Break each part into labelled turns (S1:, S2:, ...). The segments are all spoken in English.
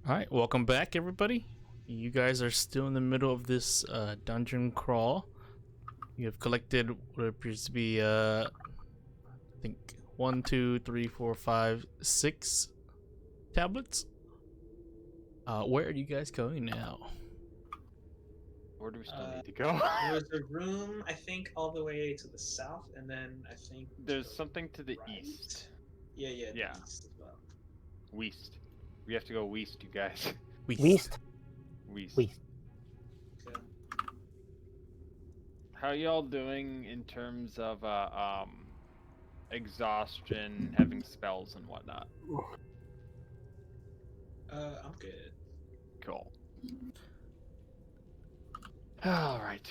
S1: All right, welcome back, everybody. You guys are still in the middle of this dungeon crawl. You have collected what appears to be, I think, 1, 2, 3, 4, 5, 6 tablets. Where are you guys going now?
S2: Where do we still need to go?
S3: There's a room, I think, all the way to the south, and then I think
S2: There's
S3: to
S2: something to the
S3: right.
S2: east.
S3: Yeah,
S2: Yeah.
S3: the east as well.
S2: West. We have to go west, you guys.
S1: West.
S2: West.
S4: West.
S3: Okay.
S2: How y'all doing in terms of exhaustion, having spells and whatnot?
S3: I'm good.
S2: Cool. All right.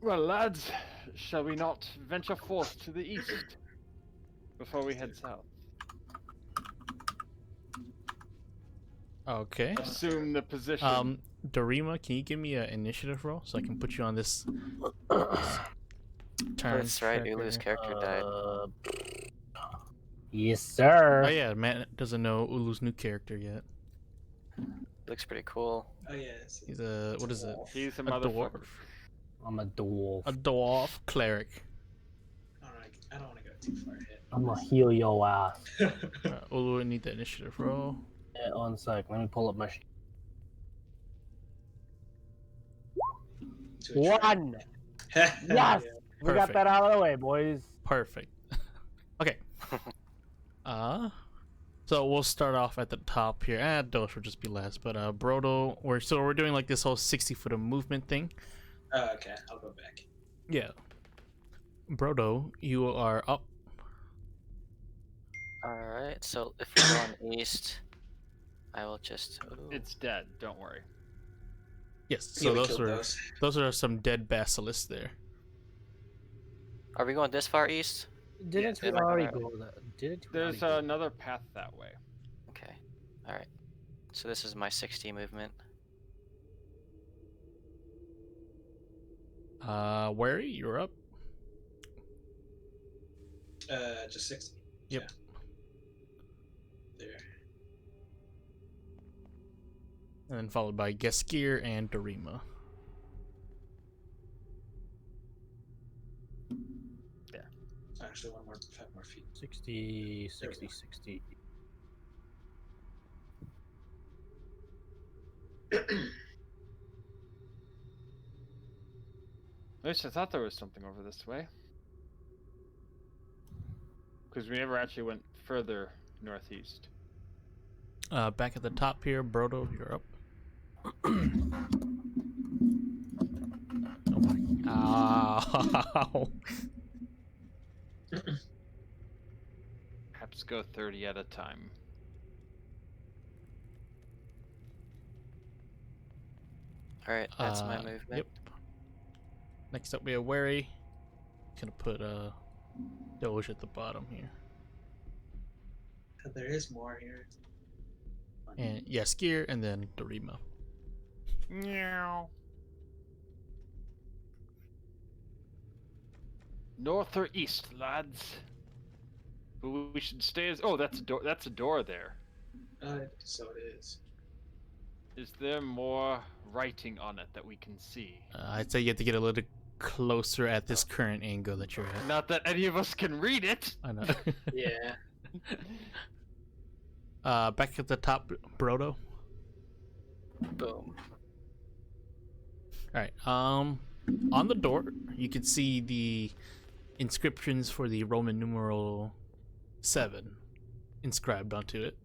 S2: Well, lads, shall we not venture forth to the east before we head south?
S1: Okay.
S2: Assume the position.
S1: Dorima, can you give me an initiative roll so I can put you on this turn?
S5: That's right,
S1: tracker
S5: Ulu's
S1: here?
S5: character died.
S4: Yes, sir.
S1: Oh yeah, Matt doesn't know Ulu's new character yet.
S5: Looks pretty cool.
S3: Oh yeah. It's
S1: He's a what is it?
S2: He's a
S1: A
S2: motherfucker.
S1: dwarf.
S4: I'm a dwarf.
S1: A dwarf cleric.
S3: Alright, I don't want to go too far ahead.
S4: I'm gonna heal your ass.
S1: Ulu, I need the initiative roll.
S4: Yeah, one sec. Let me pull up my.
S3: To a try.
S4: One.
S3: Yeah.
S4: Yes. We got
S1: Perfect.
S4: that out of the way, boys.
S1: Perfect. Okay. So we'll start off at the top here. Dosh will just be last, but Brodo, we're doing like this whole 60-foot of movement thing.
S3: Okay, I'll go back.
S1: Yeah. Brodo, you are up.
S5: Alright, so if we're going east, I will just... Ooh.
S2: It's dead, don't worry.
S1: Yes.
S3: Yeah,
S1: So
S3: we
S1: those
S3: killed
S1: are those are some dead basilisks there.
S5: Are we going this far east?
S4: Didn't we
S5: am I
S4: already
S5: gonna-
S4: go that? Didn't we
S2: There's
S4: already go-
S2: another path that way.
S5: Okay. Alright. So this is my 60 movement.
S1: Wary, you're up.
S3: Just 60.
S1: Yep.
S3: Yeah. There.
S1: And then followed by Geskir and Dorima.
S3: Actually, 5 more feet.
S4: 60, 60, 60.
S2: At least I thought there was something over this way. Because we never actually went further northeast.
S1: Back at the top here, Brodo, you're up. Oh my. Ow.
S2: Perhaps go 30 at a time.
S5: Alright, that's my movement.
S1: Yep. Next up we have Wary. Gonna put Doge at the bottom here.
S3: There is more here.
S1: And yeah, Skier and then Dorima.
S2: Meow. North or east, lads? We should stay as... Oh, that's a door. That's a door there.
S3: So it is.
S2: Is there more writing on it that we can see?
S1: I'd say you have to get a little closer at this current angle that you're at.
S2: Not that any of us can read it.
S1: I know.
S3: Yeah.
S1: Back at the top, Brodo.
S5: Boom.
S1: All right. On the door, you can see the inscriptions for the Roman numeral 7 inscribed onto it.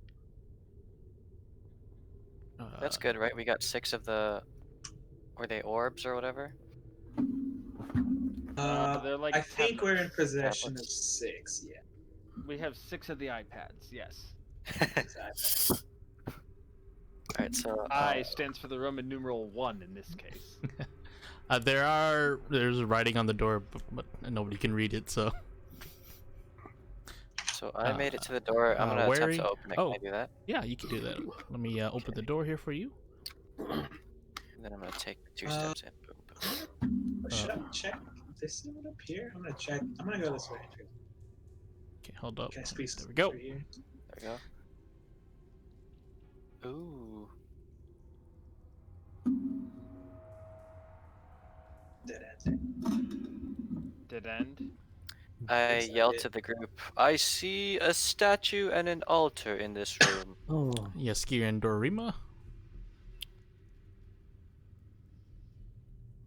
S5: That's good, right? We got 6 of the... Were they orbs or whatever?
S2: They're like
S3: I think we're in
S2: tablets.
S3: possession of
S5: Tablets.
S3: 6. Yeah.
S2: We have 6 of the iPads, yes.
S3: Exactly.
S5: Alright, so...
S2: I stands for the Roman numeral 1 in this case.
S1: There's writing on the door, but nobody can read it. So
S5: So I made it to the door. I'm gonna
S1: Wary?
S5: attempt to open it.
S1: Oh.
S5: Can I do that?
S1: yeah, you can do that. Let me open the door here for you.
S5: And then I'm gonna take 2 steps in. Boom, boom.
S3: Should I check? Is someone up here? I'm gonna check. I'm gonna go this way.
S1: Okay, hold up.
S3: Can I squeeze
S1: There we go.
S3: through here?
S5: There we go. Ooh.
S2: dead end?
S5: I
S3: so,
S5: yelled
S3: yeah.
S5: to the group, I see a statue and an altar in this room.
S4: Oh.
S1: Yaskir and Dorima.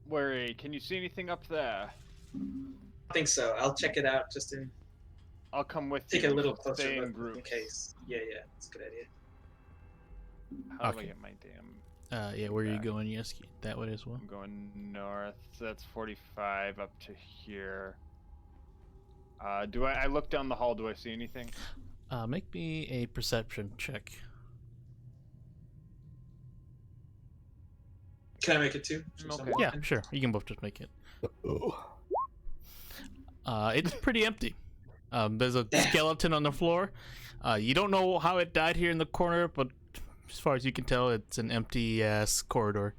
S2: Worry, can you see anything up there?
S3: I think so. I'll check it out just in
S2: I'll come with
S3: take
S2: you.
S3: a
S2: We
S3: little
S2: should
S3: closer
S2: stay in
S3: look in
S2: groups.
S3: case. Yeah, that's a good idea.
S2: How do I
S1: Okay.
S2: get my damn...
S1: Yeah, where are you
S2: back?
S1: going, Yaskir? That way as well.
S2: I'm going north. So that's 45 up to here. Do I look down the hall? Do I see anything?
S1: Make me a perception check.
S3: Can I make it too? Since I'm
S2: Okay.
S1: Yeah,
S3: walking?
S1: sure. You can both just make it. It's pretty empty. There's a skeleton on the floor. You don't know how it died here in the corner, but as far as you can tell, it's an empty ass corridor.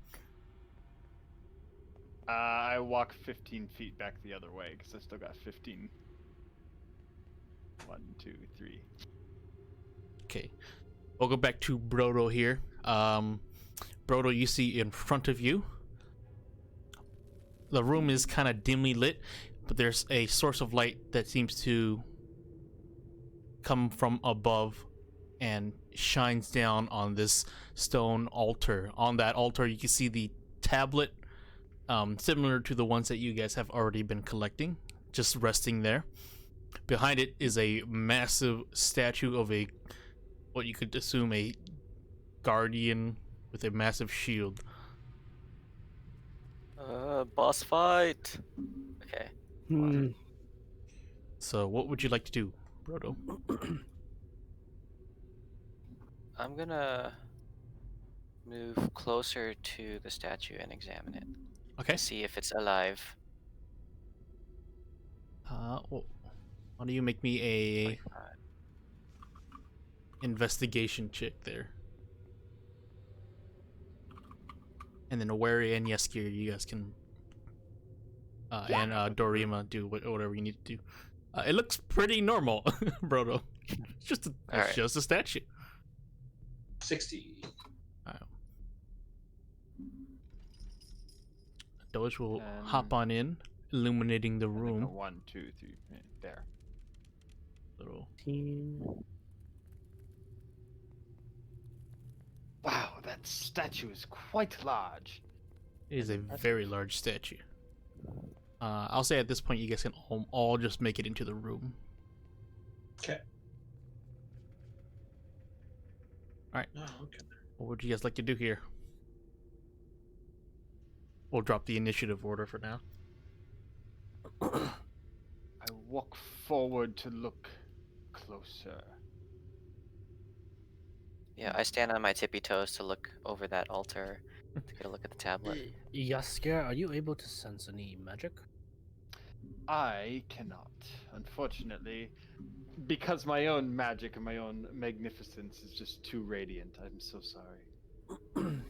S2: I walk 15 feet back the other way because I still got 15. 1, 2, 3.
S1: Okay, we'll go back to Brodo here. Brodo, you see in front of you. The room is kind of dimly lit, but there's a source of light that seems to come from above and shines down on this stone altar. On that altar, you can see the tablet, similar to the ones that you guys have already been collecting, just resting there. Behind it is a massive statue of what you could assume a guardian with a massive shield.
S5: Boss fight. Okay.
S4: Hmm.
S1: So what would you like to do, Brodo?
S5: I'm gonna move closer to the statue and examine it.
S1: Okay.
S5: See if it's alive.
S1: Well, why don't you make me a
S5: 25.
S1: investigation check there? And then Awari and Yaskir, you guys can, and Dorima, do whatever you need to do. It looks pretty normal, Brodo. It's
S5: Alright.
S1: just a statue.
S3: 60.
S1: Doge will
S2: And-
S1: hop on in, illuminating the
S2: I think a
S1: room.
S2: 1, 2, 3. There.
S1: Little.
S4: 15.
S2: Wow, that statue is quite large.
S1: It is a very large statue. I'll say at this point, you guys can all just make it into the room.
S3: Okay.
S1: Alright.
S3: Oh, okay.
S1: What would you guys like to do here? We'll drop the initiative order for now.
S2: I walk forward to look closer.
S5: Yeah, I stand on my tippy toes to look over that altar to get a look at the tablet.
S4: Yaskir, are you able to sense any magic?
S2: I cannot, unfortunately, because my own magic and my own magnificence is just too radiant. I'm so sorry.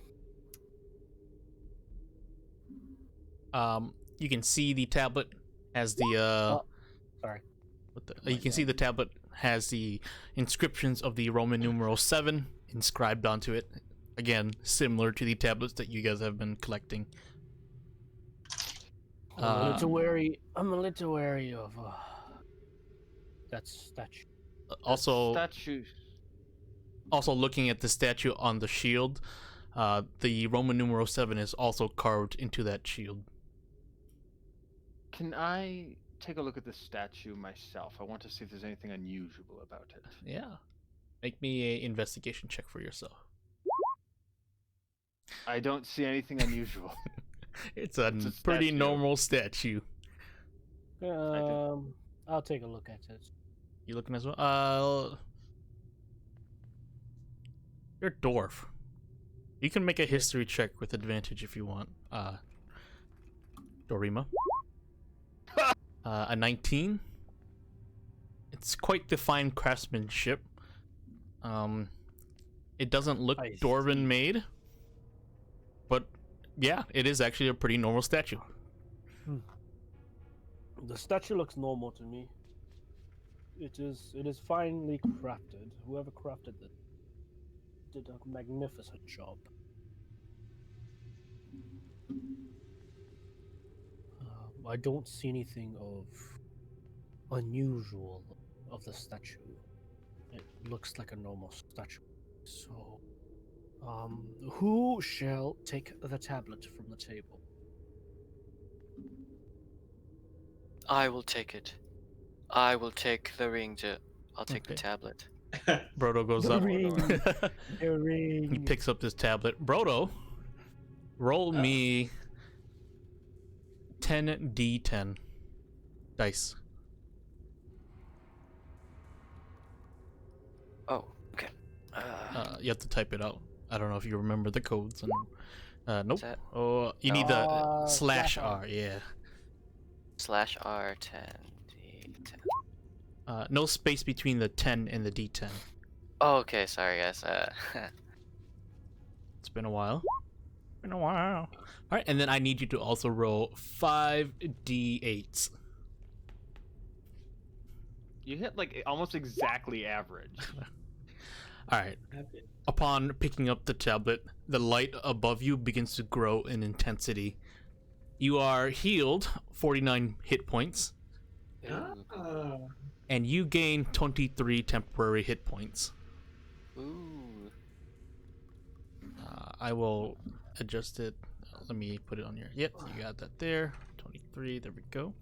S1: You can see the tablet has the
S4: Sorry.
S1: you can see the tablet has the inscriptions of the Roman numeral 7 inscribed onto it. Again, similar to the tablets that you guys have been collecting.
S4: I'm a little wary. I'm a little wary of that statue.
S1: Also,
S2: Statue.
S1: also looking at the statue on the shield, the Roman numeral 7 is also carved into that shield.
S2: Can I take a look at the statue myself? I want to see if there's anything unusual about it.
S1: Yeah. Make me a investigation check for yourself.
S2: I don't see anything unusual.
S1: It's a
S2: It's a
S1: pretty
S2: statue.
S1: normal statue.
S4: I'll take a look at it.
S1: You looking as well? You're a dwarf. You can make a history check with advantage if you want. Dorima. A 19. It's quite the fine craftsmanship. It doesn't look
S4: I
S1: dwarven
S4: see.
S1: made, but yeah, it is actually a pretty normal statue.
S4: The statue looks normal to me. It is finely crafted. Whoever crafted it did a magnificent job. I don't see anything of unusual of the statue. It looks like a normal statue. So, who shall take the tablet from the table?
S5: I will take it. I will take the ring. I'll take the
S1: Okay.
S5: tablet.
S1: Brodo goes
S4: The
S1: up.
S4: ring. The ring.
S1: He picks up this tablet. Brodo, roll me 10d10 dice.
S5: Oh, okay.
S1: You have to type it out. I don't know if you remember the codes. And, nope.
S5: that-
S1: Oh, you need the
S4: slash
S1: /R. Yeah.
S5: /R 10d10.
S1: No space between the 10 and the d10.
S5: Oh, okay. Sorry, guys.
S1: It's been a while. Been a while. All right, and then I need you to also roll 5d8s.
S2: You hit like almost exactly average.
S1: All right. Upon picking up the tablet, the light above you begins to grow in intensity. You are healed 49 hit points,
S3: Oh.
S1: and you gain 23 temporary hit points.
S5: Ooh.
S1: I will adjust it. Let me put it on your. Yep, you got that there. 23. There we go.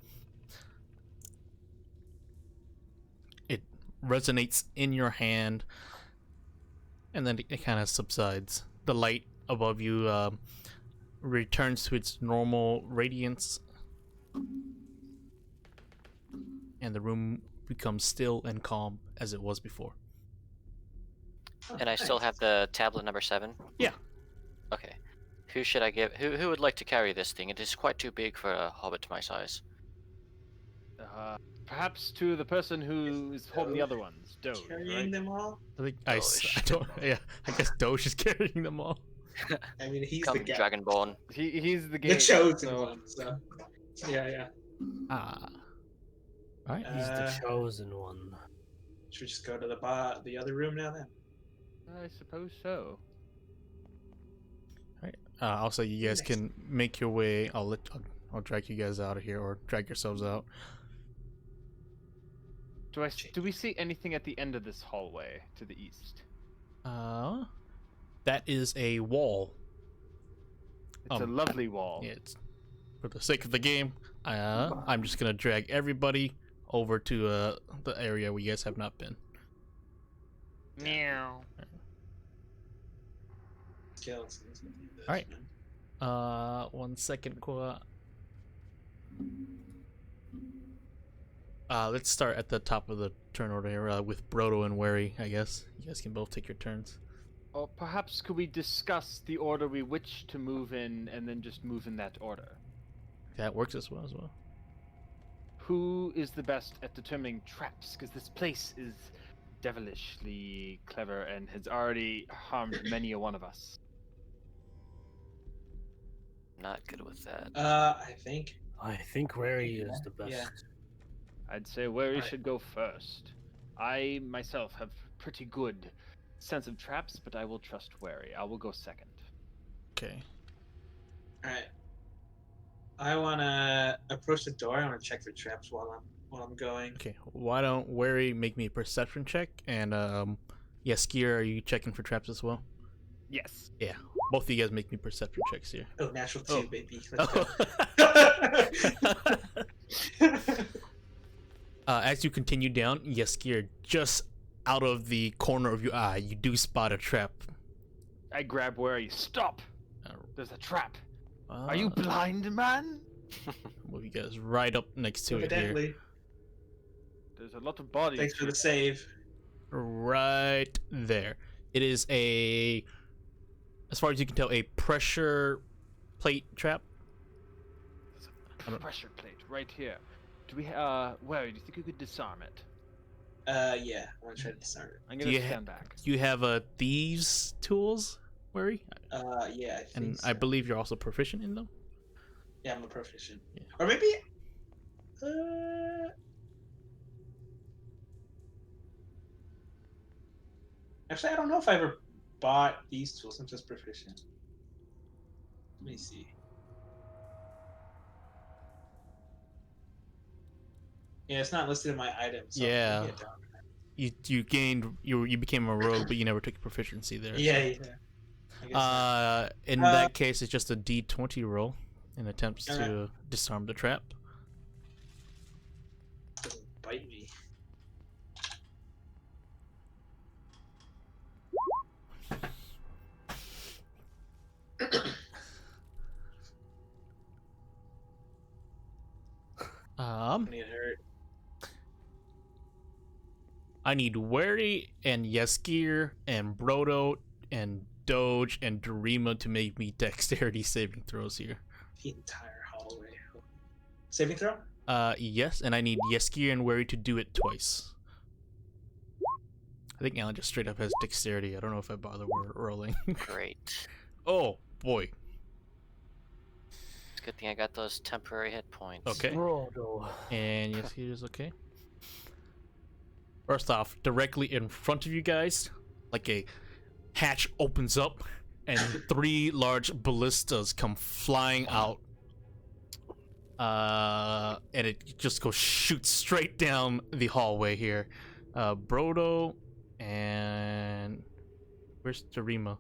S1: It resonates in your hand, and then it kind of subsides. The light above you returns to its normal radiance, and the room becomes still and calm as it was before.
S5: And I still have the tablet number 7?
S1: Yeah.
S5: Okay. Who should I give? Who would like to carry this thing? It is quite too big for a hobbit my size.
S2: Perhaps to the person who is holding the other ones, Doge,
S3: Carrying
S2: right?
S3: them all.
S1: I think
S5: Doge.
S1: I don't. Yeah, I guess Doge is carrying them all.
S3: I mean, he's
S5: Come,
S3: the guy,
S2: Oh,
S5: Dragonborn.
S2: He's the
S3: the
S2: game.
S3: chosen
S2: so...
S3: one. So, yeah.
S1: Ah. All right.
S4: He's the chosen one.
S3: Should we just go to the other room now then?
S2: I suppose so.
S1: Also, you guys can make your way. I'll drag you guys out of here, or drag yourselves out.
S2: Do we see anything at the end of this hallway to the east?
S1: That is a wall.
S2: It's a lovely wall.
S1: Yeah, it's for the sake of the game. I'm just gonna drag everybody over to the area where you guys have not been.
S2: Meow.
S3: Skeletons.
S1: Alright. 1 second, Kwa. Let's start at the top of the turn order here with Brodo and Wary, I guess. You guys can both take your turns.
S2: Or perhaps could we discuss the order we wish to move in, and then just move in that order?
S1: That works as well.
S2: Who is the best at determining traps? Because this place is devilishly clever and has already harmed many a one of us.
S5: Not good with that.
S3: I think.
S4: I think Rary is the best.
S3: Yeah.
S2: I'd say Wary
S3: Alright.
S2: should go first. I myself have pretty good sense of traps, but I will trust Wary. I will go second.
S1: Okay.
S3: Alright. I wanna approach the door. I wanna check for traps while I'm going.
S1: Okay. Why don't Wary make me a perception check? And, Skier, are you checking for traps as well?
S2: Yes.
S1: Yeah. Both of you guys make me perception checks here.
S3: Oh, natural 2,
S1: Oh.
S3: baby. Let's go.
S1: As you continue down, Skier, just out of the corner of your eye, you do spot a trap.
S2: I grab Wary. Stop!
S1: Uh,
S2: There's a trap. Are you
S1: uh,
S2: blind, man?
S1: Move you guys right up next to it here.
S3: Evidently.
S2: There's a lot of bodies.
S3: Thanks for
S2: here.
S3: the save.
S1: Right there. It is as far as you can tell, a pressure plate trap.
S2: There's
S1: I
S2: a
S1: don't-
S2: pressure plate right here. Do we, Wary, do you think you could disarm it?
S3: Yeah. I wanna try to disarm it.
S2: I'm
S1: Do
S2: gonna
S1: you
S2: stand back.
S1: You have thieves tools, Wary?
S3: Yeah, I think
S1: And
S3: so.
S1: I believe you're also proficient in them.
S3: Yeah, I'm a proficient.
S1: Yeah.
S3: Or maybe. Actually, I don't know if I ever bought these tools. I'm just proficient. Let me see. Yeah, it's not listed in my items. So
S1: Yeah.
S3: maybe I don't.
S1: You became a rogue, but you never took proficiency there.
S3: Yeah,
S1: so.
S3: yeah. I guess not.
S1: In that case, it's just a D20 roll in attempts
S3: Alright.
S1: to disarm the trap.
S3: Doesn't bite me. It hurt.
S1: I need Wary and Yeskir and Brodo and Doge and Dorima to make me dexterity saving throws here.
S3: The entire hallway. Saving throw?
S1: Yes, and I need Yeskir and Wary to do it twice. I think Alan just straight up has dexterity. I don't know if I bother rolling.
S5: Great.
S1: Oh, boy.
S5: It's a good thing I got those temporary hit points.
S1: Okay.
S4: Brodo.
S1: And Yeskir is okay. First off, directly in front of you guys, like a hatch opens up, and 3 large ballistas come flying out. And it just goes shoot straight down the hallway here. Brodo and where's Dorima?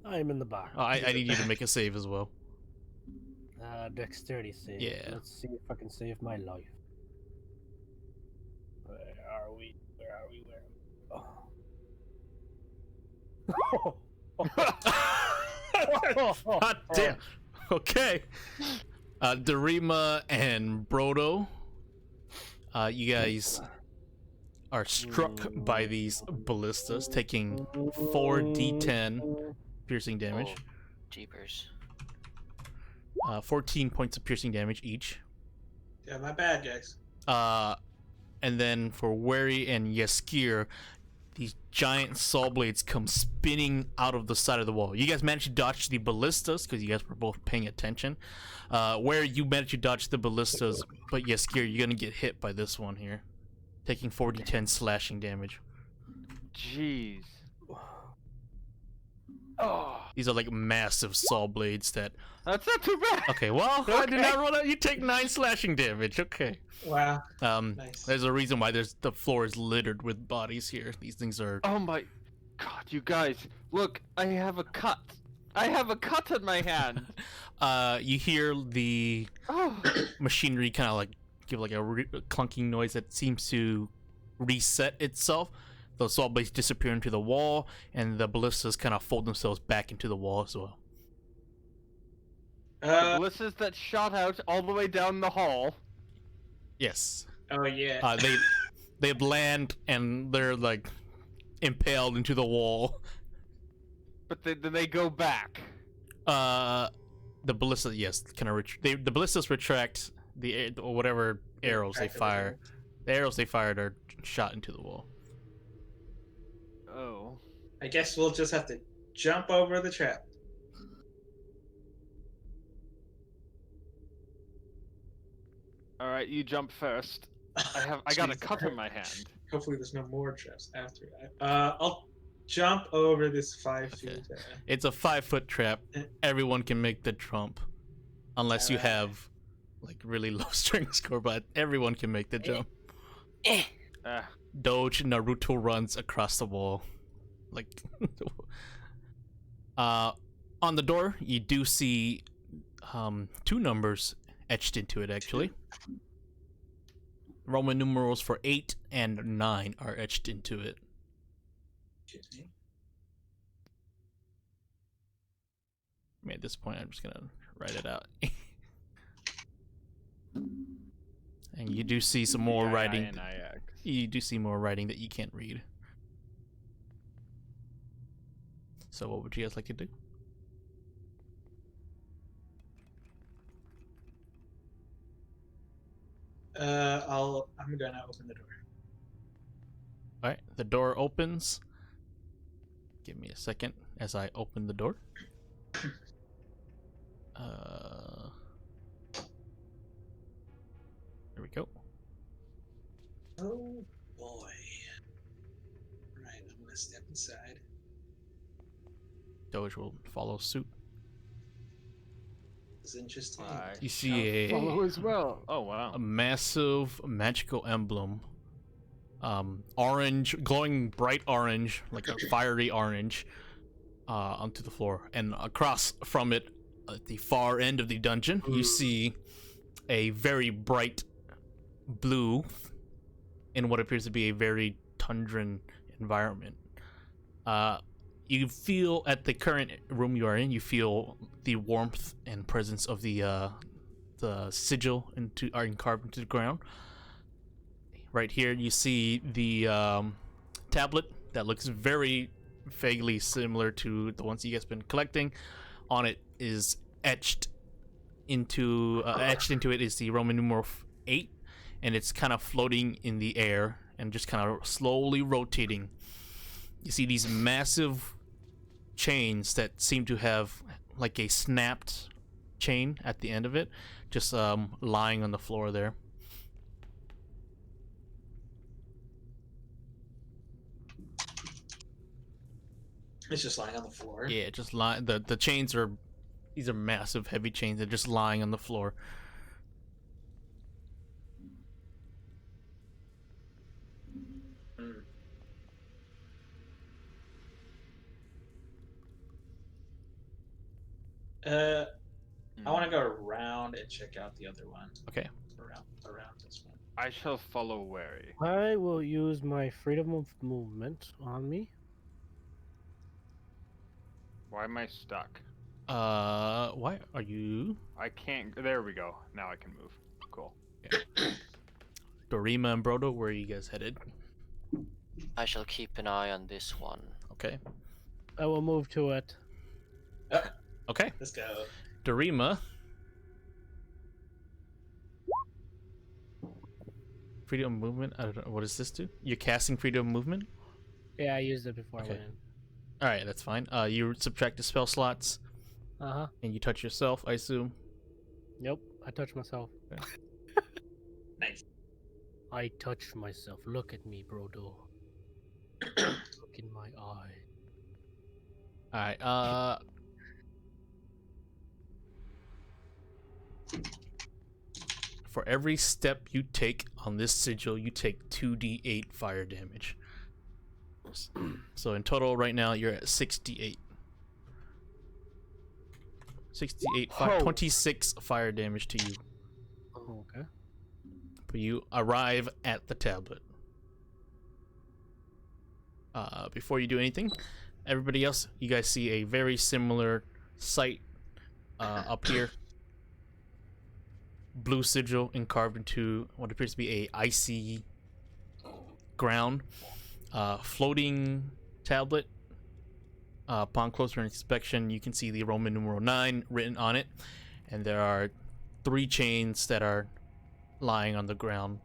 S4: I'm in the back.
S1: Oh, I need you to make a save as well.
S4: Dexterity save.
S1: Yeah.
S4: Let's see if I can save my life. Where are we? Where are we?
S1: God damn. Okay. Dorima and Brodo, you guys are struck by these ballistas, taking 4d10 piercing damage.
S5: Oh, jeepers.
S1: 14 points of piercing damage each.
S3: Yeah, not bad, guys.
S1: And then for Wary and Yeskir, these giant saw blades come spinning out of the side of the wall. You guys managed to dodge the ballistas because you guys were both paying attention. Where you managed to dodge the ballistas, but Yeskir, you're gonna get hit by this one here, taking 4d10 slashing damage.
S2: Jeez. Oh,
S1: These are like massive saw blades that.
S2: that's not too bad.
S1: Okay, well, I did
S2: Okay.
S1: not roll out. You take 9 slashing damage. Okay.
S3: Wow. Nice.
S1: There's a reason why the floor is littered with bodies here. These things are.
S2: Oh my god, you guys. Look, I have a cut. I have a cut on my hand.
S1: You hear the
S2: Oh.
S1: machinery kind of like give like a clunking noise that seems to reset itself. The saw blades disappear into the wall, and the ballistas kind of fold themselves back into the wall as well.
S2: The ballistas that shot out all the way down the hall.
S1: Yes.
S3: Oh yeah.
S1: They land and they're like impaled into the wall.
S2: But then they go back.
S1: The ballistas, yes, kind of the ballistas retract or whatever arrows they fire. The arrows they fired are shot into the wall.
S2: Oh.
S3: I guess we'll just have to jump over the trap.
S2: Alright, you jump first. I got a cut in my hand.
S3: Hopefully there's no more traps after that. I'll jump over this 5
S1: Okay.
S3: feet.
S1: It's a 5-foot trap. Everyone can make the jump, unless you
S3: Alright.
S1: have like really low strength score. But everyone can make the jump. Doge Naruto runs across the wall, like. On the door, you do see 2 numbers etched into it. Actually, Roman numerals for 8 and 9 are etched into it.
S3: Okay.
S1: I mean, at this point, I'm just gonna write it out. And you do see some more writing.
S2: I-I-N-I-X.
S1: You do see more writing that you can't read. So, what would you guys like to do?
S3: I'm gonna open the door.
S1: All right, the door opens. Give me a second as I open the door. There we go.
S3: Oh boy. Right, I'm gonna step inside.
S1: Doge will follow suit.
S3: It's interesting.
S2: I
S1: You see
S2: shall
S1: a-
S2: follow as well. Oh wow.
S1: A massive magical emblem, orange, glowing bright orange, like a fiery orange, onto the floor, and across from it, at the far end of the dungeon, you see a very bright blue in what appears to be a very tundran environment. You feel at the current room you are in, you feel the warmth and presence of the sigil carved into the ground. Right here, you see the tablet that looks very vaguely similar to the ones you guys been collecting. On it is etched into it is the Roman numeral 8, and it's kind of floating in the air and just kind of slowly rotating. You see these massive chains that seem to have like a snapped chain at the end of it, just lying on the floor there.
S3: It's just lying on the floor.
S1: Yeah, just lying. The chains are, these are massive, heavy chains. They're just lying on the floor.
S3: Mm. I want to go around and check out the other one.
S1: Okay.
S3: Around this one.
S2: I shall follow wary.
S4: I will use my freedom of movement on me.
S2: Why am I stuck?
S1: Why are you?
S2: I can't. There we go. Now I can move. Cool.
S1: Dorima and Brodo, where are you guys headed?
S5: I shall keep an eye on this one.
S1: Okay.
S4: I will move to it.
S1: Okay.
S3: Let's go.
S1: Dorima. Freedom of movement. I don't know. What does this do? You're casting freedom of movement?
S4: Yeah, I used it before
S1: Okay.
S4: I went in.
S1: Alright, that's fine. You subtract the spell slots
S4: Uh-huh.
S1: and you touch yourself, I assume.
S4: Yep, I touched myself.
S3: Nice.
S4: I touched myself. Look at me, Brodo. Look in my eye.
S1: Alright, for every step you take on this sigil, you take 2d8 fire damage. So in total, right now, you're at 68. 68,
S2: Oh.
S1: 26 fire damage to you.
S4: Okay.
S1: But you arrive at the tablet. Before you do anything, everybody else, you guys see a very similar sight up here. Blue sigil carved into what appears to be a icy ground. Floating tablet. Upon closer inspection, you can see the Roman numeral 9 written on it, and there are 3 chains that are lying on the ground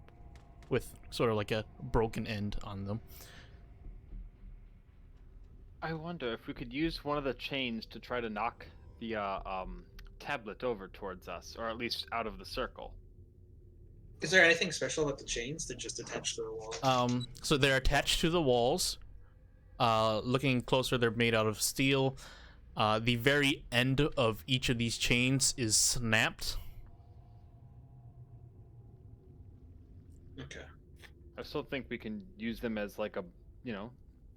S1: with sort of like a broken end on them.
S2: I wonder if we could use one of the chains to try to knock the tablet over towards us, or at least out of the circle.
S3: Is there anything special about the chains? They're just attached to the wall.
S1: So they're attached to the walls. Looking closer, they're made out of steel. The very end of each of these chains is snapped.
S3: Okay.
S2: I still think we can use them as like a,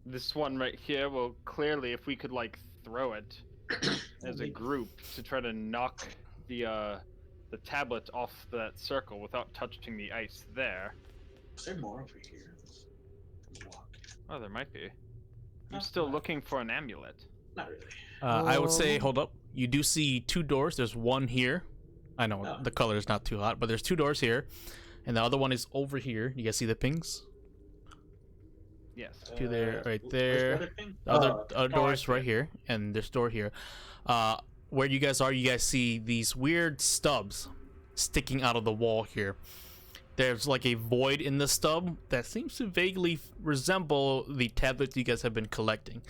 S2: this one right here. Well, clearly, if we could like throw it as a group to try to knock the tablet off that circle without touching the ice there.
S3: Is there more over here? Walk.
S2: Oh, there might be. I'm
S3: Not
S2: still
S3: bad.
S2: looking for an amulet.
S3: Not really.
S1: I would say, hold up. You do see 2 doors. There's one here. I know
S3: Oh.
S1: the color is not too hot, but there's 2 doors here, and the other one is over here. You guys see the pings?
S2: Yes.
S1: 2 there, right
S3: Where's
S1: there.
S3: the other thing?
S1: The other
S3: Oh,
S1: door's right here, and this door here. Where you guys are, you guys see these weird stubs sticking out of the wall here. There's like a void in the stub that seems to vaguely resemble the tablets you guys have been collecting.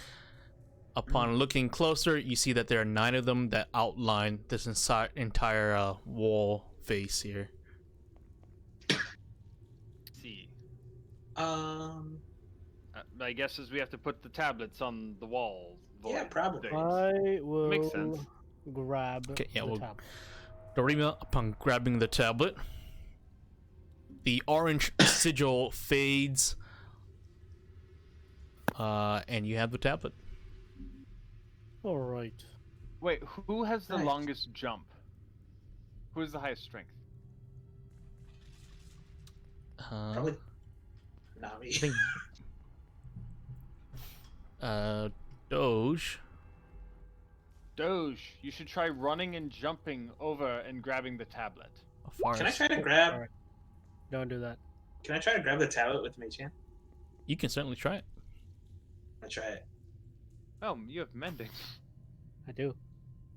S1: Upon looking closer, you see that there are 9 of them that outline this entire wall face here.
S2: See.
S3: I
S2: I guess is we have to put the tablets on the walls.
S3: Yeah, probably.
S2: things.
S4: I will
S2: Makes sense.
S4: grab
S1: Okay, yeah,
S4: the
S1: we'll-
S4: tablet.
S1: Dorima, upon grabbing the tablet, the orange sigil fades, and you have the tablet.
S4: All right.
S2: Wait, who has the
S3: Nice.
S2: longest jump? Who has the highest strength?
S3: Probably Nami.
S1: I think Doge.
S2: Doge, you should try running and jumping over and grabbing the tablet.
S3: Can I try to grab?
S4: Alright. Don't do that.
S3: Can I try to grab the tablet with Mage Hand?
S1: You can certainly try it.
S3: I try it.
S2: Oh, you have mending.
S4: I do.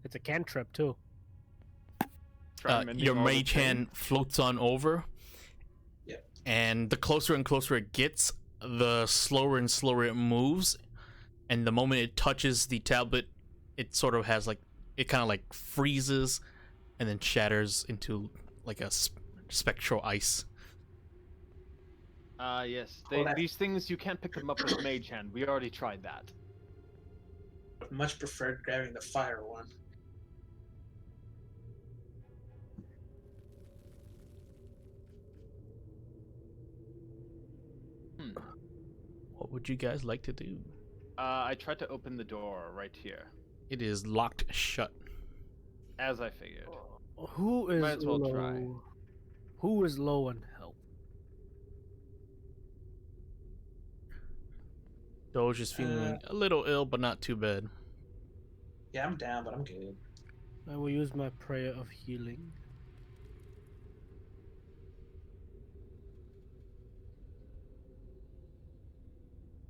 S4: It's a cantrip too.
S2: Try mending
S1: Your
S2: all the
S1: mage
S2: time.
S1: hand floats on over.
S3: Yep.
S1: And the closer and closer it gets, the slower and slower it moves. And the moment it touches the tablet, it sort of has like, it kind of like freezes and then shatters into like a spectral ice.
S2: Yes.
S3: Hold on.
S2: These things, you can't pick them up with mage hand. We already tried that.
S3: Much preferred grabbing the fire one.
S1: What would you guys like to do?
S2: I tried to open the door right here,
S1: It is locked shut.
S2: as I figured.
S4: Who is
S2: Might as well
S4: low?
S2: try.
S4: Who is low on health?
S1: Doge is feeling a little ill, but not too bad.
S3: Yeah, I'm down, but I'm good.
S4: I will use my prayer of healing.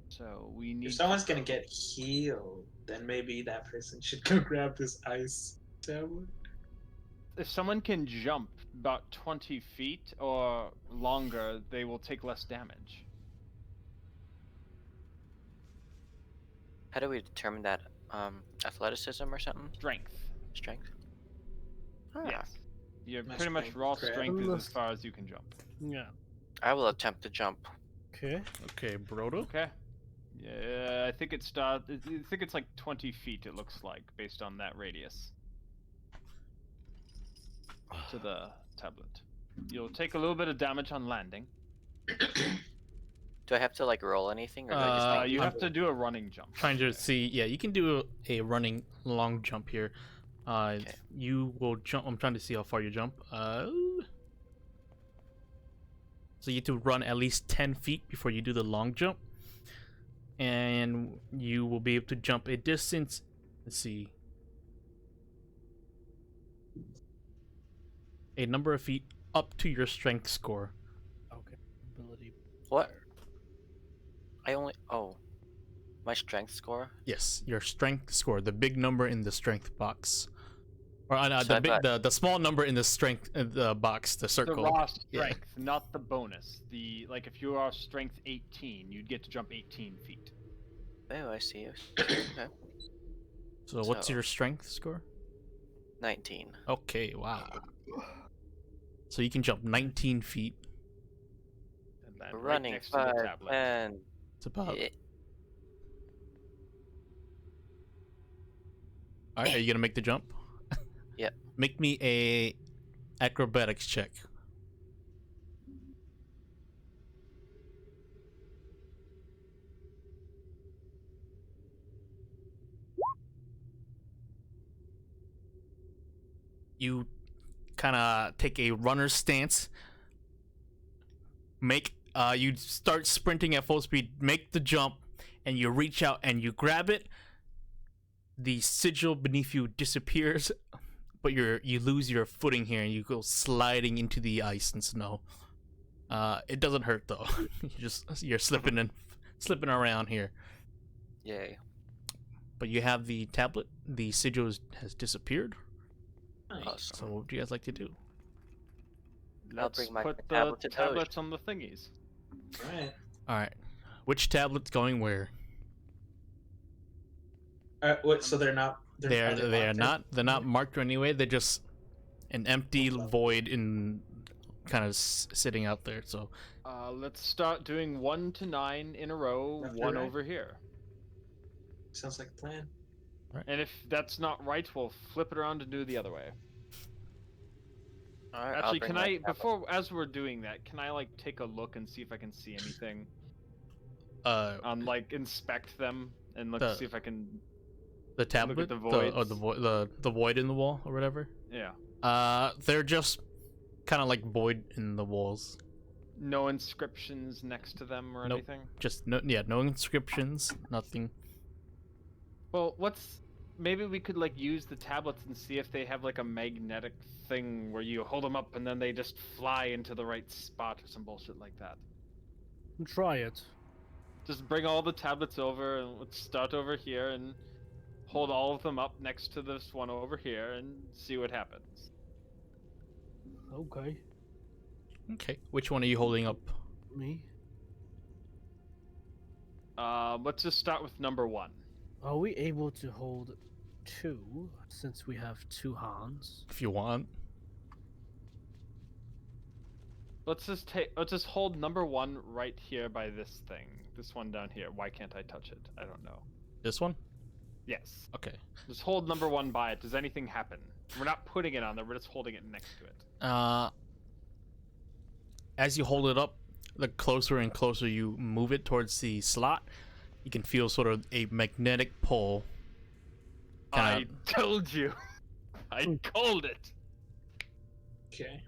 S2: So we need.
S3: If someone's gonna get healed, then maybe that person should go grab this ice tablet.
S2: If someone can jump about 20 feet or longer, they will take less damage.
S5: How do we determine that? Athleticism or something?
S2: Strength.
S5: Strength? Ah,
S2: Yes. You're
S3: My
S2: pretty much
S3: strength
S2: raw
S3: grab.
S2: strength is as far as you can jump.
S4: Yeah.
S5: I will attempt to jump.
S4: Okay.
S1: Okay, Brodo.
S2: Okay. Yeah, I think I think it's like 20 feet. It looks like based on that radius to the tablet. You'll take a little bit of damage on landing.
S5: Do I have to like roll anything, or do I just make
S2: You
S5: jump?
S2: have to do a running jump.
S1: Trying to see, yeah, you can do a running long jump here.
S5: Okay.
S1: You will jump. I'm trying to see how far you jump. So you have to run at least 10 feet before you do the long jump, and you will be able to jump a distance. Let's see, a number of feet up to your strength score.
S4: Okay. Ability.
S5: What? I only. Oh. My strength score?
S1: Yes, your strength score, the big number in the strength box, or
S5: So I got-
S1: the small number in the strength box, the
S2: The
S1: circle.
S2: raw
S1: Yeah.
S2: strength, not the bonus. Like if you are strength 18, you'd get to jump 18 feet.
S5: Oh, I see. Okay.
S1: So what's
S5: So-
S1: your strength score?
S5: 19.
S1: Okay, wow. So you can jump 19 feet.
S2: And land right
S5: Running
S2: next to the
S5: 5,
S2: tablet.
S5: 10.
S1: It's about.
S5: Eh,
S1: All right, are you gonna make the jump?
S5: Yep.
S1: Make me a acrobatics check. You kind of take a runner's stance. You start sprinting at full speed, make the jump, and you reach out and you grab it. The sigil beneath you disappears, but you lose your footing here and you go sliding into the ice and snow. It doesn't hurt though. You're slipping around here.
S5: Yay.
S1: But you have the tablet. The sigil has disappeared.
S3: Nice.
S5: Awesome.
S1: So what would you guys like to do?
S5: I'll
S2: Let's
S5: bring my
S2: put the
S5: tablet to Doge.
S2: tablets on the thingies.
S3: Alright.
S1: All right, which tablet's going where?
S3: What? So they're not.
S1: They're
S3: marked?
S1: they're not marked anyway. They're just an empty void in kind of sitting out there. So
S2: Let's start doing 1 to 9 in a row,
S3: Left or
S2: one
S3: right?
S2: over here.
S3: Sounds like a plan.
S2: And if that's not right, we'll flip it around and do the other way.
S5: Alright, I'll
S2: Actually,
S5: bring
S2: can
S5: my
S2: I
S5: tablet.
S2: as we're doing that, can I like take a look and see if I can see anything?
S1: Uh,
S2: Like inspect them and look
S1: The-
S2: see if I can.
S1: the tablet,
S2: the
S1: the void in the wall or whatever.
S2: Yeah.
S1: They're just kind of like void in the walls.
S2: No inscriptions next to them or
S1: Nope.
S2: anything.
S1: Just no inscriptions, nothing.
S2: Well, maybe we could like use the tablets and see if they have like a magnetic thing where you hold them up and then they just fly into the right spot or some bullshit like that.
S4: Try it.
S2: Just bring all the tablets over and let's start over here and hold all of them up next to this one over here and see what happens.
S4: Okay.
S1: Okay, which one are you holding up?
S4: Me?
S2: Let's just start with number 1.
S4: Are we able to hold 2 since we have 2 hands?
S1: If you want.
S2: Let's just hold number 1 right here by this thing. This one down here. Why can't I touch it? I don't know.
S1: This one?
S2: Yes.
S1: Okay.
S2: Just hold number 1 by it. Does anything happen? We're not putting it on there. We're just holding it next to it.
S1: As you hold it up, the closer and closer you move it towards the slot, you can feel sort of a magnetic pull.
S2: I told you. I called it.
S3: Okay.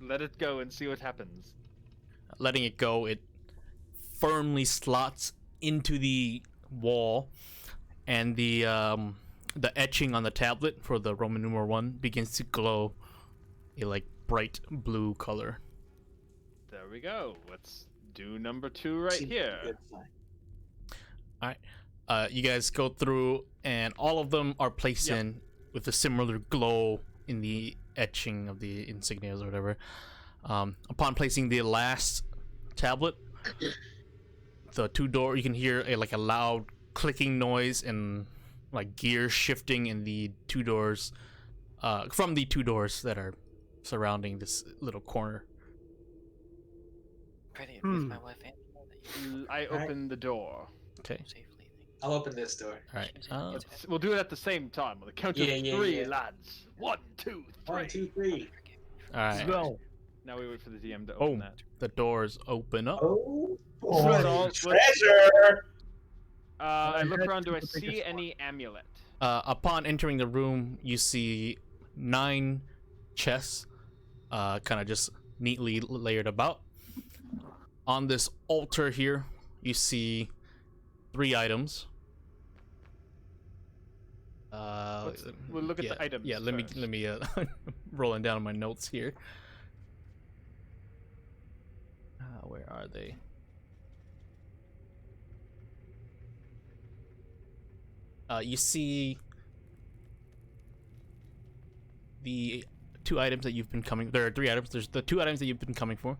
S2: Let it go and see what happens.
S1: Letting it go, it firmly slots into the wall, and the etching on the tablet for the Roman numeral 1 begins to glow a like bright blue color.
S2: There we go. Let's do number 2 right
S3: Seems
S2: here.
S3: good sign.
S1: You guys go through, and all of them are placed
S2: Yep.
S1: in with a similar glow in the etching of the insignias or whatever. Upon placing the last tablet, the 2 door, you can hear a loud clicking noise and like gears shifting in the 2 doors, from the 2 doors that are surrounding this little corner.
S5: Pretty with my wife and
S2: I
S3: Alright.
S2: open the door.
S1: Okay.
S5: safely.
S3: I'll open this door.
S1: All right.
S2: We'll do it at the same time. On the count
S3: Yeah,
S2: of
S3: yeah,
S2: 3,
S3: yeah.
S2: lads. 1, 2, 3.
S3: 1, 2, 3.
S1: All right.
S4: Let's go.
S2: Now we wait for the DM to open
S1: Oh,
S2: that.
S1: the doors open up.
S3: Oh,
S2: Let's
S3: boy.
S2: all-
S3: Treasure!
S2: I look
S4: had
S2: around. Do I
S4: to take a
S2: see
S4: spot.
S2: any amulet?
S1: Upon entering the room, you see 9 chests, kind of just neatly layered about. On this altar here, you see 3 items.
S2: We'll look at the items
S1: Yeah,
S2: first.
S1: let me rolling down my notes here. Where are they? You see the 2 items that you've been coming. There are 3 items. There's the 2 items that you've been coming for: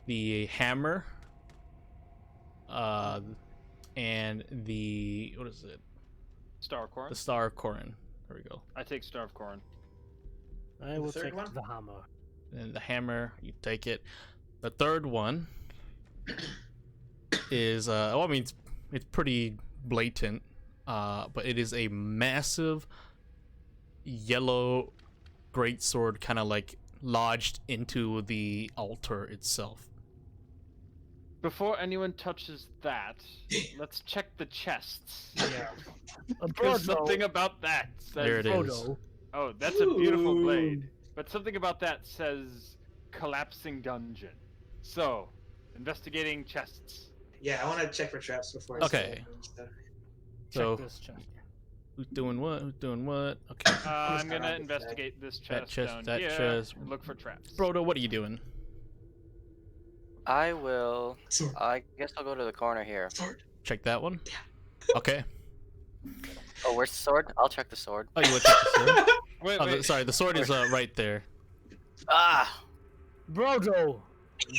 S1: the hammer, and the what is it?
S2: Star of Corn.
S1: The Star of Corin. There we go.
S2: I take Star of Corn.
S4: I will
S3: third
S4: take
S3: one?
S4: the hammer.
S1: And the hammer, you take it. The third one is well, I mean, it's pretty blatant, but it is a massive yellow greatsword, kind of like lodged into the altar itself.
S2: Before anyone touches that, let's check the chests.
S4: Yeah.
S2: Because something about that says.
S1: There it is.
S4: Frodo.
S2: Oh, that's a beautiful
S3: Ooh.
S2: blade. But something about that says collapsing dungeon. So, investigating chests.
S3: Yeah, I want to check for traps before I start
S1: Okay.
S3: opening stuff.
S1: So
S4: Check this chest.
S1: who's doing what? Who's doing what? Okay.
S2: I'm
S3: start
S2: gonna
S3: on this
S2: investigate this
S1: That
S2: chest,
S1: chest,
S2: down
S1: that
S2: here.
S1: chest.
S2: Look for traps.
S1: Frodo, what are you doing?
S5: I will.
S3: Sword.
S5: I guess I'll go to the corner here.
S3: Sword.
S1: Check that one. Okay.
S5: Oh, where's the sword? I'll check the sword.
S1: Oh, you want to check the sword?
S2: Wait,
S1: Oh,
S2: wait.
S1: sorry, the sword is right there.
S5: Ah!
S4: Brodo!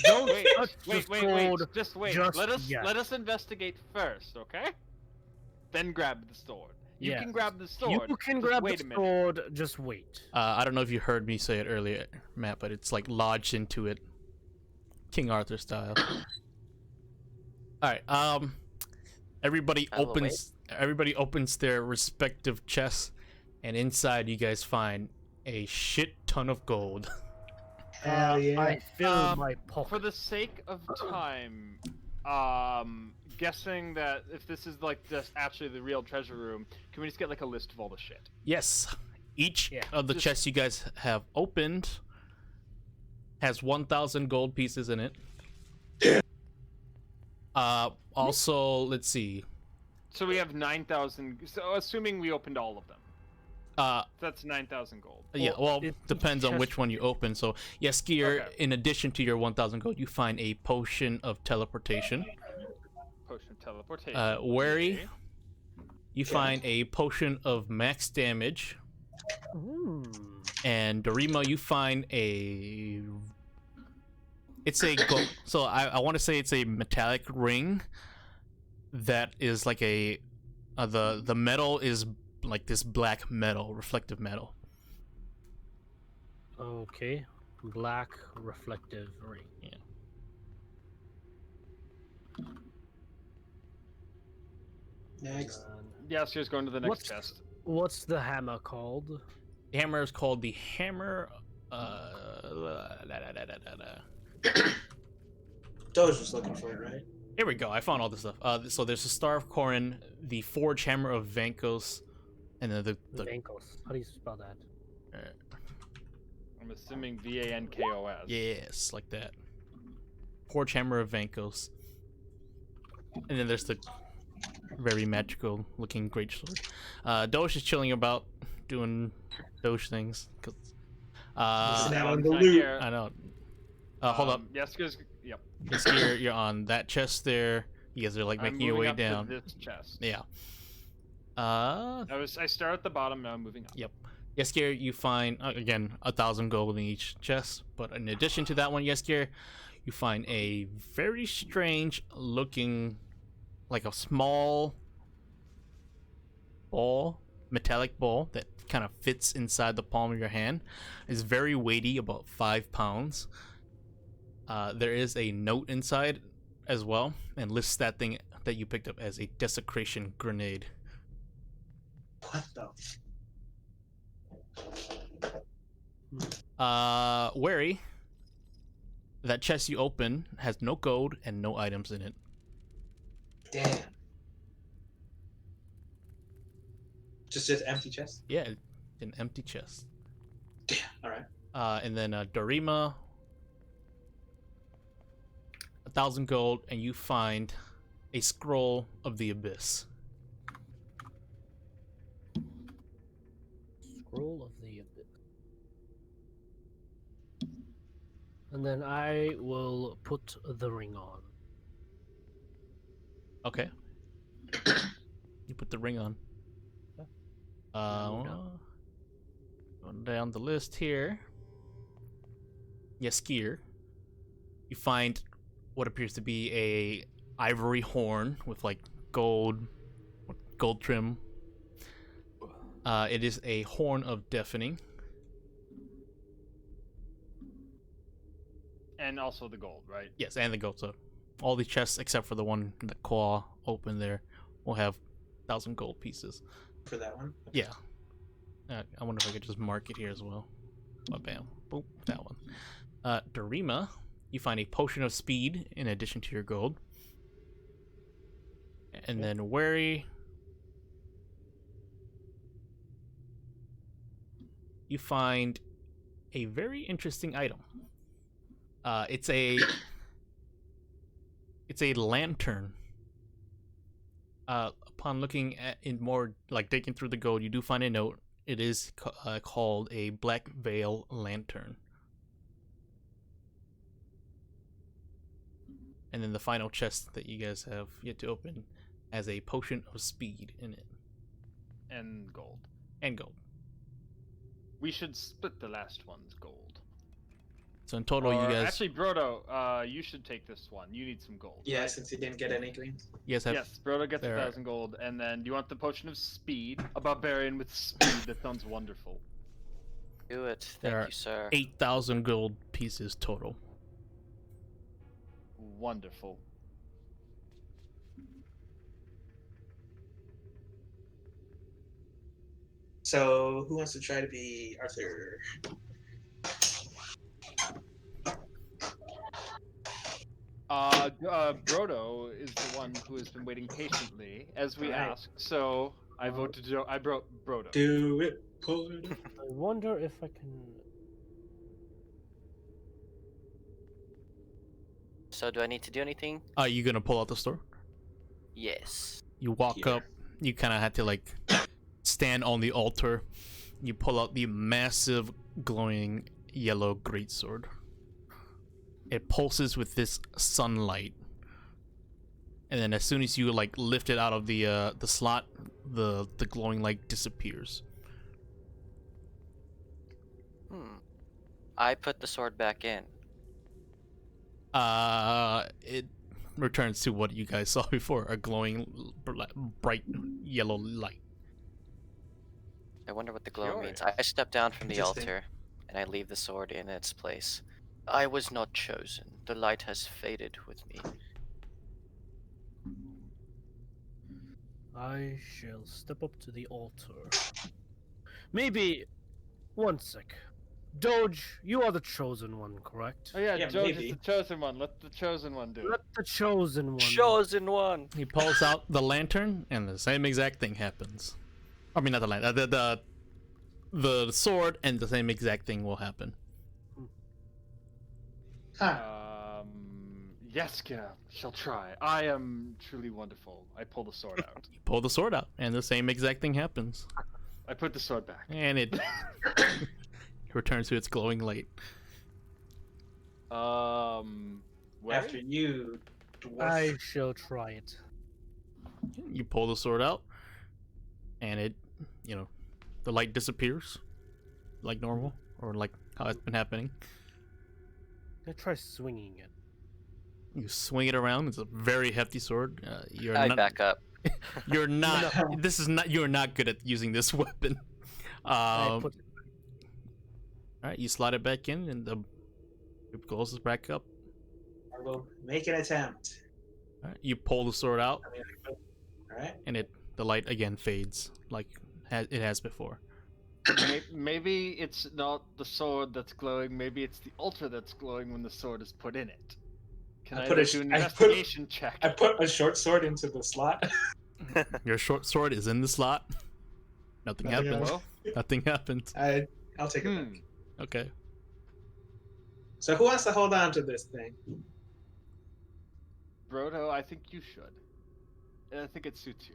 S4: Don't
S2: Wait,
S4: touch
S2: wait,
S4: the
S2: wait, wait.
S4: sword.
S2: Just wait.
S4: just
S2: let us
S4: yet.
S2: let us investigate first, okay? Then grab the sword. You
S4: Yes.
S2: can grab the sword.
S4: You can
S2: just
S4: grab
S2: wait
S4: the
S2: a minute.
S4: sword, just wait.
S1: I don't know if you heard me say it earlier, Matt, but it's like lodged into it, King Arthur style. All right. Everybody
S5: I will
S1: opens. Everybody opens their respective chests, and inside you guys find a shit ton of gold.
S3: Hell yeah.
S4: I fill my
S2: For
S4: pocket.
S2: the sake of time, guessing that if this is like just actually the real treasure room, can we just get like a list of all the shit?
S1: Yes. Each
S4: Yeah,
S1: of the
S2: just-
S1: chests you guys have opened has 1,000 gold pieces in it. Also, let's see.
S2: So we have 9,000. So assuming we opened all of them,
S1: Uh,
S2: that's 9,000 gold.
S1: yeah, well,
S4: it-
S1: depends on
S4: chest-
S1: which one you open. So, yes, Gear,
S2: Okay.
S1: in addition to your 1,000 gold, you find a potion of teleportation.
S2: Potion of teleportation.
S1: Wary,
S2: okay.
S1: you find a potion of max damage. And Dorima, you find a. It's a gold. So I want to say it's a metallic ring that is like a. The metal is like this black metal, reflective metal.
S4: Okay. Black reflective ring.
S3: Next.
S4: And
S2: Yes, here's going to the next
S4: What's-
S2: chest.
S4: what's the hammer called?
S1: The hammer is called the hammer.
S3: Doge was looking for it, right?
S1: Here we go. I found all this stuff. So there's the Star of Corin, the Forge Hammer of Vankos, and then the
S4: Vankos. How do you spell that?
S2: I'm assuming Vankos.
S1: yes, like that. Forge Hammer of Vankos, and then there's the very magical looking great sword. Doge is chilling about doing Doge things. Cause,
S3: Missing out
S2: I'm
S3: on the
S2: not
S3: loot.
S2: here.
S1: I know. Hold up.
S2: Yes, because yep.
S1: Yes, you're on that chest there. You guys are like
S2: I'm
S1: making your
S2: moving
S1: way
S2: up to
S1: down.
S2: this chest.
S1: Yeah.
S2: I start at the bottom. Now I'm moving up.
S1: Yep. Yeskier, you find again 1,000 gold in each chest, but in addition to that one, Yeskier, you find a very strange looking, like a small ball, metallic ball that kind of fits inside the palm of your hand. It's very weighty, about 5 pounds. There is a note inside as well, and lists that thing that you picked up as a desecration grenade.
S3: What the?
S1: Wary, that chest you open has no gold and no items in it.
S3: Damn. Just empty chest.
S1: Yeah, an empty chest.
S3: Damn. All right.
S1: And then Dorima, 1,000 gold, and you find a scroll of the abyss.
S4: Scroll of the Abyss. And then I will put the ring on.
S1: Okay. You put the ring on. Going down the list here. Yeskier, you find what appears to be a ivory horn with like gold trim. It is a horn of deafening.
S2: And also the gold, right?
S1: Yes, and the gold. So all the chests except for the one in the claw open there will have 1,000 gold pieces.
S3: For that one.
S1: Yeah. I wonder if I could just mark it here as well. Oh, bam. Boop. That one. Dorima, you find a potion of speed in addition to your gold. And then Wary, you find a very interesting item. It's a lantern. Upon looking at in more like digging through the gold, you do find a note. It is called a Black Veil Lantern. And then the final chest that you guys have yet to open has a potion of speed in it.
S2: And gold.
S1: And gold.
S2: We should split the last one's gold.
S1: So in total,
S2: Or
S1: you guys
S2: actually, Brodo, you should take this one. You need some gold.
S3: Yeah,
S2: right?
S3: since he didn't get any greens.
S1: have
S2: Yes, Brodo gets
S1: there-
S2: 1,000 gold, and then do you want the potion of speed? A barbarian with speed. That sounds wonderful.
S5: Do it.
S1: There
S5: Thank
S1: are
S5: you, sir.
S1: 8,000 gold pieces total.
S2: Wonderful.
S3: So who wants to try to be Arthur?
S2: Brodo is the one who has been waiting patiently, as we
S3: Right.
S2: asked. So I voted. I brought Brodo.
S3: Do it, pull it.
S4: I wonder if I can.
S5: So do I need to do anything?
S1: Are you gonna pull out the sword?
S5: Yes.
S1: You walk
S3: Here.
S1: up. You kind of had to like stand on the altar. You pull out the massive, glowing yellow greatsword. It pulses with this sunlight, and then as soon as you like lift it out of the slot, the glowing light disappears.
S5: I put the sword back in.
S1: It returns to what you guys saw before, a glowing, bright yellow light.
S5: I wonder what the glow means.
S2: Curious.
S5: I step down from the
S3: Interesting.
S5: altar, and I leave the sword in its place. I was not chosen. The light has faded with me.
S4: I shall step up to the altar. Maybe. One sec. Doge, you are the chosen one, correct?
S2: Oh yeah,
S3: Yeah,
S2: George
S3: maybe.
S2: is the chosen one. Let the chosen one do it.
S4: Let the chosen one.
S5: Chosen one!
S1: He pulls out the lantern, and the same exact thing happens. I mean, not the lantern, the sword, and the same exact thing will happen.
S3: Huh.
S2: Yeska shall try. I am truly wonderful. I pull the sword out.
S1: You pull the sword out, and the same exact thing happens.
S2: I put the sword back.
S1: And it returns to its glowing light.
S2: Where?
S3: After you, dwarf.
S4: I shall try it.
S1: You pull the sword out, and it, the light disappears, like normal, or like how it's been happening.
S4: I try swinging it.
S1: You swing it around. It's a very hefty sword. You're
S5: I
S1: not.
S5: back up.
S1: You're not. This is not. You're not good at using this weapon.
S4: I put it.
S1: All right, you slide it back in, and the group closes back up.
S3: I will make an attempt.
S1: All right, you pull the sword out,
S3: All right.
S1: and the light again fades like it has before.
S2: Maybe it's not the sword that's glowing. Maybe it's the altar that's glowing when the sword is put in it. Can
S3: I
S2: I,
S3: put a
S2: do an
S3: I put-
S2: investigation check?
S3: I put a short sword into the slot.
S1: Your short sword is in the slot. Nothing
S3: Nothing
S1: happens.
S3: else.
S1: Nothing happens.
S3: I'll take it back.
S1: Okay.
S3: So who wants to hold on to this thing?
S2: Brodo, I think you should. And I think it suits you.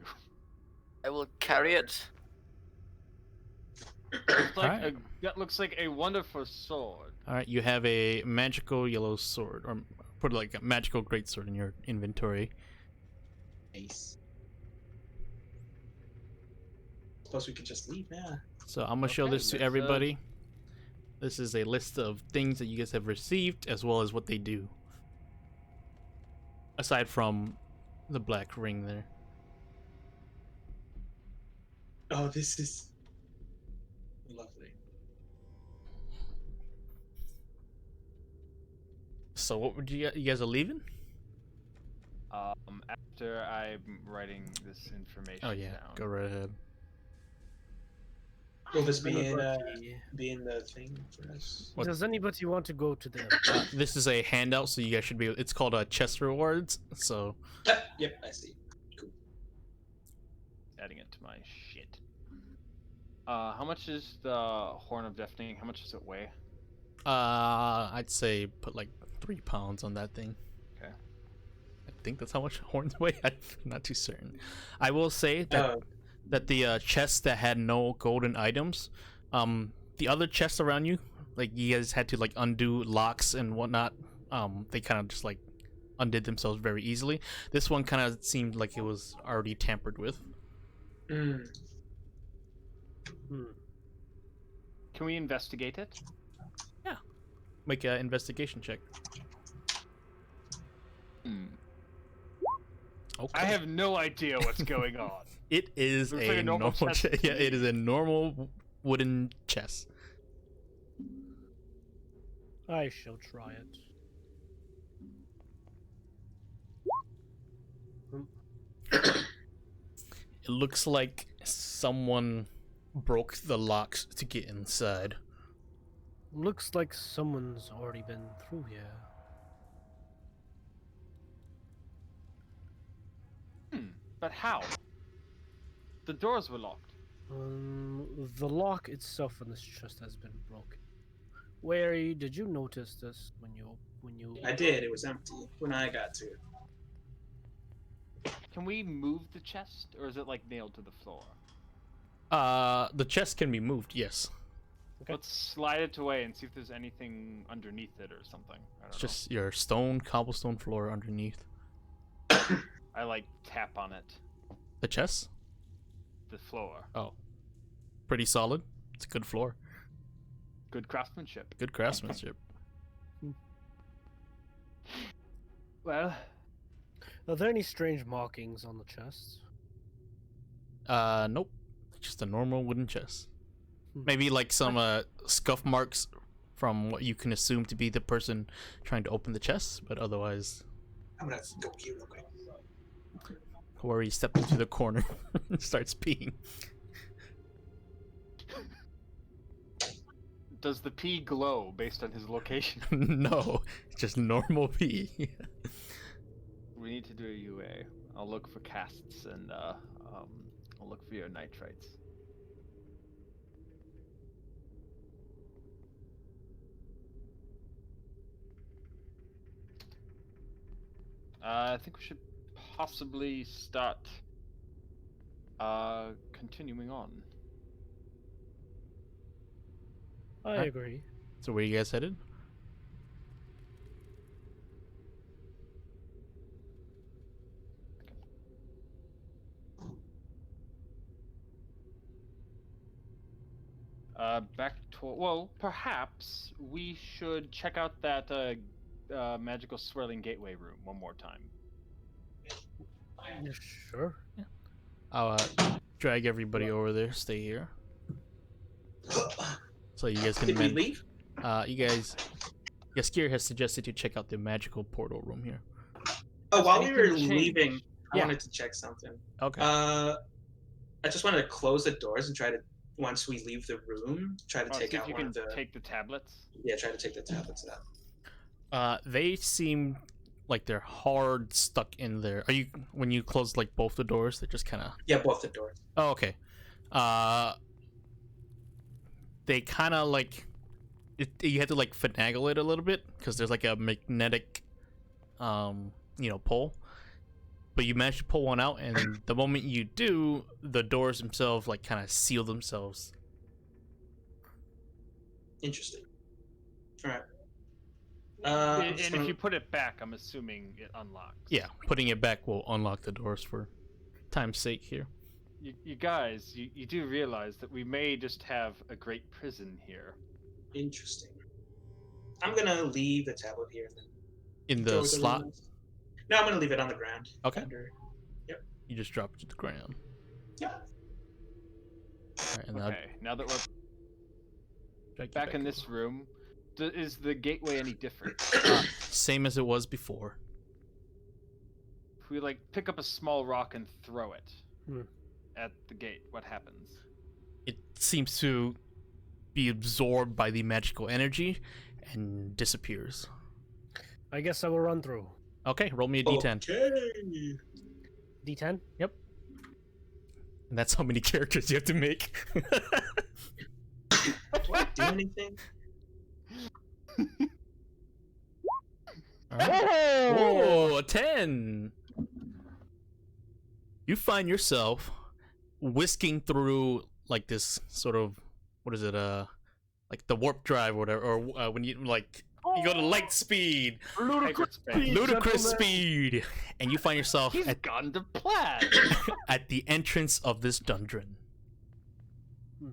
S5: I will carry it.
S2: That looks like a wonderful sword.
S1: All right. You have a magical yellow sword, or put like a magical greatsword in your inventory.
S3: Ace. Suppose we could just leave now.
S1: So I'm gonna show
S2: Okay,
S1: this to
S2: let's,
S1: everybody. This is a list of things that you guys have received, as well as what they do. Aside from the black ring there.
S3: Oh, this is lovely.
S1: So what would you guys are leaving?
S2: After I'm writing this information
S1: Oh yeah,
S2: down.
S1: go right ahead.
S3: Will this
S4: I'm
S3: be
S4: gonna
S3: in,
S4: go to the-
S3: be in the thing for us?
S1: What-
S4: Does anybody want to go to the?
S1: This is a handout, so you guys should be. It's called chest rewards. So
S3: Yep, I see.
S2: Adding it to my shit. How much is the Horn of Deafening? How much does it weigh?
S1: I'd say put like 3 pounds on that thing.
S2: Okay.
S1: I think that's how much horns weigh. I'm not too certain. I will say that
S3: Oh,
S1: that the chests that had no golden items, the other chests around you, like you guys had to like undo locks and whatnot. They kind of just like undid themselves very easily. This one kind of seemed like it was already tampered with.
S3: mm.
S2: Can we investigate it?
S1: Make an investigation check. Okay.
S2: I have no idea what's going on.
S1: It is
S2: Looks
S1: a,
S2: like a normal
S1: normal
S2: chest
S1: chest.
S2: to
S1: Yeah, it
S2: me.
S1: is a normal wooden chest.
S4: I shall try it.
S1: It looks like someone broke the locks to get inside.
S4: Looks like someone's already been through here.
S2: But how? The doors were locked.
S4: The lock itself on this chest has been broken. Wary, did you notice this when you
S3: I did. It was empty when I got to it.
S2: Can we move the chest, or is it like nailed to the floor?
S1: The chest can be moved, yes.
S4: Okay.
S2: Let's slide it away and see if there's anything underneath it or something. I don't
S1: It's just your cobblestone floor underneath.
S2: know. I like tap on it.
S1: The chest?
S2: The floor.
S1: Oh. Pretty solid. It's a good floor.
S2: Good craftsmanship.
S1: Good craftsmanship.
S2: Well,
S4: Are there any strange markings on the chest?
S1: Nope. Just a normal wooden chest.
S4: Hmm.
S1: Maybe like some scuff marks from what you can assume to be the person trying to open the chest, but otherwise,
S3: I'm gonna go pee real quick.
S1: where he stepped into the corner and starts peeing.
S2: does the pee glow based on his location?
S1: No, it's just normal pee.
S2: We need to do a UA. I'll look for casts and I'll look for your nitrites. I think we should possibly start continuing on.
S4: I
S1: Huh?
S4: agree.
S1: So where you guys headed?
S2: Back to well, perhaps we should check out that magical swirling gateway room one more time.
S4: Yeah, sure.
S1: I'll drag everybody over there. Stay here. So you guys can.
S3: Did we leave?
S1: You guys. Yaskir has suggested to check out the magical portal room here.
S3: Oh, while we
S2: Anything
S3: were
S2: changed?
S3: leaving, I
S1: Yeah.
S3: wanted to check something.
S1: Okay.
S3: I just wanted to close the doors and try to, once we leave the room, try to
S2: Oh,
S3: take
S2: see if
S3: out
S2: you
S3: one
S2: can
S3: of the.
S2: take the tablets.
S3: Yeah, try to take the tablets out.
S1: They seem like they're hard stuck in there. Are you when you close like both the doors? They just kind of.
S3: Yeah, both the doors.
S1: Oh, okay. They kind of like. You had to like finagle it a little bit because there's like a magnetic, pull. But you manage to pull one out, and the moment you do, the doors themselves like kind of seal themselves.
S3: Interesting. All right.
S2: And if you put it back, I'm assuming it unlocks.
S1: Yeah, putting it back will unlock the doors for time's sake here.
S2: You guys, you do realize that we may just have a great prison here.
S3: Interesting. I'm gonna leave the tablet here. And then
S1: In
S3: go
S1: the
S3: with
S1: slot,
S3: room. No, I'm gonna leave it on the ground.
S1: Okay.
S3: Under...
S1: you just drop it to the ground.
S3: Yep.
S1: Alright, and now
S2: Okay, now that we're
S1: drag you
S2: back in
S1: over.
S2: this room, is the gateway any different?
S1: Same as it was before.
S2: If we like pick up a small rock and throw it
S4: Hmm.
S2: at the gate, what happens?
S1: It seems to be absorbed by the magical energy and disappears.
S4: I guess I will run through.
S1: Okay, roll me a d10.
S3: Okay.
S4: D10?
S1: And that's how many characters you have to make.
S3: Do I do anything?
S1: Alright. Oh, a 10! You find yourself whisking through like this sort of, what is it, like the warp drive or whatever, or when you like you go to light speed,
S2: Hyperspace.
S1: ludicrous
S4: gentlemen.
S1: speed, and you find yourself
S2: He's gone to plaid.
S1: at the entrance of this dungeon.
S4: Hmm.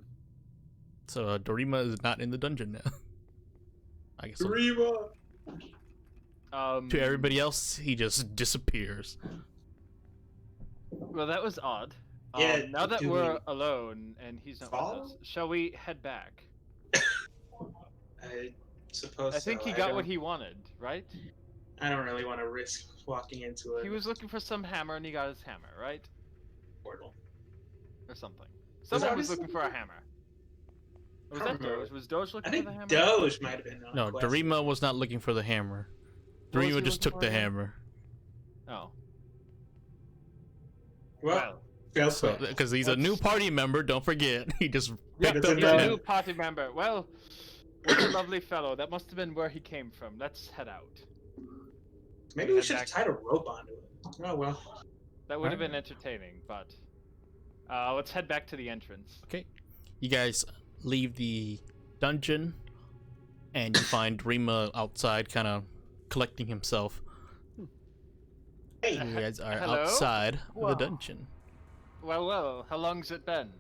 S1: So Dorima is not in the dungeon now. I guess
S3: Rima.
S1: to everybody else, he just disappears.
S2: Well, that was odd.
S3: Yeah,
S2: Now that
S3: do
S2: we're
S3: we
S2: alone and he's not
S3: follow?
S2: with us, shall we head back?
S3: I suppose.
S2: I think
S3: so.
S2: he got what he wanted, right?
S3: I don't really want to risk walking into a
S2: He was looking for some hammer and he got his hammer, right?
S3: portal.
S2: Or something.
S3: that
S2: Someone
S3: what
S2: was
S3: he
S2: looking
S3: said?
S2: for a hammer. Or was
S3: I
S2: that
S3: don't remember.
S2: Doge? Was Doge
S3: I
S2: looking
S3: think
S2: for the hammer?
S3: Doge might have been. On
S1: No,
S3: a quest.
S1: Dorima was not looking for the hammer.
S2: What was
S1: Dorima
S2: he
S1: just
S2: looking
S1: took
S2: for
S1: the
S2: again?
S1: hammer.
S2: Oh.
S3: Well, feel
S1: So,
S3: free.
S1: because he's a new party member, don't forget. He just
S2: Yeah,
S1: picked
S3: it's
S1: up
S3: a
S2: you're a
S1: shit.
S2: new party member. Well, what a lovely fellow. That must have been where he came from. Let's head out.
S3: Maybe we
S2: head
S3: should have
S2: back.
S3: tied a rope onto it. Oh well.
S2: That would have been
S1: Alright.
S2: entertaining, but let's head back to the entrance.
S1: Okay. You guys leave the dungeon, and you find Rima outside, kind of collecting himself.
S3: Hey,
S1: You guys are
S2: Hello?
S1: outside of
S4: Wow.
S1: the dungeon.
S2: Well, how long's it been?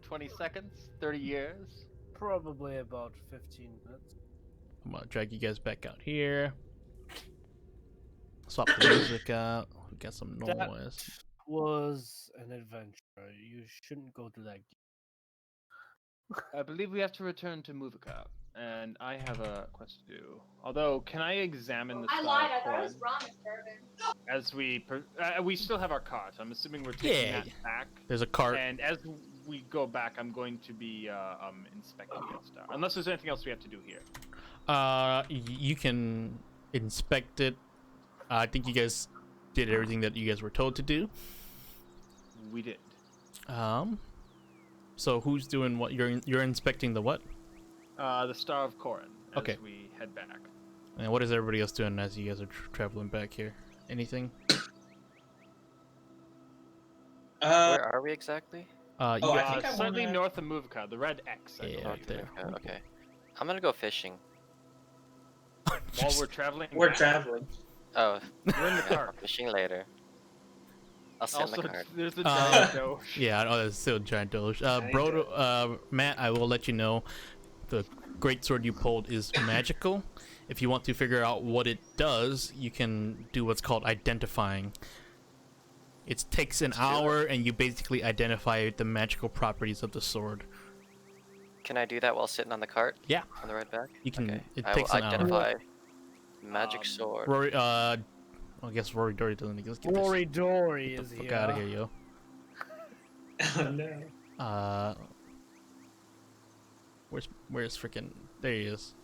S2: 20 seconds? 30 years?
S4: Probably about 15 minutes.
S1: I'm gonna drag you guys back out here. Swap the music out. We got some
S4: That-
S1: noise.
S4: Was an adventure. You shouldn't go to that.
S2: I believe we have to return to Muvika, and I have a quest to do. Although, can I examine the
S6: I
S2: Star
S6: lied.
S2: of
S6: I thought it was
S2: Corin
S6: ramen serving.
S2: as we still have our cart. I'm assuming we're taking
S1: Yeah,
S2: that back.
S1: There's a cart.
S2: And as we go back, I'm going to be inspecting that star. Unless there's anything else we have to do here.
S1: You can inspect it. I think you guys did everything that you guys were told to do.
S2: We did.
S1: So who's doing what? You're inspecting the what?
S2: The Star of Corin as
S1: Okay.
S2: we head back.
S1: And what is everybody else doing as you guys are traveling back here? Anything?
S5: Where are we exactly?
S1: You
S3: Oh, I
S1: guys,
S3: think I
S2: Slightly
S3: wanna-
S2: north of Muvika, the red X. I
S1: Yeah,
S2: believe.
S1: right there.
S5: Okay. I'm gonna go fishing.
S2: While we're traveling.
S3: We're
S2: back.
S3: traveling.
S5: Oh,
S2: We're in the cart.
S5: fishing later. I'll sit in
S2: Also,
S5: the cart.
S2: there's a
S1: Uh,
S2: giant doge.
S1: Yeah, I know there's still a giant doge.
S3: Giant
S1: Matt, I will let you know the great sword you pulled is magical. If you want to figure out what it does, you can do what's called identifying. It takes an hour, and you basically identify the magical properties of the sword.
S5: Can I do that while sitting on the cart?
S1: Yeah.
S5: On the ride back?
S1: You can.
S5: Okay.
S1: It
S5: I
S1: takes
S5: will
S1: an hour.
S5: identify magic sword.
S1: Rory, I guess Rory Dory doesn't exist. Get this-
S4: Rory Dory
S1: Get
S4: is
S1: the fuck
S4: here.
S1: out of here, yo.
S3: Oh no.
S1: Where's freaking? There he is.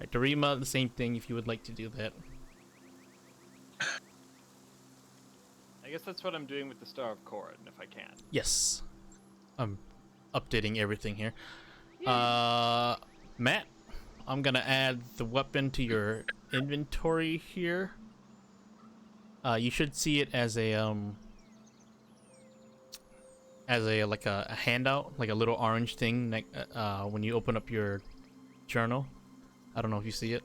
S1: Right, Dorima, the same thing. If you would like to do that.
S2: I guess that's what I'm doing with the Star of Corin, if I can.
S1: Yes. I'm updating everything here. Matt, I'm gonna add the weapon to your inventory here. You should see it as a like a handout, like a little orange thing when you open up your journal. I don't know if you see it.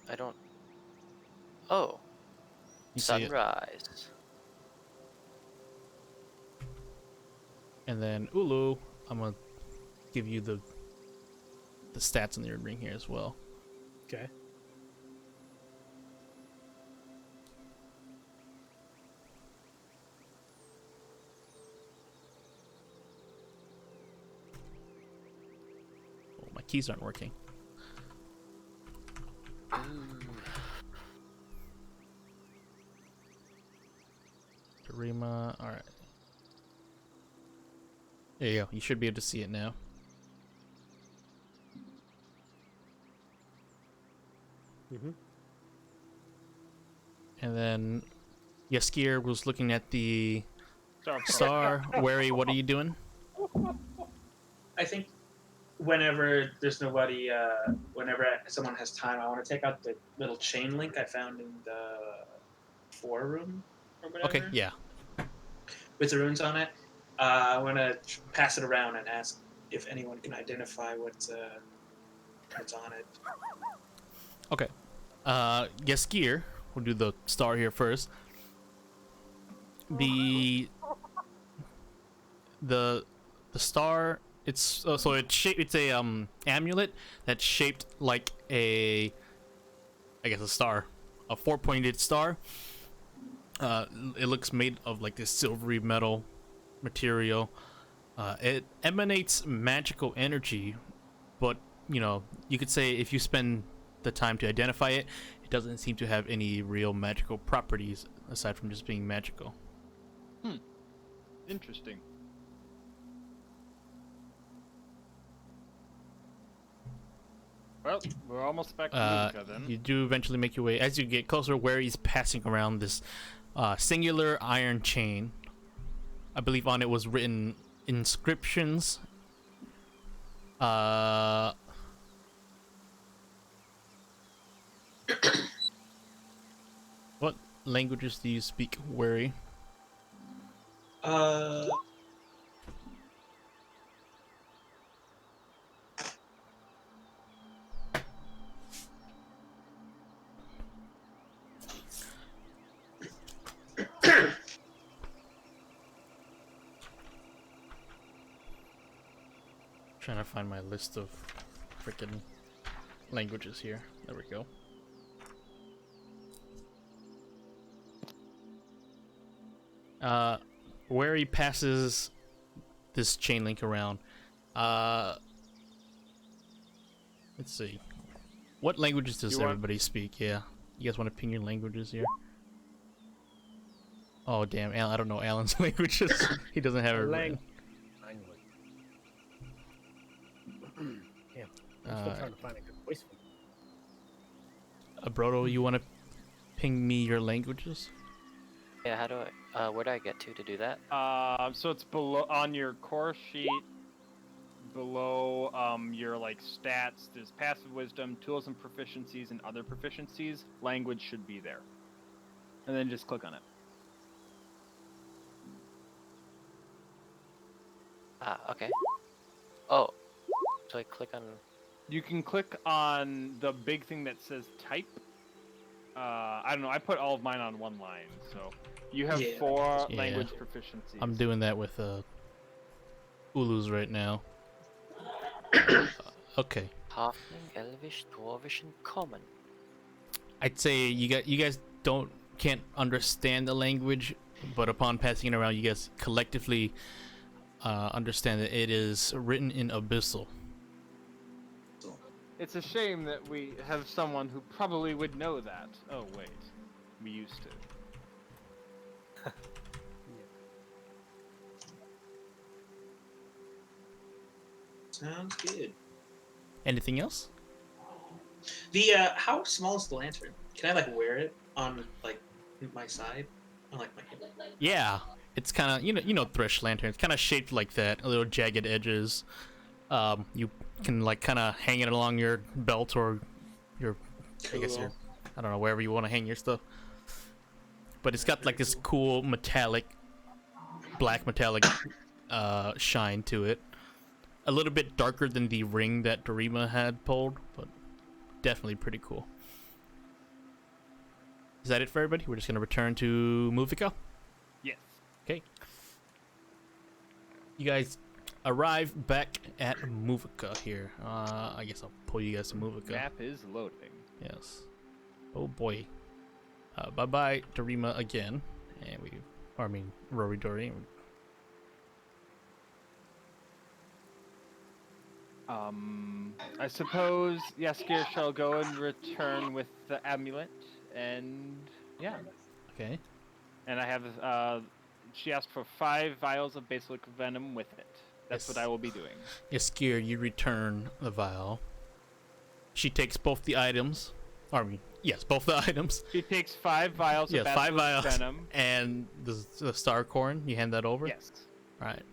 S5: I don't. Oh,
S1: You see it.
S5: sunrise.
S1: And then Ulu, I'm gonna give you the stats in the ring here as well.
S4: Okay.
S1: Oh, my keys aren't working. Dorima, alright. There you go. You should be able to see it now.
S4: Mhm.
S1: And then Yaskir was looking at the
S2: Star of Corin.
S1: star. Wary, what are you doing?
S3: I think whenever there's nobody, whenever someone has time, I want to take out the little chain link I found in the forum or whatever.
S1: Okay, yeah.
S3: With the runes on it. I want to pass it around and ask if anyone can identify what's on it.
S1: Okay. Yaskir, we'll do the star here first. The star, it's so it's a amulet that's shaped like a, I guess, a star, a 4-pointed star. It looks made of like this silvery metal material. It emanates magical energy, but you could say if you spend the time to identify it, it doesn't seem to have any real magical properties aside from just being magical.
S2: Interesting. Well, we're almost back to Luca then.
S1: You do eventually make your way as you get closer, where he's passing around this singular iron chain. I believe on it was written inscriptions. What languages do you speak, Wary? Trying to find my list of freaking languages here. There we go. Where he passes this chain link around. Let's see. What languages does everybody speak? Yeah. You guys want to ping your languages here? Oh damn, Alan, I don't know Alan's languages. He doesn't have it written.
S4: Yeah, I'm still trying to find a good voice for
S1: Brodo, you want to ping me your languages?
S5: Yeah, how do I, where do I get to do that?
S2: So it's below on your core sheet. Below your like stats, there's passive wisdom, tools and proficiencies, and other proficiencies. Language should be there, and then just click on it.
S5: Okay. Oh, so I click on.
S2: You can click on the big thing that says type. I don't know. I put all of mine on one line, so you have 4 language proficiencies.
S1: I'm doing that with Ulus right now. Okay.
S5: Halfling, Elvish, Dwarvish, and Common.
S1: I'd say you guys can't understand the language, but upon passing it around, you guys collectively understand that it is written in Abyssal.
S2: It's a shame that we have someone who probably would know that. Oh wait, we used to.
S3: Sounds good.
S1: Anything else?
S3: The how small is the lantern? Can I like wear it on like my side, on like my hip?
S1: Yeah, it's kind of you know Thresh lantern. It's kind of shaped like that, a little jagged edges. You can like kind of hang it along your belt or your, I guess your, I don't know, wherever you want to hang your stuff. But it's got like this cool black metallic shine to it. A little bit darker than the ring that Dorima had pulled, but definitely pretty cool. Is that it for everybody? We're just gonna return to Muvika.
S2: Yes.
S1: Okay. You guys arrive back at Muvika here. I guess I'll pull you guys to Muvika.
S2: Map is loading.
S1: Yes. Oh boy. Bye bye, Dorima again, and Rory Dory.
S2: I suppose Yaskir shall go and return with the amulet, and yeah.
S1: Okay.
S2: And I have, she asked for 5 vials of basilic venom with it. That's what I will be doing.
S1: Yaskir, you return the vial. She takes both the items. Both the items.
S2: She takes 5 vials of basilic venom.
S1: And the star corn, you hand that over?
S2: Yes.
S1: Alright.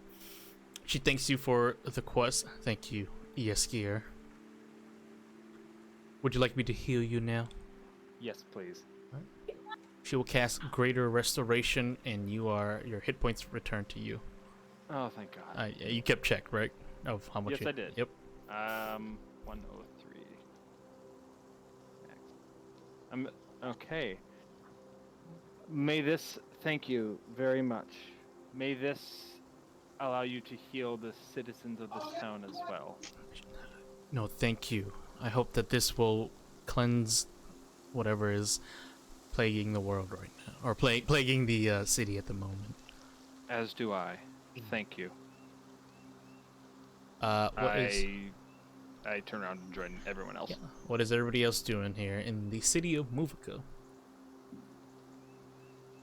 S1: She thanks you for the quest. Thank you, Yaskir. Would you like me to heal you now?
S2: Yes, please.
S1: She will cast Greater Restoration, and your hit points return to you.
S2: Oh, thank God.
S1: You kept check, right? Of how much?
S2: Yes, I did.
S1: Yep.
S2: 103. Okay. Thank you very much. May this allow you to heal the citizens of this town as well.
S1: No, thank you. I hope that this will cleanse whatever is plaguing the world right now, or plaguing the city at the moment.
S2: As do I. Thank you. I turn around and join everyone else.
S1: Yeah. What is everybody else doing here in the city of Muvika?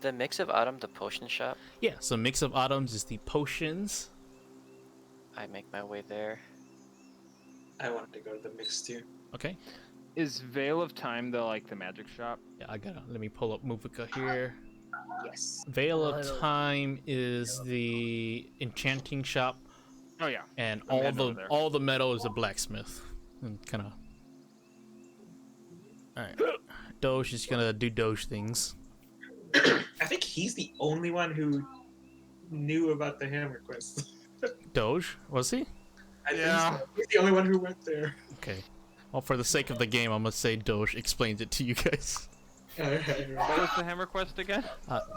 S5: The Mix of Autumn, the potion shop.
S1: Yeah, so Mix of Autumns is the potions.
S5: I make my way there.
S3: I wanted to go to the mix too.
S1: Okay.
S2: Is Veil of Time the magic shop?
S1: Yeah, let me pull up Muvika here.
S3: Yes.
S1: Veil of Time is the enchanting shop,
S2: Oh yeah.
S1: and
S2: I'm heading over there.
S1: all the metal is a blacksmith. And kind of. All right. Doge is gonna do Doge things.
S3: I think he's the only one who knew about the Hammer Quest.
S1: Doge, was he?
S3: I
S2: Yeah.
S3: think so. He's the only one who went there.
S1: Okay. Well, for the sake of the game, I'm gonna say Doge explains it to you guys.
S2: What was the Hammer Quest again?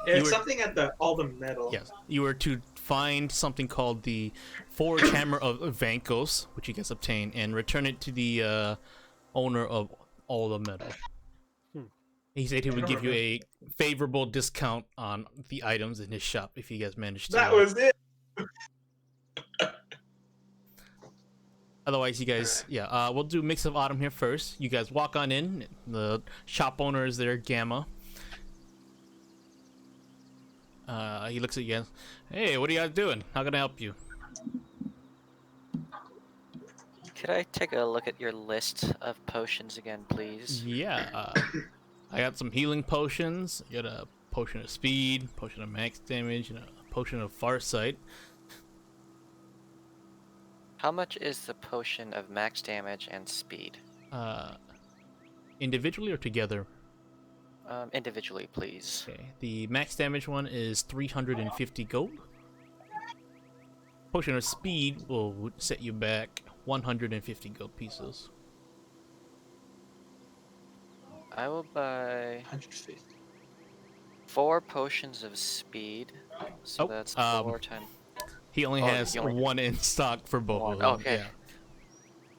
S3: It's something at all the metal.
S1: Yes, you were to find something called the Forge Hammer of Vankos, which you guys obtain, and return it to the owner of all the metal. He said he would give you a favorable discount on the items in his shop if you guys managed to.
S3: That was it.
S1: Otherwise, you guys, we'll do Mix of Autumn here first. You guys walk on in. The shop owner is there, Gamma. He looks at you guys. Hey, what are you guys doing? How can I help you?
S5: Could I take a look at your list of potions again, please?
S1: Yeah, I got some healing potions. I got a potion of speed, potion of max damage, and a potion of farsight.
S5: How much is the potion of max damage and speed?
S1: Individually or together?
S5: Individually, please.
S1: Okay, the max damage one is 350 gold. Potion of speed will set you back 150 gold pieces.
S5: I will buy
S3: 150.
S5: 4 potions of speed. So
S1: Oh,
S5: that's 4 times.
S1: He only has one in stock for both of them.
S5: Okay.
S1: Yeah.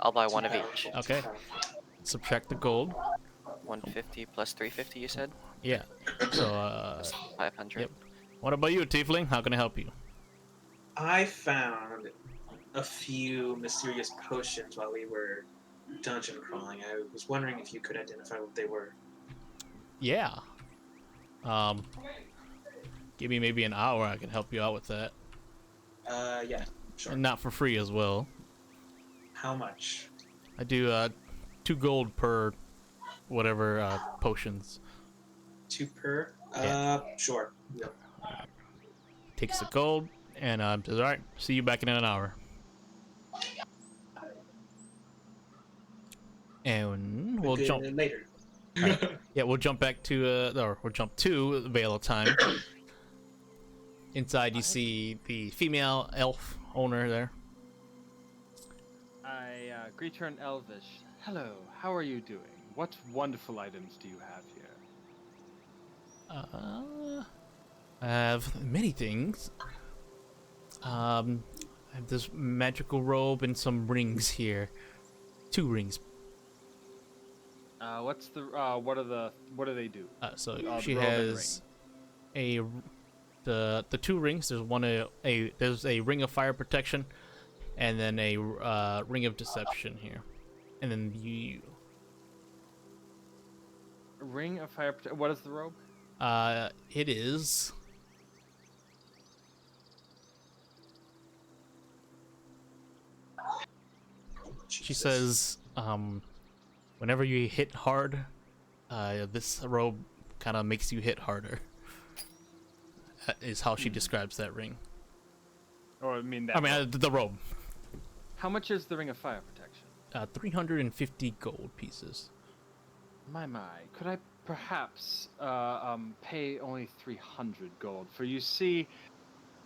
S5: I'll buy 1 of each.
S1: Okay. Subtract the gold.
S5: 150 plus 350, you said?
S1: Yeah. So,
S5: That's 500.
S1: Yep. What about you, Tiefling? How can I help you?
S3: I found a few mysterious potions while we were dungeon crawling. I was wondering if you could identify what they were.
S1: Yeah. Give me maybe an hour. I can help you out with that.
S3: Yeah, sure.
S1: And not for free as well.
S3: How much?
S1: I do 2 gold per whatever potions.
S3: 2 per?
S1: Yeah.
S3: Sure. Yep.
S1: Takes the gold and says, all right, see you back in an hour. And we'll jump
S3: later.
S1: Right. Yeah, we'll jump back to we'll jump to Veil of Time. Inside, you see the female elf owner there.
S2: I greet her in Elvish. Hello, how are you doing? What wonderful items do you have here?
S1: I have many things. I have this magical robe and some rings here. 2 rings.
S2: What do they do?
S1: So
S2: The
S1: she
S2: robe and
S1: has the 2 rings. There's there's a ring of fire protection, and then a ring of deception here, and then you.
S2: Ring of fire. What is the robe?
S1: It is. She says, whenever you hit hard, this robe kind of makes you hit harder. That is how she describes that ring.
S2: Or I mean
S1: the robe.
S2: How much is the ring of fire protection?
S1: 350 gold pieces.
S2: My. Could I perhaps pay only 300 gold? For you see,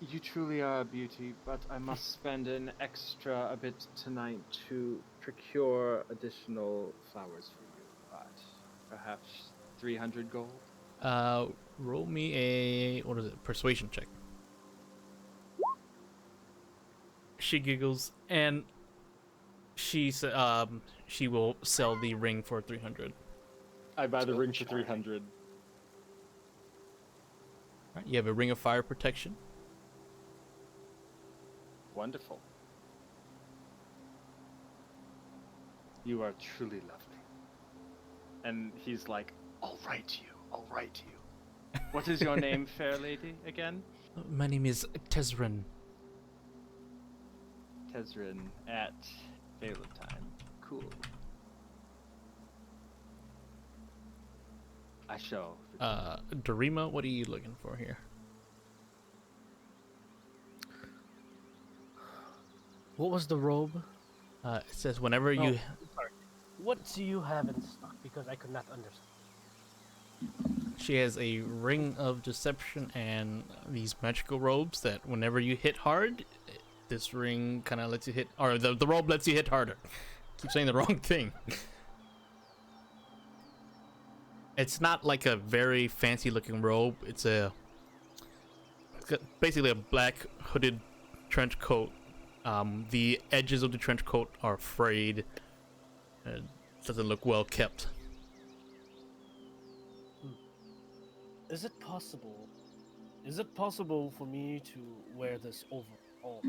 S2: you truly are a beauty, but I must spend a bit tonight to procure additional flowers for you. But perhaps 300 gold?
S1: Roll me a persuasion check. She giggles and she will sell the ring for 300.
S2: I buy the ring for 300.
S1: Right, you have a ring of fire protection.
S2: Wonderful. You are truly lovely. And he's like, I'll write to you. What is your name, fair lady, again?
S1: My name is Tezrin.
S2: Tezrin at Veil of Time. Cool. I shall.
S1: Dorima, what are you looking for here?
S4: What was the robe?
S1: It says whenever you.
S4: Sorry. What do you have in stock? Because I could not understand.
S1: She has a ring of deception and these magical robes that whenever you hit hard, this ring kind of lets you hit, or the robe lets you hit harder. Keep saying the wrong thing. It's not like a very fancy looking robe. It's basically a black hooded trench coat. The edges of the trench coat are frayed. It doesn't look well kept.
S4: Is it possible? Is it possible for me to wear this overall?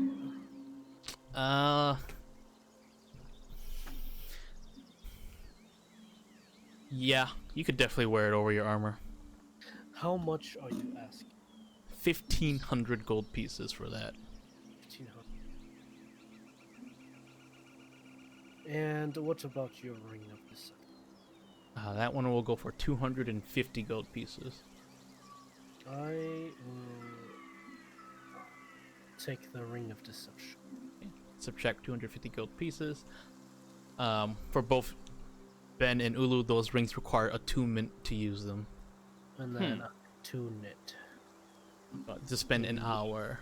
S1: Yeah, you could definitely wear it over your armor.
S4: How much are you asking?
S1: 1,500 gold pieces for that.
S4: 1,500. And what about your ring of deception?
S1: That one will go for 250 gold pieces.
S4: I will take the ring of deception.
S1: Okay. Subtract 250 gold pieces. For both Ben and Ulu, those rings require attunement to use them.
S4: And then attune it.
S1: To spend an hour.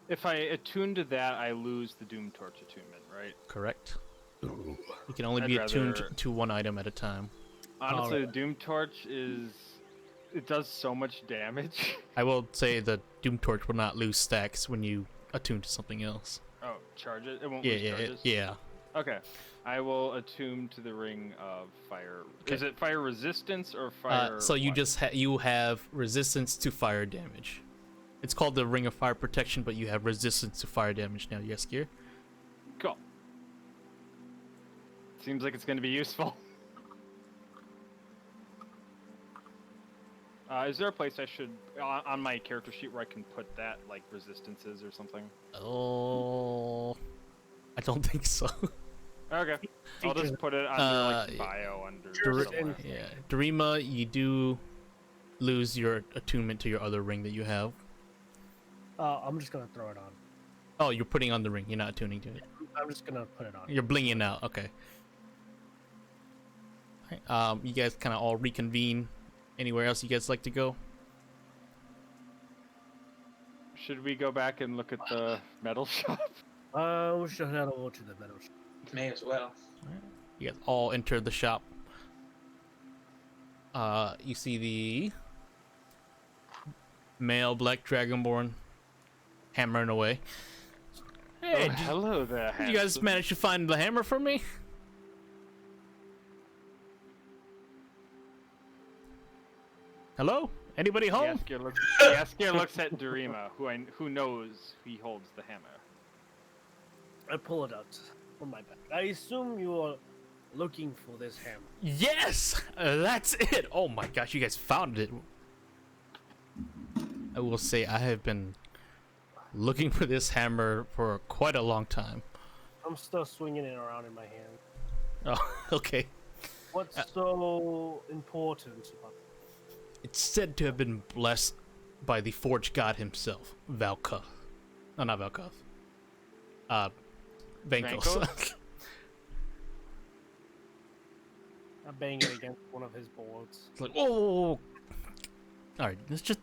S2: If I attune to that, I lose the Doom Torch attunement, right?
S1: Correct. You can only
S2: I'd
S1: be attuned
S2: rather-
S1: to one item at a time.
S2: Honestly,
S4: Alright.
S2: the Doom Torch it does so much damage.
S1: I will say the Doom Torch will not lose stacks when you attune to something else.
S2: Oh, charge it? It won't
S1: Yeah,
S2: lose charges?
S1: yeah.
S2: Okay. I will attune to the Ring of Fire.
S1: Okay.
S2: Is it fire resistance or fire?
S1: So you
S2: what?
S1: just you have resistance to fire damage. It's called the Ring of Fire Protection, but you have resistance to fire damage now. Yes, Gear?
S2: Cool. Seems like it's going to be useful. Is there a place I should, on my character sheet, where I can put that, like resistances or something?
S1: Oh, I don't think so.
S2: Okay. I'll just put it under like bio under somewhere.
S1: Yeah, Dorima, you do lose your attunement to your other ring that you have.
S4: I'm just gonna throw it on.
S1: Oh, you're putting on the ring. You're not attuning to it.
S4: I'm just gonna put it on.
S1: You're blinging out. Okay. Alright, you guys kind of all reconvene. Anywhere else you guys like to go?
S2: Should we go back and look at the metal shop?
S4: We should head over to the meadow.
S3: May as well.
S1: You guys all enter the shop. You see the male black dragonborn hammering away. Hey,
S2: hello there.
S1: did you guys
S2: handsome.
S1: manage to find the hammer for me? Hello? Anybody home?
S2: Yaskier looks at Dorima, who knows he holds the hammer.
S4: I pull it out from my bag. I assume you are looking for this hammer.
S1: Yes! That's it! Oh my gosh, you guys found it. I will say I have been looking for this hammer for quite a long time.
S4: I'm still swinging it around in my hand.
S1: Oh, okay.
S4: What's so important about it?
S1: It's said to have been blessed by the forge god himself, Valkov. No, not Valkov. Vankos.
S2: Vankos?
S4: I bang it against one of his boards.
S1: It's like, oh! Alright, let's just,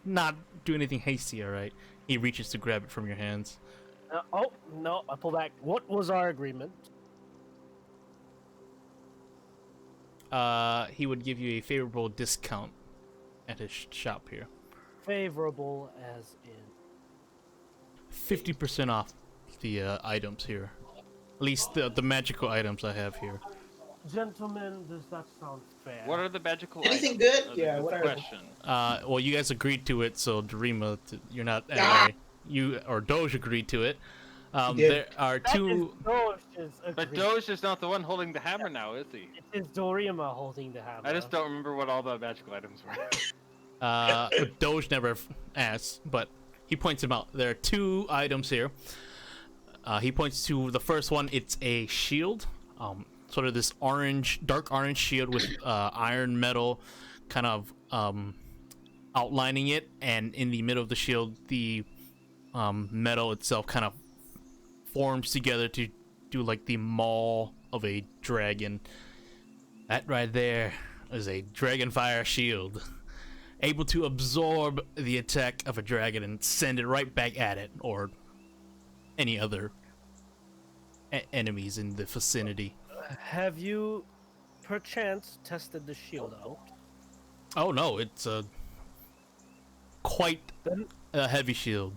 S1: not do anything hasty, alright? He reaches to grab it from your hands.
S4: Oh, no, I pull back. What was our agreement?
S1: He would give you a favorable discount at his shop here.
S4: Favorable as in...
S1: 50% off the items here. At least the magical items I have here.
S4: Gentlemen, does that sound fair?
S2: What are the magical
S3: Anything
S2: items?
S3: good? Yeah, what are they?
S2: Question.
S1: Well, you guys agreed to it, so Dorima, you're not. You or Doge agreed to it.
S3: did.
S1: There are two.
S2: But Doge is not the one holding the hammer now, is he?
S4: It is Dorima holding the hammer.
S2: I just don't remember what all the magical items were.
S1: Doge never asked, but he points them out. There are two items here. He points to the first one. It's a shield. sort of this dark orange shield with iron metal kind of outlining it, and in the middle of the shield, the metal itself kind of forms together to do like the maw of a dragon. That right there is a dragon fire shield, able to absorb the attack of a dragon and send it right back at it or any other enemies in the vicinity.
S4: Have you, perchance, tested the shield out?
S1: Oh no, it's a quite
S4: Then,
S1: a heavy shield.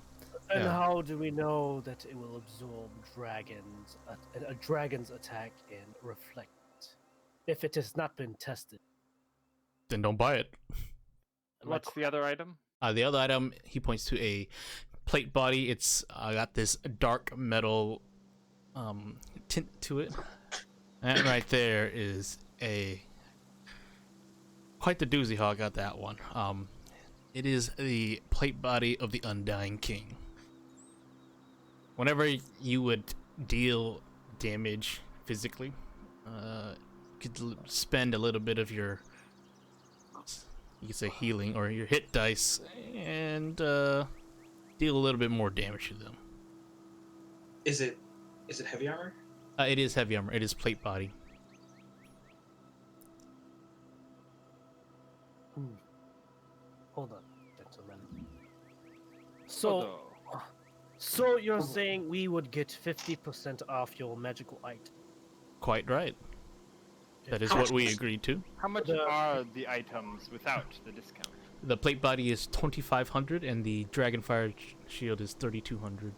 S4: and
S1: Yeah.
S4: how do we know that it will absorb a dragon's attack and reflect it? If it has not been tested.
S1: Then don't buy it.
S4: Am I
S2: What's the other item?
S1: The other item, he points to a plate body. It's got this dark metal tint to it. And right there is quite the doozy how I got that one. It is the plate body of the Undying King. Whenever you would deal damage physically, you could spend a little bit of your, you could say, healing or your hit dice and deal a little bit more damage to them.
S3: Is it heavy armor?
S1: It is heavy armor. It is plate body.
S4: Hold on, gentlemen. So,
S2: Although,
S4: so you're saying we would get 50% off your magical item?
S1: Quite right. That is
S3: How
S1: what
S3: much
S1: we
S3: was-
S1: agreed to.
S2: how much
S4: The-
S2: are the items without the discount?
S1: The plate body is 2,500 and the Dragonfire shield is 3,200.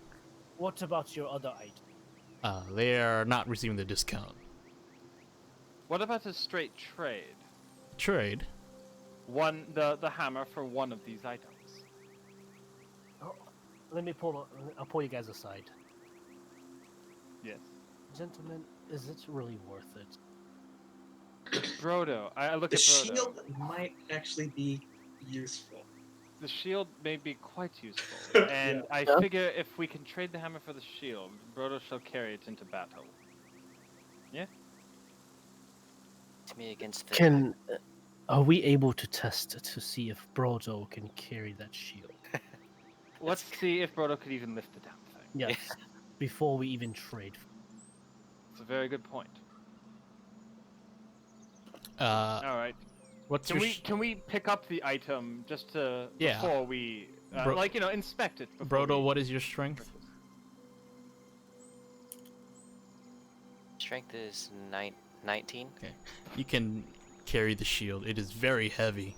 S4: What about your other item?
S1: They are not receiving the discount.
S2: What about a straight trade?
S1: Trade.
S2: The hammer for one of these items.
S4: I'll pull you guys aside.
S2: Yes.
S4: Gentlemen, is it really worth it?
S2: Brodo, I look
S3: The
S2: at Brodo.
S3: shield might actually be useful.
S2: The shield may be quite useful, and I
S4: Yeah.
S2: figure if we can trade the hammer for the shield, Brodo shall carry it into battle.
S5: To me against the
S4: Are we able to test to see if Brodo can carry that shield?
S2: Let's see if Brodo could even lift the damn thing.
S4: Yes. Before we even trade.
S2: It's a very good point.
S1: Uh,
S2: All right.
S1: what's
S2: Can
S1: your
S2: we can we pick up the item just to
S1: Yeah.
S2: before we
S1: Bro-
S2: inspect it? Before
S1: Brodo,
S2: we-
S1: what is your strength?
S5: strength is 19.
S1: You can carry the shield. It is very heavy.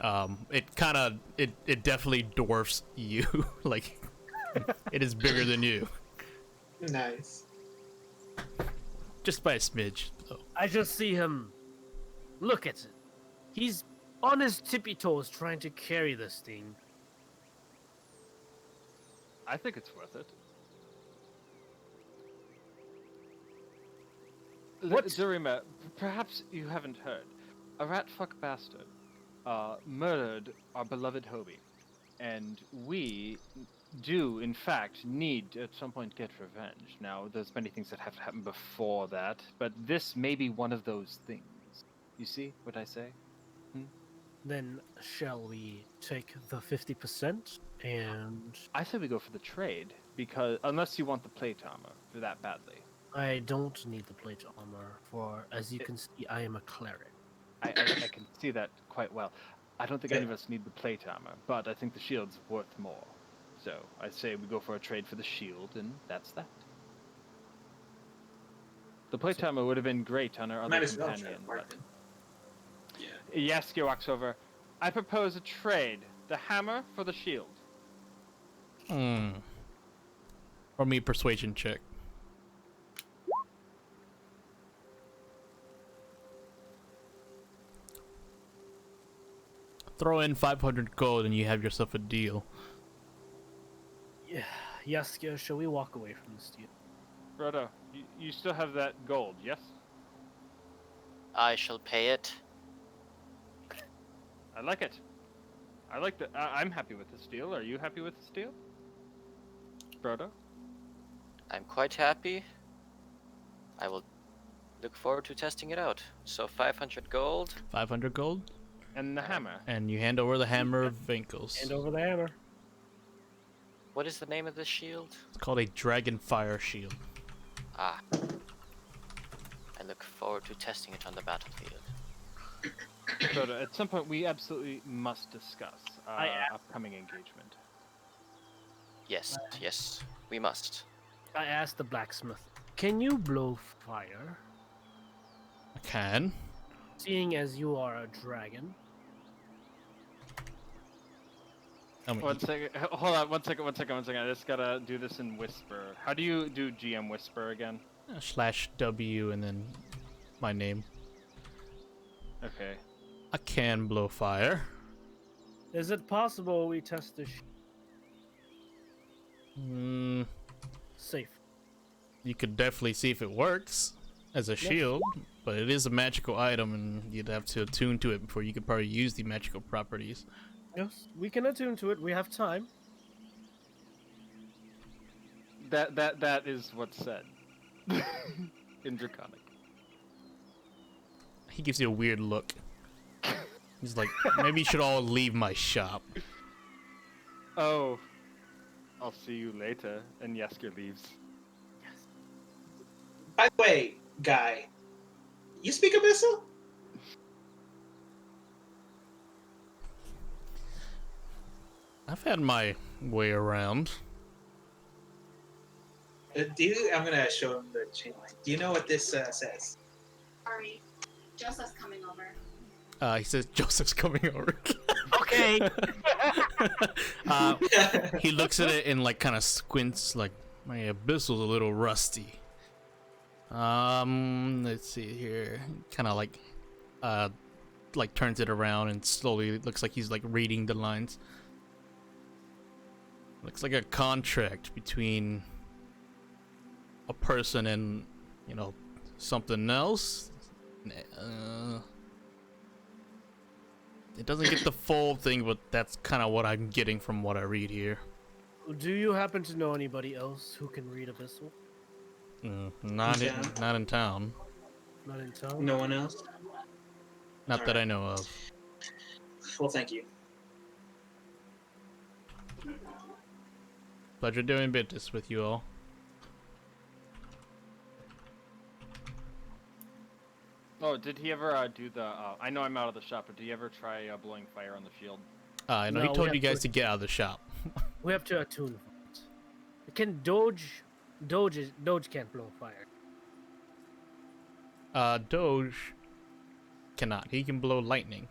S1: It definitely dwarfs you. Like, it is bigger than you.
S3: Nice.
S1: Just by a smidge, though.
S4: I just see him. Look at it. He's on his tippy toes trying to carry this thing.
S2: I think it's worth it.
S4: What?
S2: Durima, perhaps you haven't heard. A rat fuck bastard murdered our beloved Hobie, and we do, in fact, need at some point get revenge. Now, there's many things that have to happen before that, but this may be one of those things. You see what I say?
S4: Then shall we take the 50% and
S2: I say we go for the trade, because unless you want the plate armor for that badly.
S4: I don't need the plate armor for, as you can see, I am a cleric.
S2: I can see that quite well. I don't think any of us need the plate armor, but I think the shield's worth more. So I say we go for a trade for the shield, and that's that. The plate armor would have been great on our other
S3: Might as well
S2: companion,
S3: try to
S2: but
S3: bargain. Yeah.
S2: Yaski walks over. I propose a trade: the hammer for the shield.
S1: Roll me a persuasion check. Throw in 500 gold and you have yourself a deal.
S4: Yeah, Yaskio, shall we walk away from this deal?
S2: Brodo, you still have that gold, yes?
S5: I shall pay it.
S2: I like it. I like the. I'm happy with this deal. Are you happy with this deal, Brodo?
S5: I'm quite happy. I will Look forward to testing it out. So 500 gold.
S1: 500 gold,
S2: And the hammer.
S1: and you hand over the hammer of Vinkles.
S4: Hand over the hammer.
S5: What is the name of this shield?
S1: It's called a Dragon Fire Shield.
S5: Ah. I look forward to testing it on the battlefield.
S2: So at some point, we absolutely must discuss
S4: I am.
S2: upcoming engagement.
S5: Yes, yes, we must.
S4: I asked the blacksmith, can you blow fire?
S1: I can.
S4: Seeing as you are a dragon.
S1: I mean,
S2: One second. Hold on. One second. I just gotta do this in whisper. How do you do GM whisper again?
S1: /W and then my name.
S2: Okay.
S1: I can blow fire.
S4: Is it possible we test this safe?
S1: You could definitely see if it works as a shield, but it is a magical item and you'd have to attune to it before you could probably use the magical properties.
S4: Yes, we can attune to it. We have time.
S2: That is what's said. In Draconic.
S1: He gives you a weird look. He's like, maybe you should all leave my shop.
S2: Oh. I'll see you later. And Yesker leaves.
S3: By the way, guy, you speak Abyssal?
S1: I've had my way around.
S3: I'm gonna show him the chain link. Do you know what this says?
S6: Sorry, Joseph's coming over.
S1: He says Joseph's coming over.
S4: Okay.
S1: He looks at it and like kind of squints, like my abyssal's a little rusty. Let's see here. Kind of like turns it around and slowly looks like he's like reading the lines. Looks like a contract between a person and, you know, something else. It doesn't get the full thing, but that's kind of what I'm getting from what I read here.
S4: Do you happen to know anybody else who can read Abyssal?
S1: Not in town.
S4: Not in town?
S3: No one else?
S1: Not that I know of.
S3: Well, thank you.
S1: Pleasure doing business with you all.
S2: Oh, did he ever do the? I know I'm out of the shop, but did he ever try blowing fire on the shield?
S1: I know
S4: No,
S1: he
S4: we
S1: told
S4: have
S1: you guys
S4: to-
S1: to get out of the shop.
S4: We have to attune for it. Can Doge can't blow fire.
S1: Doge cannot. He can blow lightning.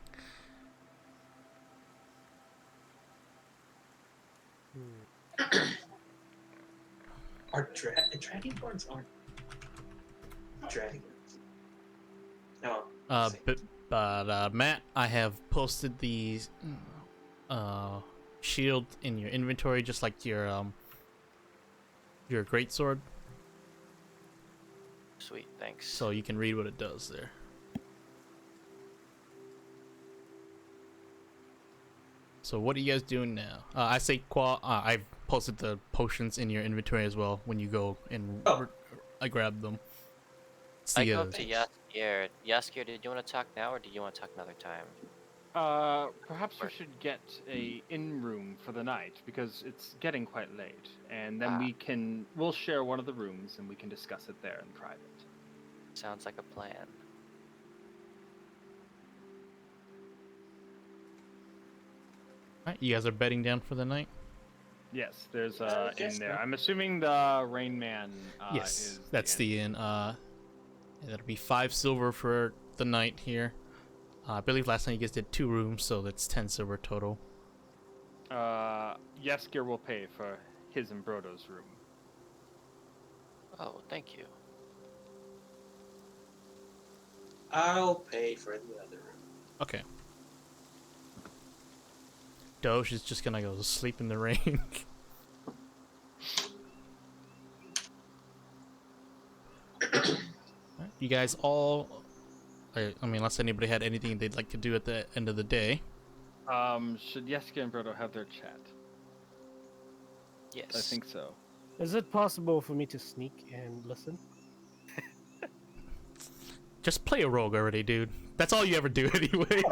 S3: Are dragonborns aren't dragons? No.
S1: But Matt, I have posted the shield in your inventory, just like your greatsword,
S5: Sweet, thanks.
S1: so you can read what it does there. So what are you guys doing now? I say I've posted the potions in your inventory as well when you go and I grab them. It's
S5: I
S1: the,
S5: go up to Yaskier. Yaskier, did you want to talk now or do you want to talk another time?
S2: Perhaps we should get a in room for the night because it's getting quite late, and then we'll share one of the rooms and we can discuss it there in private.
S5: Sounds like a plan.
S1: Alright, you guys are bedding down for the night?
S2: Yes, there's
S3: yes,
S2: in there.
S3: sir.
S2: I'm assuming the Rain Man.
S1: Yes,
S2: is
S1: that's the inn. That'll be 5 silver for the night here. I believe last night you guys did 2 rooms, so that's 10 silver total.
S2: Yesker will pay for his and Brodo's room.
S5: Oh, thank you.
S3: I'll pay for the other room.
S1: Okay. Doge is just gonna go to sleep in the rain. Alright, you guys all, I mean, unless anybody had anything they'd like to do at the end of the day.
S2: Should Yesker and Brodo have their chat?
S5: Yes.
S2: I think so.
S4: Is it possible for me to sneak and listen?
S1: Just play a rogue already, dude. That's all you ever do, anyways.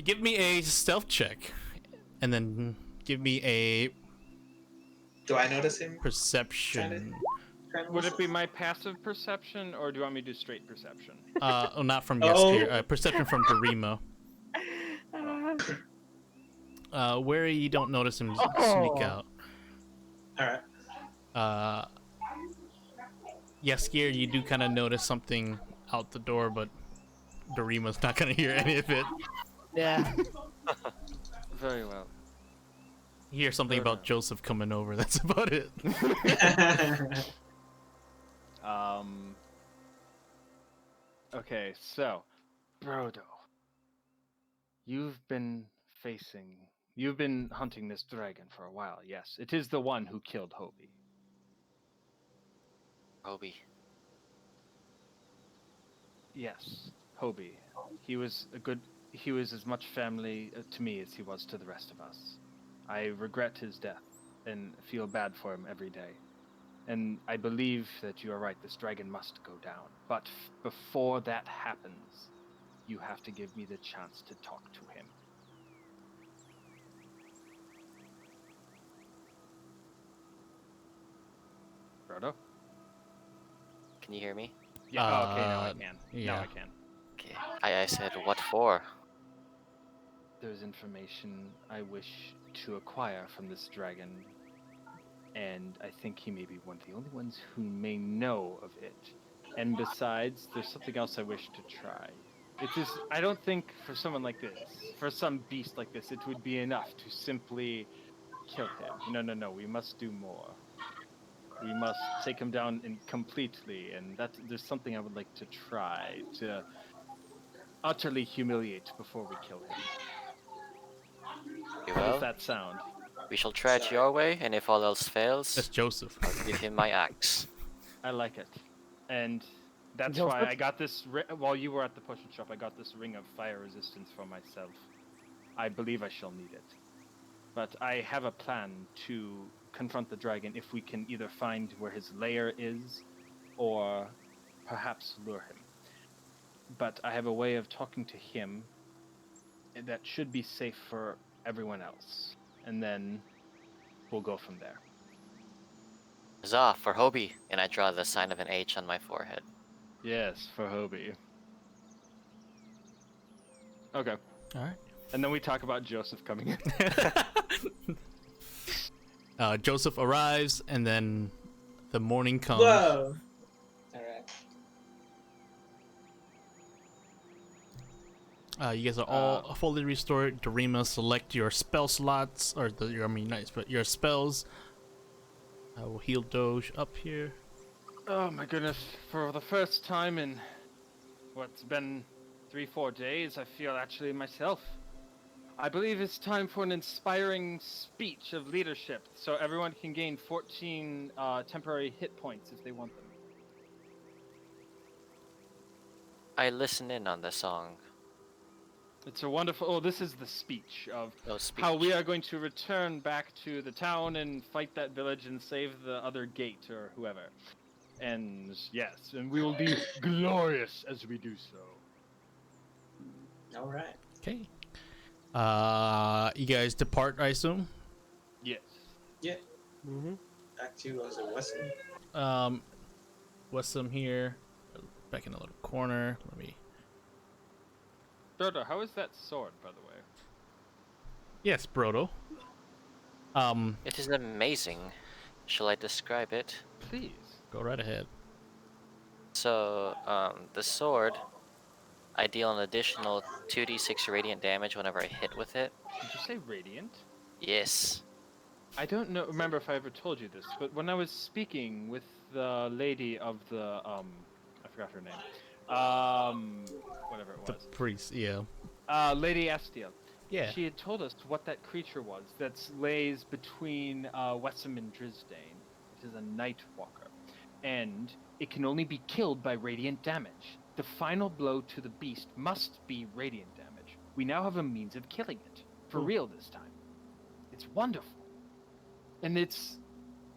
S1: Give me a stealth check, and then give me a
S3: Do I notice him?
S1: perception.
S2: Would it be my passive perception, or do you want me to do straight perception?
S1: Oh, not from
S3: Oh.
S1: Yeskier. Perception from Dorimo. Where you don't notice him sneak out.
S3: Alright.
S1: Yeskier, you do kind of notice something out the door, but Dorimo's not gonna hear any of it.
S4: Yeah.
S2: Very well.
S1: You hear something
S2: Fair
S1: about
S2: enough.
S1: Joseph coming over. That's about it.
S2: Okay, so, Brodo, you've been hunting this dragon for a while. Yes, it is the one who killed Hobie.
S5: Hobie.
S2: Yes, Hobie. He was as much family to me as he was to the rest of us. I regret his death and feel bad for him every day. And I believe that you are right, this dragon must go down. But before that happens, you have to give me the chance to talk to him. Frodo?
S5: Can you hear me?
S2: Yeah, oh, okay, now I can.
S1: yeah.
S2: Now I can.
S5: Okay. I said, what for?
S2: There's information I wish to acquire from this dragon, and I think he may be one of the only ones who may know of it. And besides, there's something else I wish to try. I don't think for someone like this, for some beast like this, it would be enough to simply kill him. No, we must do more. We must take him down completely, and there's something I would like to try to utterly humiliate before we kill him.
S5: Very
S2: How
S5: well,
S2: does that sound?
S5: we shall try it your way, and if all else
S1: That's
S5: fails,
S1: Joseph.
S5: I'll give him my axe.
S2: I like it. And that's
S4: Joseph?
S2: why I got this, while you were at the potion shop, I got this ring of fire resistance for myself. I believe I shall need it. But I have a plan to confront the dragon if we can either find where his lair is, or perhaps lure him. But I have a way of talking to him that should be safe for everyone else. And then we'll go from there.
S5: Huzzah, for Hobie! And I draw the sign of an H on my forehead.
S2: Yes, for Hobie. Okay.
S1: Alright.
S2: And then we talk about Joseph coming in.
S1: Joseph arrives, and then the morning comes.
S3: Whoa! Alright.
S1: You guys are all fully restored. Dorima, select your spell slots, or your spells. I will heal Doge up here.
S2: Oh my goodness, for the first time in what's been 3-4 days, I feel actually myself. I believe it's time for an inspiring speech of leadership, so everyone can gain 14 temporary hit points if they want them.
S5: I listen in on the song.
S2: It's a wonderful. Oh, this is the speech of
S5: Oh, speech.
S2: how we are going to return back to the town and fight that village and save the other gate or whoever. And yes, and we will be glorious as we do so.
S3: Alright.
S1: Okay. You guys depart, I assume.
S2: Yes.
S3: Yeah.
S4: Mm-hmm.
S3: Back to, was it Weston?
S1: Wesam here. Back in the little corner. Let me.
S2: Dodo, how is that sword, by the way?
S1: Yes, Brodo.
S5: It is amazing. Shall I describe it?
S2: Please.
S1: Go right ahead.
S5: So, the sword, I deal an additional 2d6 radiant damage whenever I hit with it.
S2: Did you say radiant?
S5: Yes.
S2: I don't remember if I ever told you this, but when I was speaking with the lady of the I forgot her name. Whatever it
S1: The
S2: was.
S1: priest, yeah.
S2: Lady Estiel.
S1: Yeah.
S2: She had told us what that creature was that lays between Wessam and Drisdane. It is a night walker. And it can only be killed by radiant damage. The final blow to the beast must be radiant damage. We now have a means of killing it. For real this time. It's wonderful. And it's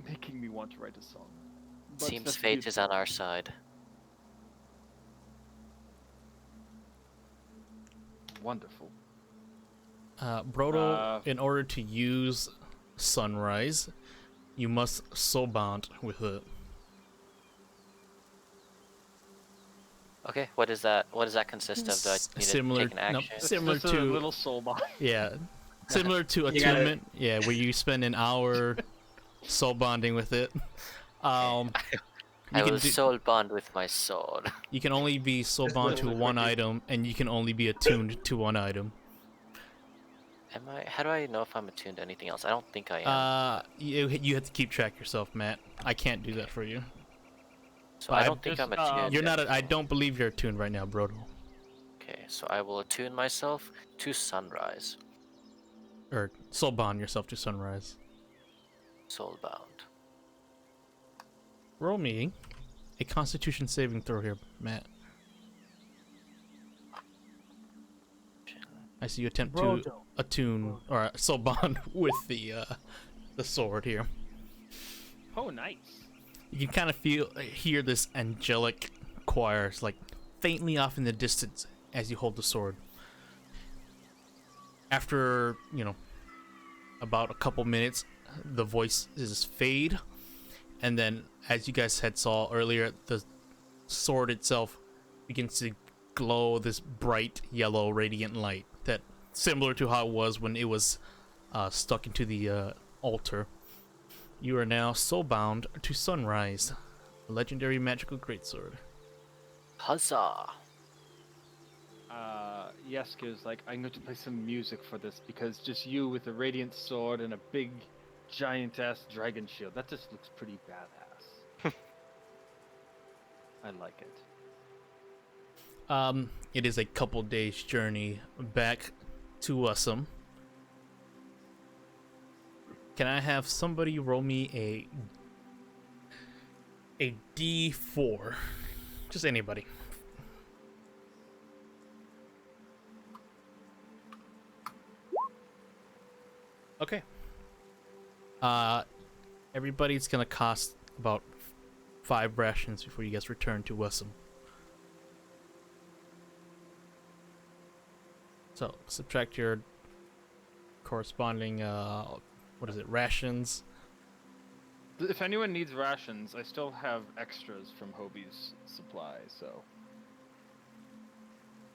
S2: making me want to write a song. But
S5: Seems
S2: that's
S5: fate
S2: beautiful.
S5: is on our side.
S2: wonderful.
S1: Brodo, in order to use Sunrise, you must soul bond with it.
S5: Okay, what does that consist of? Do I need
S1: Similar,
S5: to take an
S1: no,
S5: action?
S1: similar
S2: Just a
S1: to
S2: little soul bond.
S1: yeah, similar to
S3: You gotta-
S1: attunement. Yeah, where you spend an hour soul bonding with it.
S5: I
S1: You
S5: will soul bond with my sword.
S1: You can only be soul bond to one item, and you can only be attuned to one item.
S5: Am I? How do I know if I'm attuned to anything else? I don't think I am.
S1: You have to keep track yourself, Matt. I can't do that for you.
S5: So I don't think
S2: just,
S5: I'm attuned.
S1: You're not. I don't believe you're attuned right now, Brodo.
S5: Okay, so I will attune myself to Sunrise.
S1: Or soul bond yourself to Sunrise.
S5: Soulbound.
S1: Roll me a Constitution saving throw here, Matt. I see you attempt to
S4: Brodo.
S1: attune or soul bond with the sword here.
S2: Oh, nice.
S1: You can kind of hear this angelic choir, it's like faintly off in the distance as you hold the sword. After, about a couple minutes, the voices fade, and then, as you guys had saw earlier, the sword itself begins to glow this bright yellow radiant light that similar to how it was when it was stuck into the altar. You are now soulbound to Sunrise, a legendary magical greatsword.
S5: Huzzah!
S2: Yesker's like, I'm going to play some music for this because just you with a radiant sword and a big, giant-ass dragon shield, that just looks pretty badass. I like it.
S1: It is a couple days journey back to Ussum. Can I have somebody roll me a D4? Just anybody. Okay. Everybody's gonna cost about 5 rations before you guys return to Ussum. So subtract your corresponding rations.
S2: If anyone needs rations, I still have extras from Hobie's supply, so...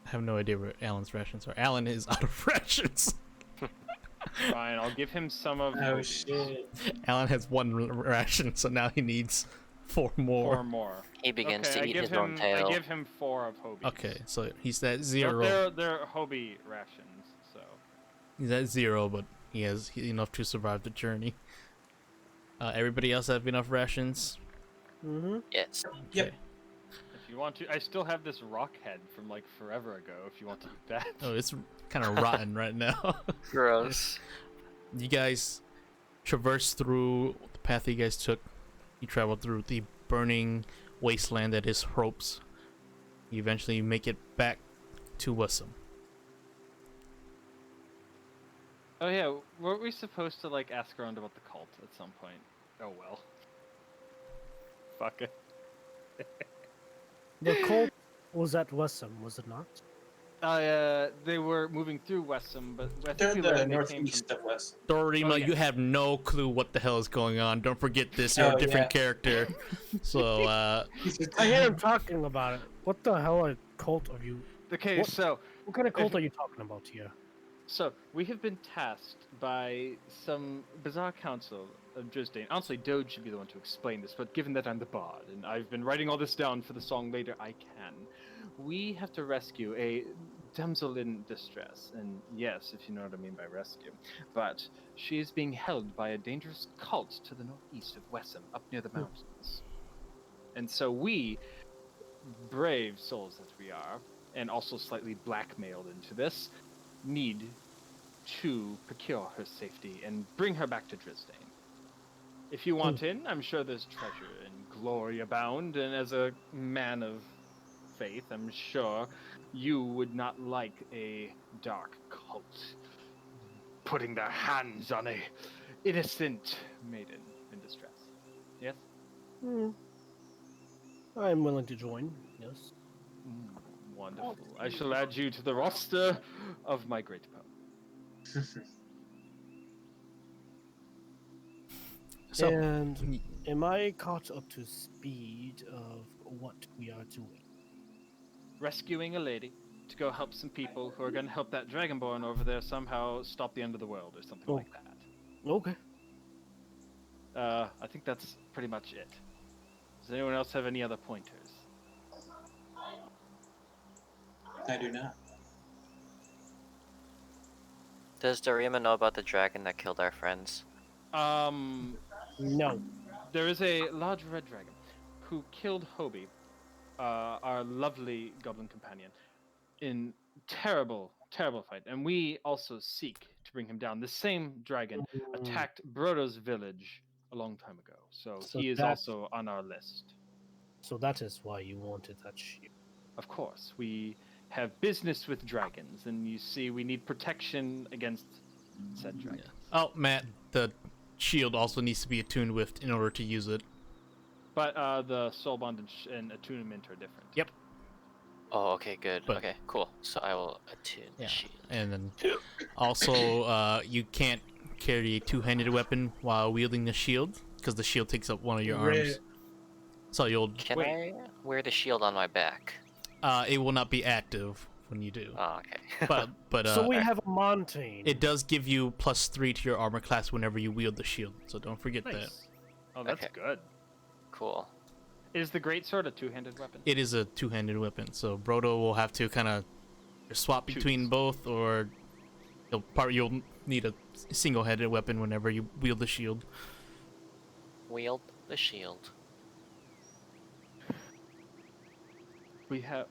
S1: I have no idea where Alan's rations are. Alan is out of rations.
S2: Fine, I'll give him some of
S3: Oh
S2: Hobie's.
S3: shit.
S1: Alan has 1 ration, so now he needs 4 more.
S2: 4 more.
S5: He begins
S2: Okay,
S5: to eat his own tail.
S2: I give him 4 of Hobie's.
S1: Okay, so he's at 0.
S2: They're Hobie rations, so...
S1: He's at 0, but he has enough to survive the journey. Everybody else have enough rations?
S4: Mm-hmm.
S5: Yes.
S3: Yep.
S1: Okay.
S2: If you want to, I still have this rock head from like forever ago. If you want to eat that.
S1: Oh, it's kind of rotten right now.
S5: Gross.
S1: You guys traverse through the path you guys took. You travel through the burning wasteland that is Hropes. You eventually make it back to Ussum.
S2: Oh yeah, weren't we supposed to like ask around about the cult at some point? Oh well. Fuck it.
S4: The cult was at Wessam, was it not?
S2: They were moving through Westham, but I
S3: They're
S2: think
S3: in
S2: we
S3: the
S2: learned they came
S3: northeast
S2: from...
S3: of West.
S1: Dorima,
S2: Oh, yeah.
S1: you have no clue what the hell is going on. Don't forget this. You're
S3: Oh,
S1: a different
S3: yeah.
S1: character. So,
S4: I hear him talking about it. What the hell a cult are you?
S2: Okay,
S4: What?
S2: so
S4: What kind of cult are you talking about here?
S2: we have been tasked by some bizarre council of Drisdane. Honestly, Doge should be the one to explain this, but given that I'm the bard and I've been writing all this down for the song later, I can. We have to rescue a damsel in distress, and yes, if you know what I mean by rescue. But she is being held by a dangerous cult to the northeast of Wessam, up near the mountains. And so we, brave souls that we are, and also slightly blackmailed into this, need to procure her safety and bring her back to Drisdane. If you want in, I'm sure there's treasure and glory abound, and as a man of faith, I'm sure you would not like a dark cult putting their hands on a innocent maiden in distress. Yes?
S4: I'm willing to join. Yes.
S2: Wonderful. I shall add you to the roster of my great power.
S1: So,
S4: And am I caught up to speed of what we are doing?
S2: Rescuing a lady to go help some people who are going to help that Dragonborn over there somehow stop the end of the world or something like that.
S4: Okay.
S2: I think that's pretty much it. Does anyone else have any other pointers?
S3: I do not.
S5: Does Dorima know about the dragon that killed our friends?
S4: No.
S2: There is a large red dragon who killed Hobie, our lovely goblin companion, in terrible, terrible fight. And we also seek to bring him down. The same dragon attacked Brodo's village a long time ago. So he is also on our list.
S4: So that is why you wanted that shield.
S2: Of course, we have business with dragons, and you see we need protection against said dragons.
S1: oh, Matt, the shield also needs to be attuned with in order to use it.
S2: But the soul bond and attunement are different.
S1: Yep.
S5: Oh, okay, good.
S1: But-
S5: okay, cool. So I will attune the
S1: Yeah.
S5: shield.
S1: And then also, you can't carry a two-handed weapon while wielding the shield because the shield takes up one of your arms. So you'll
S5: Can I wear the shield on my back?
S1: it will not be active when you do.
S5: Oh, okay.
S1: But
S4: So we have a mountain.
S1: it does give you +3 to your armor class whenever you wield the shield. So don't forget that.
S2: Nice. Oh, that's
S5: Okay.
S2: good.
S5: Cool.
S2: Is the greatsword a two-handed weapon?
S1: It is a two-handed weapon, so Brodo will have to kind of swap between
S2: Choose.
S1: both, or you'll need a single-handed weapon whenever you wield the shield.
S5: Wield the shield.
S2: We have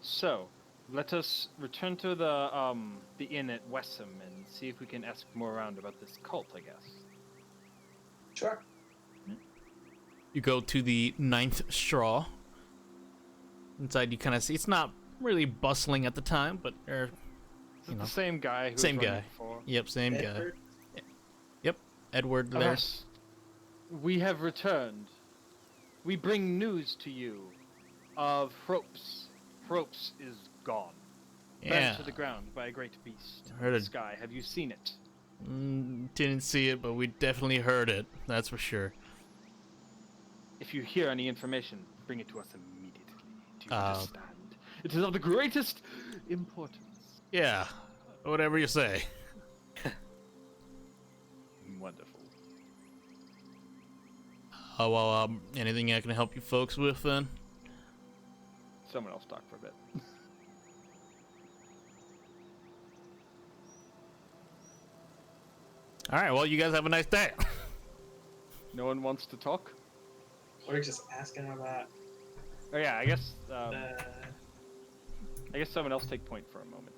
S2: so let us return to the inn at Wessam and see if we can ask more around about this cult. I guess.
S3: Sure.
S1: You go to the 9th straw. Inside, you kind of see it's not really bustling at the time, but
S2: Is
S1: You
S2: it
S1: know.
S2: the same guy? Who
S1: Same
S2: was running
S1: guy.
S2: Before?
S1: yep, same guy.
S3: Edward?
S1: Edward there.
S2: Yes. We have returned. We bring news to you of Hropes. Hropes is gone.
S1: Yeah,
S2: Burned to the ground by a great beast.
S1: Heard
S2: in
S1: it.
S2: the sky. Have you seen it?
S1: Didn't see it, but we definitely heard it. That's for sure.
S2: If you hear any information, bring it to us immediately. Do you
S1: Uh,
S2: understand? It is of the greatest importance.
S1: Yeah, whatever you say.
S2: Wonderful.
S1: Oh well, anything I can help you folks with then?
S2: Someone else talk for a bit.
S1: All right, well, you guys have a nice day.
S2: No one wants to talk?
S3: We're just asking about.
S2: Oh yeah, I guess
S3: Uh,
S2: someone else take point for a moment.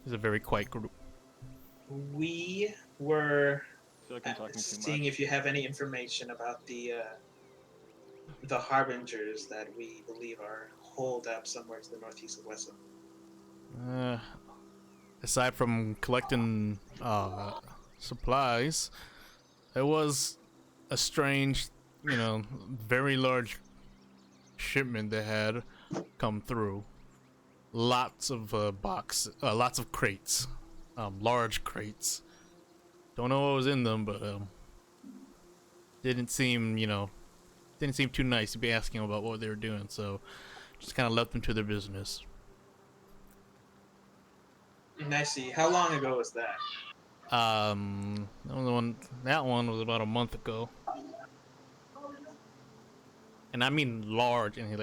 S1: It's a very quiet group.
S3: we were
S2: I feel like I'm talking too
S3: seeing
S2: much.
S3: if you have any information about the harbingers that we believe are holed up somewhere to the northeast of Wessam.
S1: Aside from collecting supplies, there was a strange, very large shipment that had come through. Lots of lots of crates, large crates. Don't know what was in them, but didn't seem too nice to be asking about what they were doing. So just kind of left them to their business.
S3: And I see. How long ago was that?
S1: That one was about a month ago. And I mean large, and he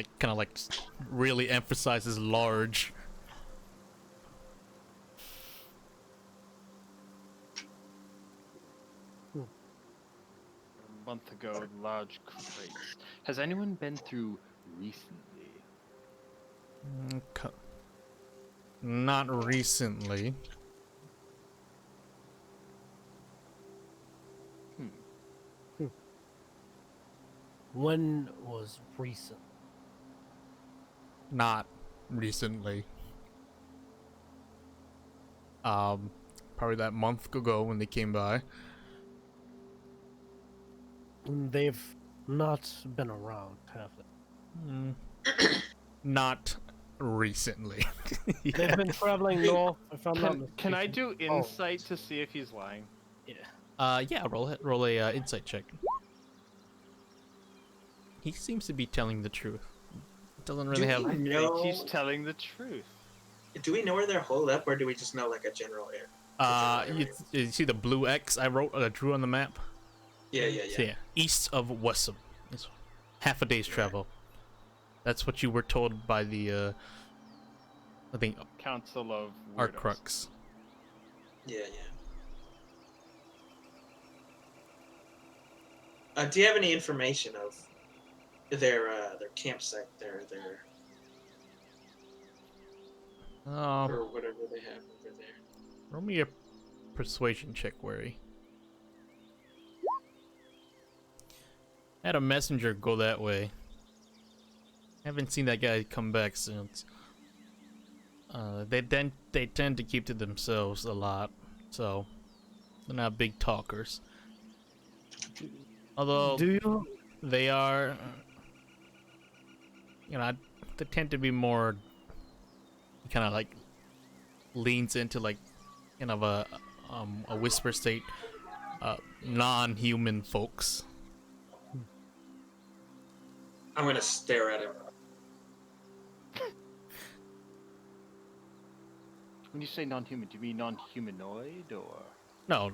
S1: really emphasizes large.
S2: A month ago, large crates. Has anyone been through recently?
S1: Not recently.
S4: When was recent?
S1: Not recently. Probably that month ago when they came by.
S4: They've not been around, have they?
S1: Not recently.
S4: They've been traveling north. If I'm not
S2: Can I
S4: mistaken.
S2: do insight to see if he's lying?
S1: Yeah. Roll a insight check. He seems to be telling the truth. Doesn't really have.
S3: we
S2: I
S3: know?
S2: think he's telling the truth.
S3: Do we know where they're holed up, or do we just know like a general area?
S1: You see the blue X I drew on the map?
S3: Yeah.
S1: So yeah, east of Wessam. It's half a day's travel. That's what you were told by the, I think,
S2: Council of
S1: Art
S2: Weirdos.
S1: Crux.
S3: Yeah. Do you have any information of their campsite, their or whatever they have over there?
S1: Roll me a persuasion check, Wary. Had a messenger go that way. Haven't seen that guy come back since. They tend to keep to themselves a lot, so they're not big talkers. Although they are, they tend to be more. Kind of like leans into like kind of a whisper state, non-human folks.
S3: I'm gonna stare at him.
S2: When you say non-human, do you mean non-humanoid or
S1: No,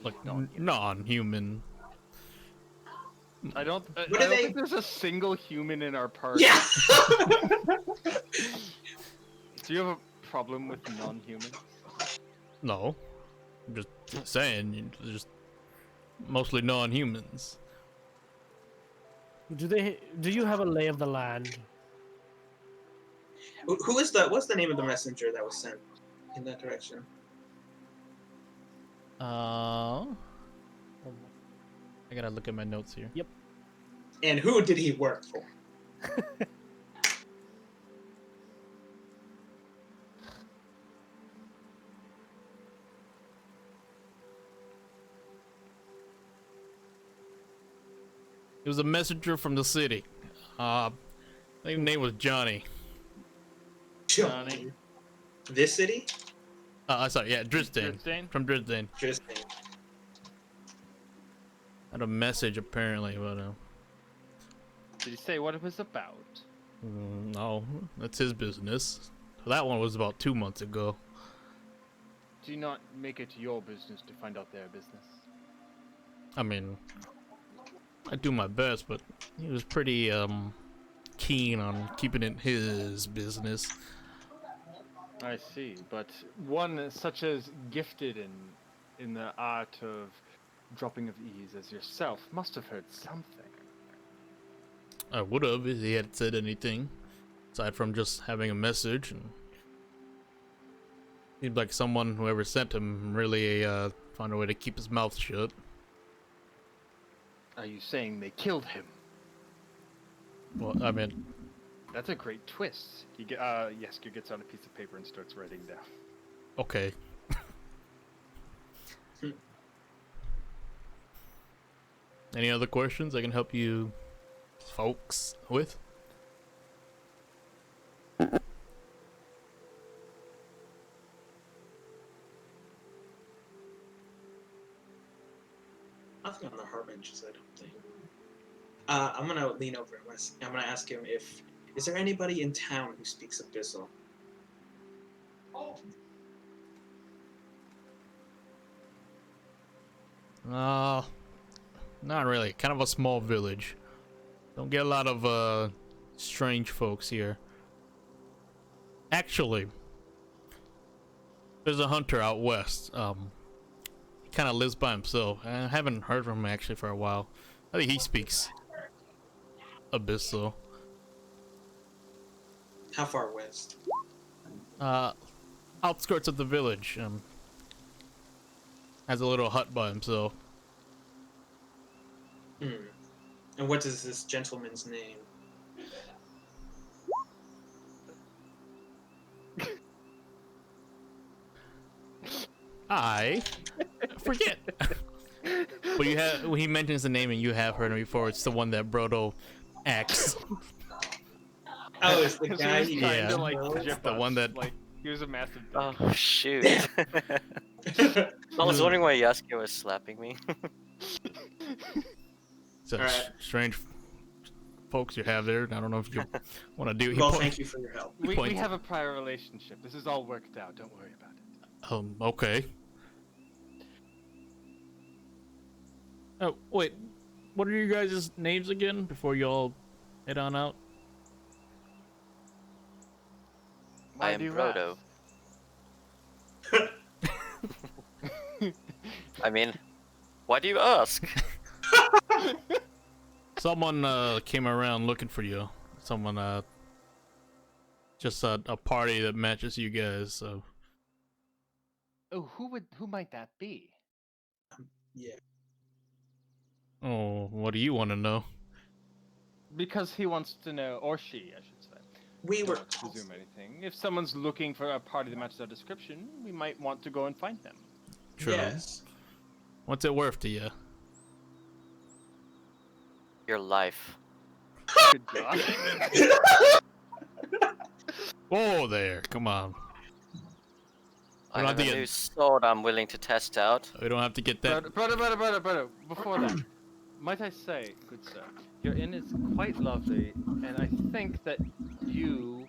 S1: like
S2: non-human?
S1: non-human.
S2: I don't
S3: do
S2: think
S3: they-
S2: there's a single human in our party.
S3: Yeah.
S2: Do you have a problem with non-humans?
S1: No, I'm just saying, just mostly non-humans.
S4: Do you have a lay of the land?
S3: Who is what's the name of the messenger that was sent in that direction?
S1: I gotta look at my notes here.
S4: Yep.
S3: And who did he work for?
S1: It was a messenger from the city. I think his name was Johnny.
S2: Johnny.
S3: This city?
S1: Sorry, yeah, Drisdane.
S2: Drisdane?
S1: From Drisdane.
S3: Just
S1: Had a message apparently, but
S2: Did he say what it was about?
S1: no, that's his business. That one was about 2 months ago.
S2: Do you not make it your business to find out their business?
S1: I mean, I do my best, but he was pretty keen on keeping it his business.
S2: I see, but one such as gifted in the art of dropping of ease as yourself must have heard something.
S1: I would have if he had said anything, aside from just having a message. And seemed like someone, whoever sent him, really found a way to keep his mouth shut.
S2: Are you saying they killed him?
S1: Well, I mean,
S2: That's a great twist. Yesker gets out a piece of paper and starts writing down.
S1: okay. Any other questions I can help you folks with?
S3: nothing on the hard benches, I don't think. I'm gonna lean over and I'm gonna ask him is there anybody in town who speaks Abyssal?
S1: Not really. Kind of a small village. Don't get a lot of strange folks here. Actually, there's a hunter out west. He kind of lives by himself. I haven't heard from him actually for a while. I think he speaks Abyssal.
S3: How far west?
S1: Outskirts of the village. Has a little hut by himself.
S3: And what is this gentleman's name?
S1: I forget. But you have, when he mentions the name and you have heard him before, it's the one that Brodo acts.
S3: Oh, it's the
S2: He
S3: guy
S2: was
S3: he
S2: trying
S1: Yeah,
S2: to like
S3: killed?
S2: gyp
S1: the
S2: us,
S1: one that-
S2: like he was a massive.
S5: Oh
S2: dick.
S5: shoot! I was wondering why Yasuke was slapping me.
S1: So
S3: Alright.
S1: strange folks you have there. I don't know if you want to do. He
S3: Well,
S1: point-
S3: thank you for your help.
S2: we
S1: Point.
S2: have a prior relationship. This is all worked out. Don't worry about it.
S1: Okay. Oh wait, what are your guys' names again before y'all head on out?
S2: Why
S5: I am
S2: do you
S5: Brodo. I mean, why do you ask?
S1: Someone came around looking for you. Someone just a party that matches you guys. So
S2: Oh, who might that be?
S3: Yeah.
S1: oh, what do you want to know?
S2: Because he wants to know, or she, I should say.
S3: We
S2: Don't
S3: were.
S2: want to presume anything. If someone's looking for a party that matches our description, we might want to go and find them.
S1: True.
S3: Yes.
S1: What's it worth to you?
S5: Your life.
S2: Good God.
S1: Oh, there. Come on.
S5: I
S1: don't
S5: have
S1: have
S5: a
S1: to
S5: new
S1: get-
S5: sword I'm willing to test out.
S1: We don't have to get that.
S2: Brother. Before that, might I say, good sir, your inn is quite lovely, and I think that you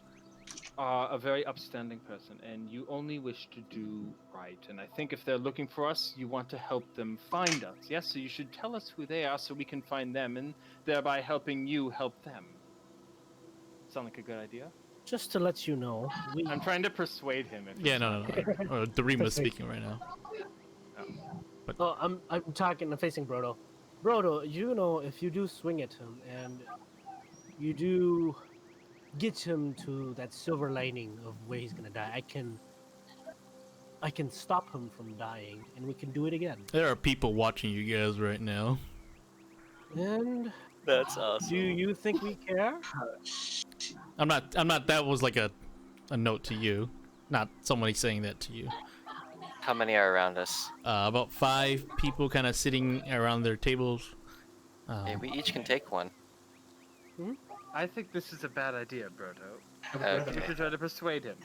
S2: are a very upstanding person, and you only wish to do right. And I think if they're looking for us, you want to help them find us. Yes, so you should tell us who they are so we can find them, and thereby helping you help them. Sound like a good idea?
S4: Just to let you know, we
S2: I'm trying to persuade him. If
S1: Yeah,
S2: it's
S1: no. Darima's speaking right now.
S4: Oh, I'm talking. I'm facing Brodo. Brodo, you know, if you do swing at him and you do get him to that silver lining of where he's gonna die, I can stop him from dying, and we can do it again.
S1: There are people watching you guys right now.
S4: And
S5: That's awesome.
S4: do you think we care?
S1: I'm not. That was like a note to you, not somebody saying that to you.
S5: How many are around us?
S1: About 5 people kind of sitting around their tables.
S5: Hey, we each can take one.
S2: I think this is a bad idea, Brodo.
S5: Okay.
S2: You should try to persuade him.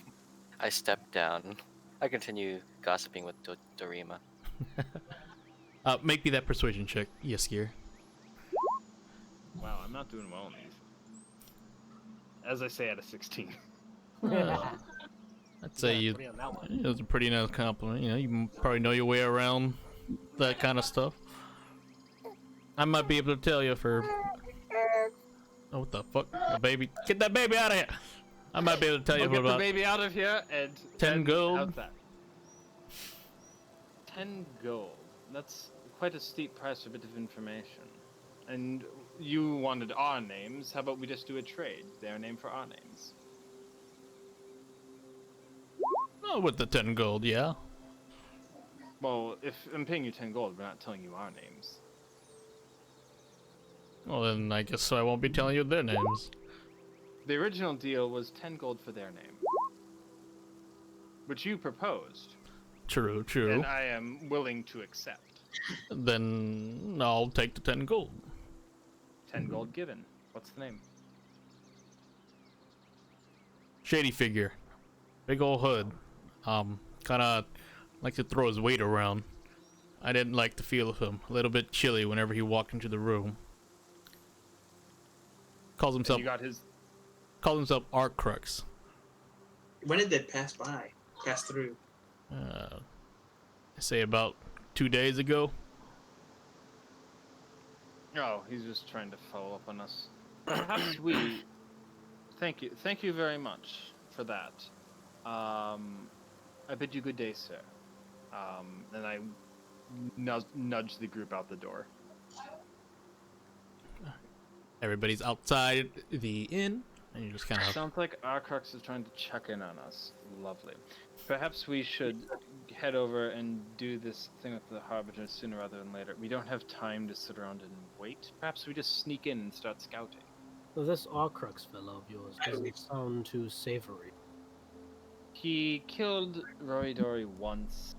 S5: I step down. I continue gossiping with Dorima.
S1: Make me that persuasion check, Yaskir.
S2: Wow, I'm not doing well on these. As I say, at a 16.
S1: I'd say you.
S4: Pretty on that one.
S1: It was a pretty nice compliment. You know, you probably know your way around that kind of stuff. I might be able to tell you for. Oh, what the fuck? The baby. Get that baby out of here! I might be able to tell you
S2: I'll
S1: for
S2: get the
S1: about.
S2: baby out of here and
S1: 10
S2: and
S1: gold.
S2: out that. 10 gold. That's quite a steep price for a bit of information. And you wanted our names. How about we just do a trade? Their name for our names.
S1: Oh, with the 10 gold, yeah.
S2: Well, if I'm paying you 10 gold, we're not telling you our names.
S1: Well, then I guess I won't be telling you their names.
S2: The original deal was 10 gold for their name. Which you proposed.
S1: True, true.
S2: And I am willing to accept.
S1: Then I'll take the 10 gold.
S2: 10 gold given. What's the name?
S1: Shady figure. Big old hood. Kinda like to throw his weight around. I didn't like the feel of him. A little bit chilly whenever he walked into the room. Calls
S2: And
S1: himself
S2: you got his...
S1: Art Crux.
S3: When did that pass by? Pass through?
S1: I say about 2 days ago.
S2: Oh, he's just trying to follow up on us. Perhaps we... Thank you very much for that. I bid you good day, sir. And I nudge the group out the door.
S1: Everybody's outside the inn, and you just kind of.
S2: Sounds like Arcrux is trying to check in on us. Lovely. Perhaps we should head over and do this thing with the Harbinger sooner rather than later. We don't have time to sit around and wait. Perhaps we just sneak in and start scouting.
S4: So this Arcrux fellow of yours doesn't sound too savory.
S2: He killed Roridori once,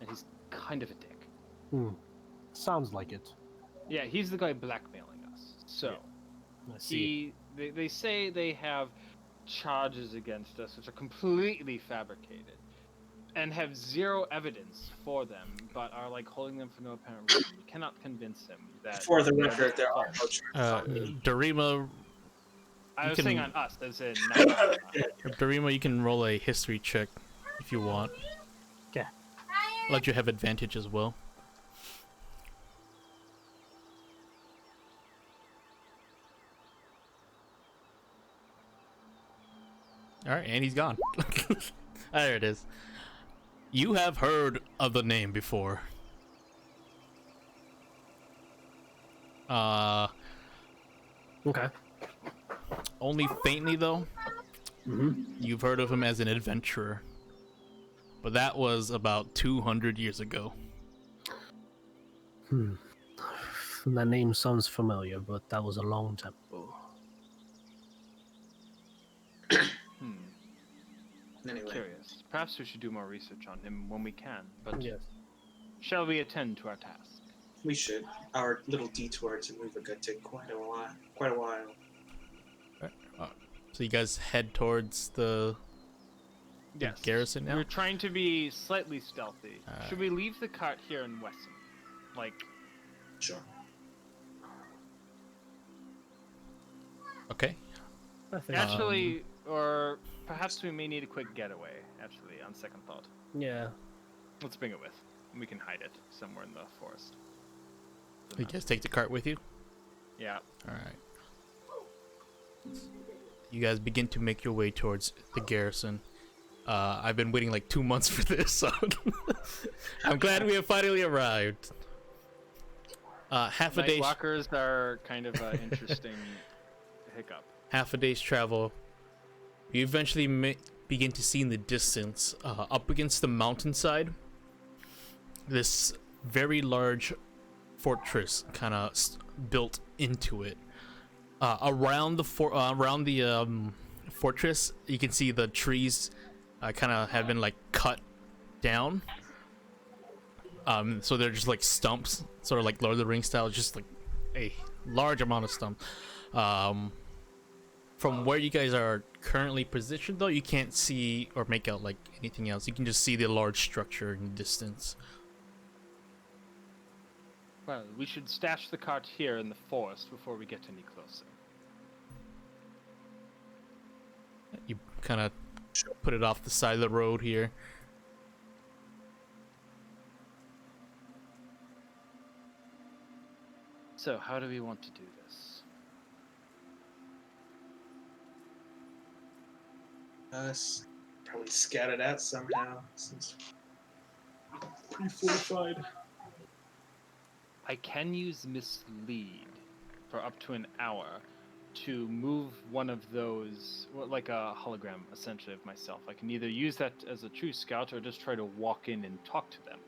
S2: and he's kind of a dick.
S4: Sounds like it.
S2: Yeah, he's the guy blackmailing us. So,
S4: I see.
S2: they say they have charges against us, which are completely fabricated, and have zero evidence for them, but are like holding them for no apparent reason. We cannot convince him that.
S3: For the
S2: they are
S3: record, there are
S2: false.
S3: no charges on me.
S1: Darima,
S2: I
S1: you
S2: was
S1: can-
S2: saying on us, as in not.
S1: Darima, you can roll a history check if you want.
S4: Okay.
S1: I'll let you have advantage as well. Alright, and he's gone. There it is. You have heard of the name before.
S4: Okay.
S1: Only faintly though.
S4: Mm-hmm.
S1: You've heard of him as an adventurer. But that was about 200 years ago.
S4: That name sounds familiar, but that was a long time ago.
S3: Anyway,
S2: Curious. Perhaps we should do more research on him when we can. But
S4: Yes.
S2: shall we attend to our task?
S3: we should. Our little detour to move could take quite a while.
S1: So you guys head towards the
S2: Yes.
S1: garrison now?
S2: We're trying to be slightly stealthy.
S1: Alright.
S2: Should we leave the cart here in Wesson? Like,
S3: Sure.
S1: Okay.
S4: I think.
S2: actually, or perhaps we may need a quick getaway, actually, on second thought.
S4: Yeah.
S2: Let's bring it with. We can hide it somewhere in the forest.
S1: You guys take the cart with you?
S2: Yeah.
S1: Alright. You guys begin to make your way towards the garrison. I've been waiting like 2 months for this, so I'm glad we have finally arrived. Half a
S2: Night
S1: day.
S2: walkers are kind of an interesting hiccup.
S1: Half a day's travel. You eventually begin to see in the distance, up against the mountainside, this very large fortress kind of built into it. Around the fortress, you can see the trees kind of have been like cut down. So they're just like stumps, sort of like Lord of the Rings style, just like a large amount of stumps. From where you guys are currently positioned, though, you can't see or make out like anything else. You can just see the large structure in the distance.
S2: Well, we should stash the cart here in the forest before we get any closer.
S1: You kind of put it off the side of the road here.
S2: So, how do we want to do this?
S3: Us probably scout it out somehow. Seems pretty fortified.
S2: I can use mislead for up to an hour to move one of those, well, like a hologram essentially of myself. I can either use that as a true scout or just try to walk in and talk to them.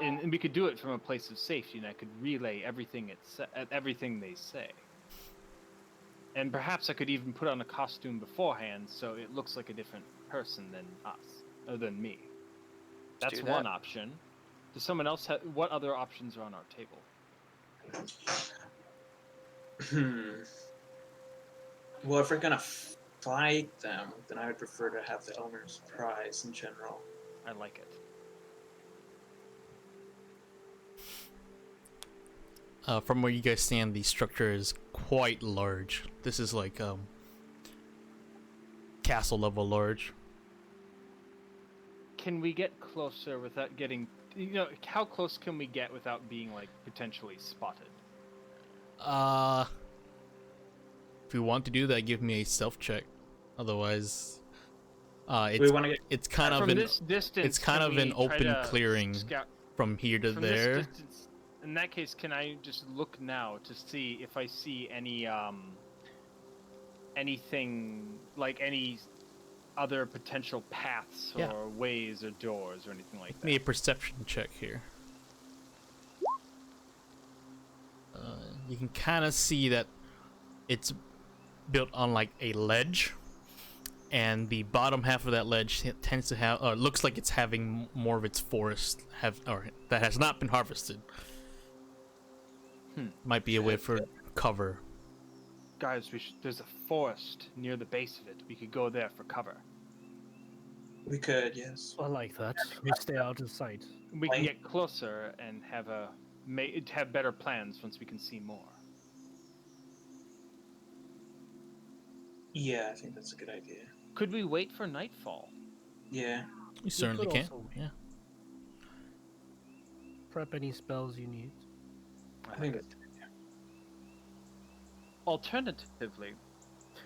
S2: And we could do it from a place of safety, and I could relay everything everything they say. And perhaps I could even put on a costume beforehand, so it looks like a different person than us, or than me.
S5: Let's
S2: That's
S5: do
S2: one
S5: that.
S2: option. Does someone else have? What other options are on our table?
S3: Well, if we're gonna fight them, then I would prefer to have the owner's prize in general.
S2: I like it.
S1: From where you guys stand, the structure is quite large. This is like castle level large.
S2: Can we get closer without getting? You know, how close can we get without being like potentially spotted?
S1: If you want to do that, give me a stealth check. Otherwise,
S3: We want to get.
S1: it's kind of
S2: From
S1: an
S2: this distance,
S1: it's kind
S2: can
S1: of an
S2: we try
S1: open
S2: to
S1: clearing
S2: scout-
S1: from here to
S2: from
S1: there.
S2: This distance, in that case, can I just look now to see if I see any anything like any other potential paths
S1: Yeah.
S2: or ways or doors or anything like
S1: Give me a
S2: that?
S1: perception check here. You can kind of see that it's built on like a ledge, and the bottom half of that ledge tends to have, looks like it's having more of its forest that has not been harvested. Might be a way for cover.
S2: Guys, there's a forest near the base of it. We could go there for cover.
S3: We could, yes.
S4: I like that. We stay out of sight.
S2: We can get closer and have better plans once we can see more.
S3: Yeah, I think that's a good idea.
S2: Could we wait for nightfall?
S3: Yeah.
S1: You certainly
S4: could
S1: can.
S4: also
S1: Yeah.
S4: Prep any spells you need.
S3: I think that's
S2: Alternatively,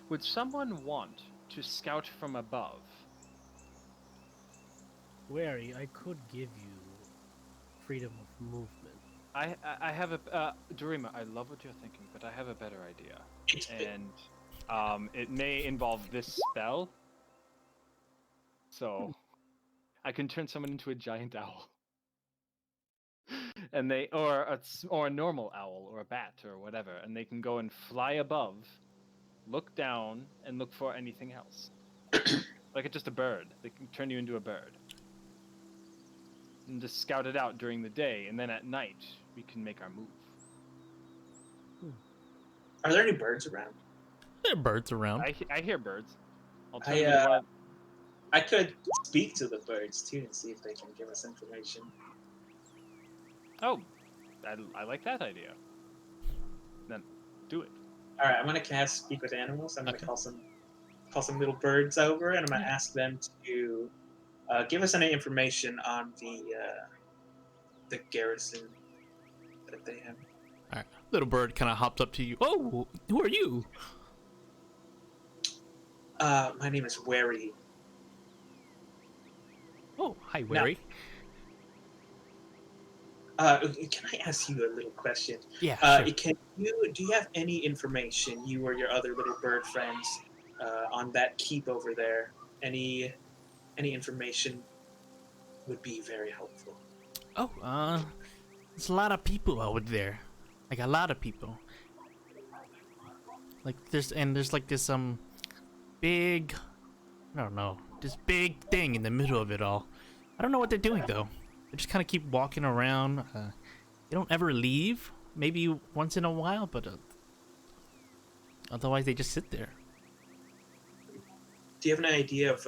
S2: would someone want to scout from above?
S4: Wary, I could give you freedom of movement.
S2: I have a Dorima, I love what you're thinking, but I have a better idea, and it may involve this spell. So I can turn someone into a giant owl, and or a normal owl or a bat or whatever, and they can go and fly above, look down, and look for anything else. Like it's just a bird. They can turn you into a bird. And just scout it out during the day, and then at night we can make our move.
S3: Are there any birds around?
S1: There are birds around.
S2: I hear birds. Alternatively,
S3: I could speak to the birds too and see if they can give us information.
S2: oh, I like that idea. Then do it.
S3: All right, I'm gonna cast Speak with Animals. I'm gonna
S1: Okay.
S3: call some little birds over, and I'm gonna ask them to give us any information on the garrison that they have.
S1: All right. Little bird kind of hops up to you. Oh, who are you?
S3: My name is Wary.
S1: Oh, hi, Wary.
S3: Can I ask you a little question?
S1: Yeah, sure.
S3: Do you have any information, you or your other little bird friends, on that keep over there? Any information would be very helpful.
S1: Oh, there's a lot of people over there. Like a lot of people. Like there's like this big, I don't know, this big thing in the middle of it all. I don't know what they're doing though. They just kind of keep walking around. They don't ever leave. Maybe once in a while, but otherwise they just sit there.
S3: Do you have an idea of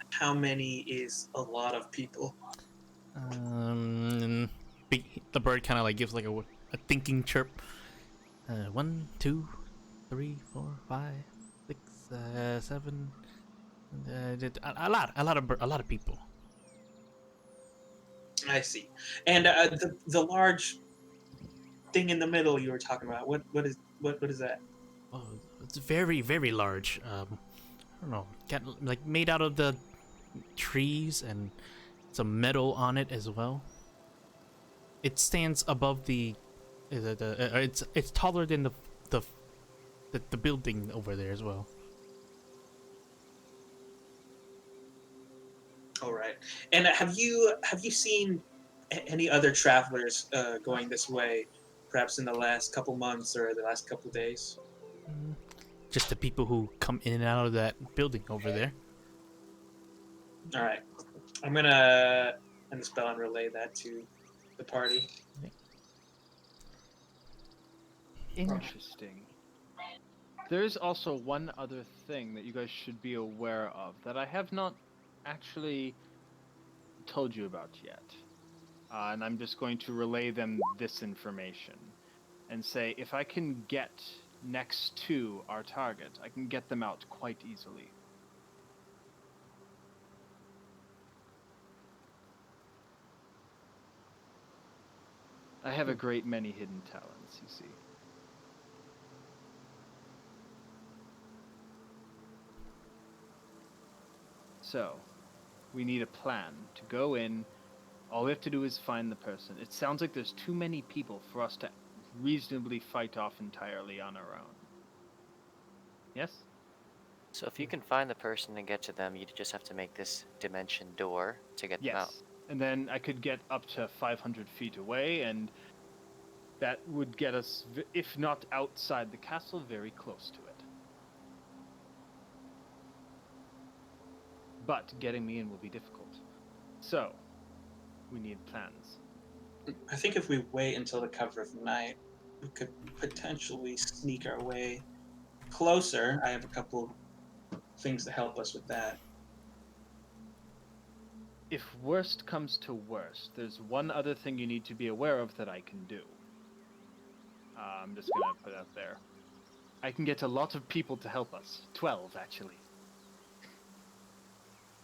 S3: how many is a lot of people?
S1: The bird kind of like gives like a thinking chirp. 1, 2, 3, 4, 5, 6, 7. A lot of people.
S3: I see. And the large thing in the middle you were talking about. What is that?
S1: Oh, it's very, very large. I don't know, like made out of the trees and some metal on it as well. It stands above it's taller than the building over there as well.
S3: All right. And have you seen any other travelers going this way, perhaps in the last couple months or the last couple days?
S1: Just the people who come in and out of that building over there.
S3: All right. I'm gonna end the spell and relay that to the party.
S2: Interesting. There's also one other thing that you guys should be aware of that I have not actually told you about yet. And I'm just going to relay them this information and say if I can get next to our target, I can get them out quite easily. I have a great many hidden talents, you see. So, we need a plan to go in. All we have to do is find the person. It sounds like there's too many people for us to reasonably fight off entirely on our own. Yes?
S5: So if you can find the person and get to them, you just have to make this dimension door to get them out.
S2: Yes. And then I could get up to 500 feet away, and that would get us, if not outside the castle, very close to it. But getting me in will be difficult. So, we need plans.
S3: I think if we wait until the cover of night, we could potentially sneak our way closer, I have a couple things to help us with that.
S2: If worst comes to worst, there's one other thing you need to be aware of that I can do. I'm just gonna put it out there. I can get a lot of people to help us. 12, actually.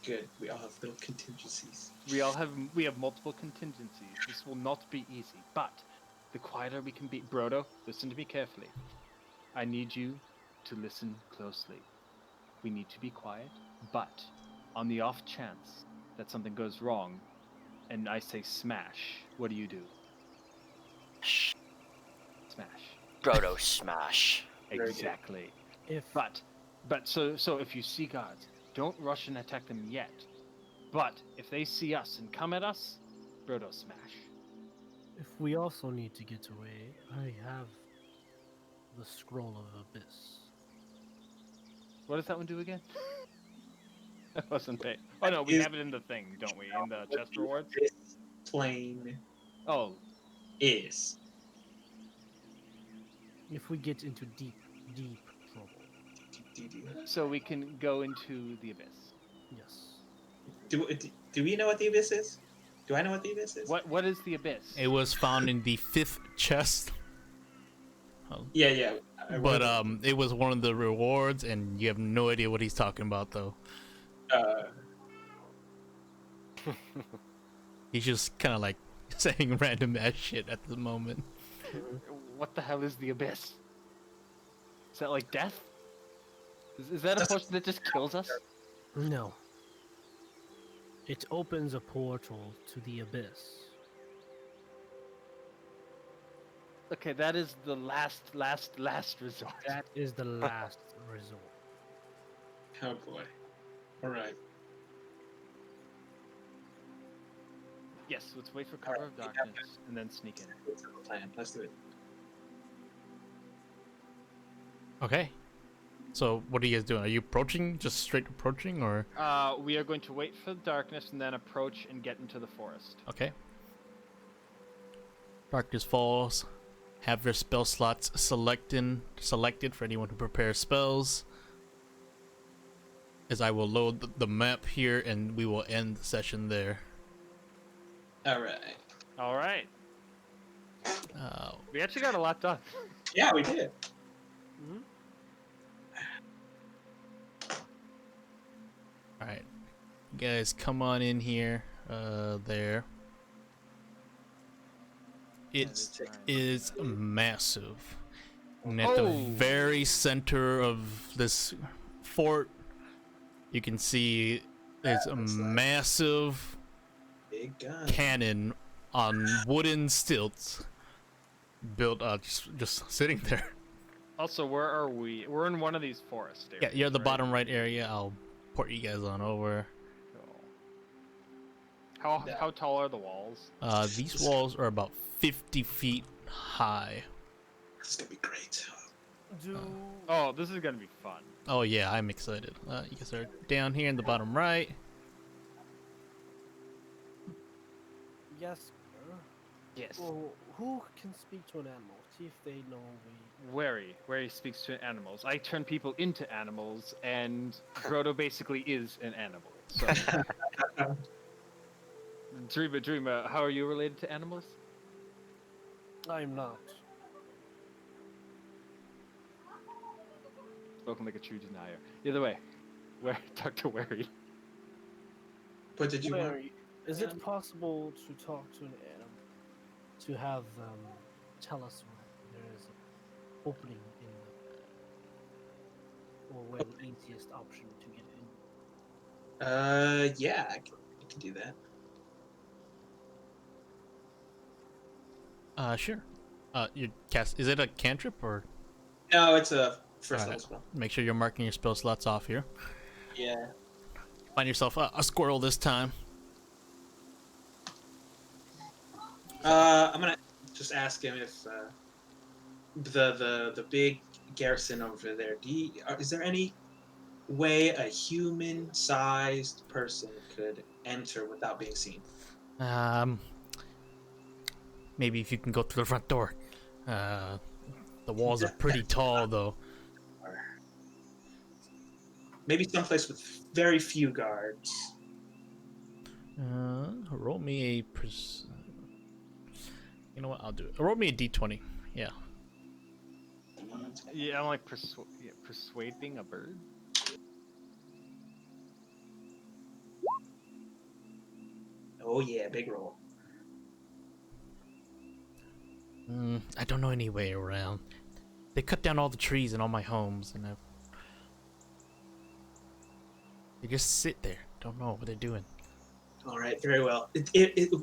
S3: Good. We all have little contingencies.
S2: We have multiple contingencies. This will not be easy, but the quieter we can be. Brodo, listen to me carefully. I need you to listen closely. We need to be quiet, but on the off chance that something goes wrong, and I say smash, what do you do?
S5: Shh.
S2: Smash.
S5: Brodo smash.
S3: Very good.
S2: Exactly.
S4: If
S2: But so if you see guards, don't rush and attack them yet. But if they see us and come at us, Brodo smash.
S4: if we also need to get away, I have the scroll of abyss.
S2: What does that one do again? I wasn't paying. Oh no, we have it in the thing, don't we? In the chest rewards?
S3: This plane
S2: Oh,
S3: is.
S4: If we get into deep trouble,
S2: so we can go into the abyss.
S4: yes.
S3: Do we know what the abyss is? Do I know what the abyss is?
S2: What is the abyss?
S1: It was found in the 5th chest.
S3: Yeah.
S1: But it was one of the rewards, and you have no idea what he's talking about, though. He's just kind of like saying random ass shit at the moment.
S2: What the hell is the abyss? Is that like death? Is that a potion that just kills us?
S4: No. It opens a portal to the abyss.
S2: Okay, that is the last resort.
S4: That is the last resort.
S3: Oh boy. All right.
S2: Yes, let's wait for cover of darkness and then sneak in.
S3: Let's have a plan. Let's do it.
S1: Okay. So, what are you guys doing? Are you approaching? Just straight approaching, or?
S2: We are going to wait for the darkness and then approach and get into the forest.
S1: Okay. Darkness falls. Have your spell slots selected for anyone who prepares spells. As I will load the map here, and we will end the session there.
S3: All right.
S2: All right.
S1: Uh,
S2: We actually got a lot done.
S3: Yeah, we did.
S4: Mm-hmm.
S1: Alright. You guys come on in here. There. It is massive. And at the
S2: Oh.
S1: very center of this fort, you can see there's a
S3: looks like-
S1: massive
S3: Big gun.
S1: cannon on wooden stilts built just sitting there.
S2: Also, where are we? We're in one of these forest areas.
S1: Yeah, you're at the
S2: right?
S1: bottom right area. I'll port you guys on over.
S2: Cool. How tall are the walls?
S1: These walls are about 50 feet high.
S3: This is gonna be great.
S2: Oh, this is gonna be fun.
S1: Oh yeah, I'm excited. You guys are down here in the bottom right.
S4: Yes.
S2: Yes.
S4: Well, who can speak to an animal? See if they know we.
S2: Wary speaks to animals. I turn people into animals, and Frodo basically is an animal. So, Dreama, how are you related to animals?
S4: I'm not.
S2: Spoken like a true denier. Either way, talk to Wary.
S3: What did you want?
S4: Larry, is it possible to talk to an animal? To have them tell us where there is an opening in the. Or where the easiest option to get in?
S3: Yeah, I can do that.
S1: Sure. You cast. Is it a cantrip or?
S3: No, it's a first
S1: Alright.
S3: level spell.
S1: Make sure you're marking your spell slots off here.
S3: Yeah.
S1: Find yourself a squirrel this time.
S3: I'm gonna just ask him if the big garrison over there. Is there any way a human-sized person could enter without being seen?
S1: Maybe if you can go through the front door. The walls are pretty tall though.
S3: Maybe someplace with very few guards.
S1: Roll me a. You know what? I'll do it. Roll me a d20. Yeah.
S2: Yeah, I'm like persuading a bird.
S3: Oh yeah, big roll.
S1: I don't know any way around. They cut down all the trees in all my homes, and they just sit there. Don't know what they're doing.
S3: All right, very well.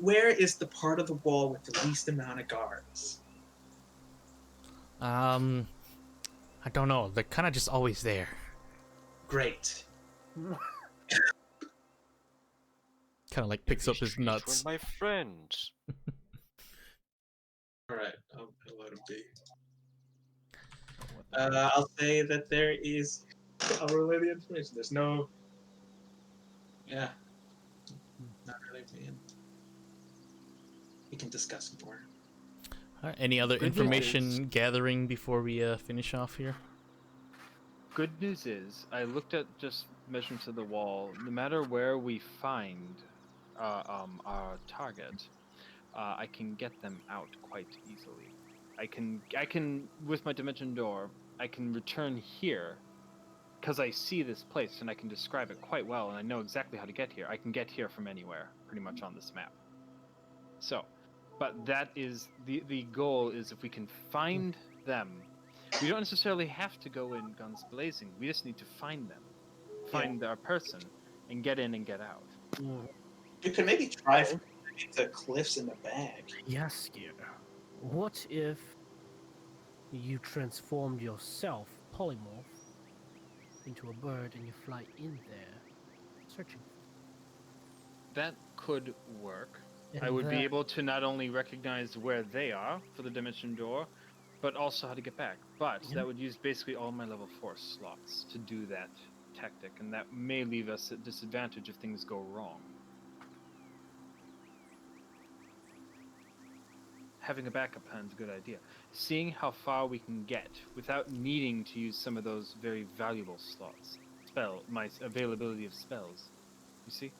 S3: Where is the part of the wall with the least amount of guards?
S1: I don't know. They're kind of just always there.
S3: Great.
S1: Kind of like picks up his
S7: Trees
S1: nuts.
S7: were my friends.
S3: All right, I'll let him be. I'll say that there is. I'll relay the information. There's no. Yeah. Not really being. We can discuss more.
S1: All right, any other
S2: Good news
S1: information gathering before we finish off here?
S2: Good news is, I looked at just measurements of the wall. No matter where we find our target, I can get them out quite easily. I can with my dimension door, I can return here, because I see this place and I can describe it quite well, and I know exactly how to get here. I can get here from anywhere, pretty much on this map. So, but that is the goal is if we can find them. We don't necessarily have to go in guns blazing. We just need to find them, find our person, and get in and get out.
S3: You could maybe try for the cliffs in the bag.
S4: Yes, dear. What if you transformed yourself, polymorph, into a bird and you fly in there, searching?
S2: That could work.
S4: And
S2: I would be
S4: that-
S2: able to not only recognize where they are for the dimension door, but also how to get back. But
S4: Yeah.
S2: that would use basically all my level 4 slots to do that tactic, and that may leave us at disadvantage if things go wrong. Having a backup plan is a good idea. Seeing how far we can get without needing to use some of those very valuable slots. My availability of spells. You see?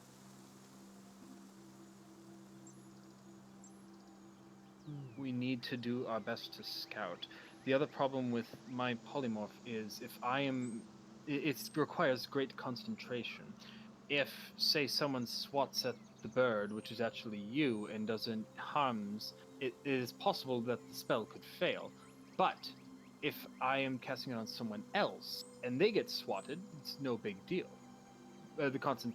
S2: We need to do our best to scout. The other problem with my polymorph is it requires great concentration. If, say, someone swats at the bird, which is actually you, and doesn't harms, it is possible that the spell could fail. But if I am casting it on someone else and they get swatted, it's no big deal.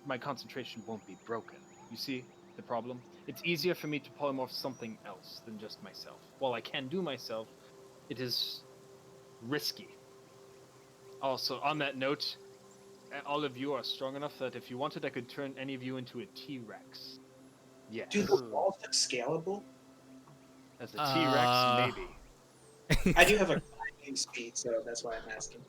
S2: My concentration won't be broken. You see the problem? It's easier for me to polymorph something else than just myself. While I can do myself, it is risky. Also, on that note, all of you are strong enough that if you wanted, I could turn any of you into a T-Rex. Yes.
S3: Do the walls look scalable?
S2: As a T-Rex, maybe.
S3: I do have a climbing speed, so that's why I'm asking.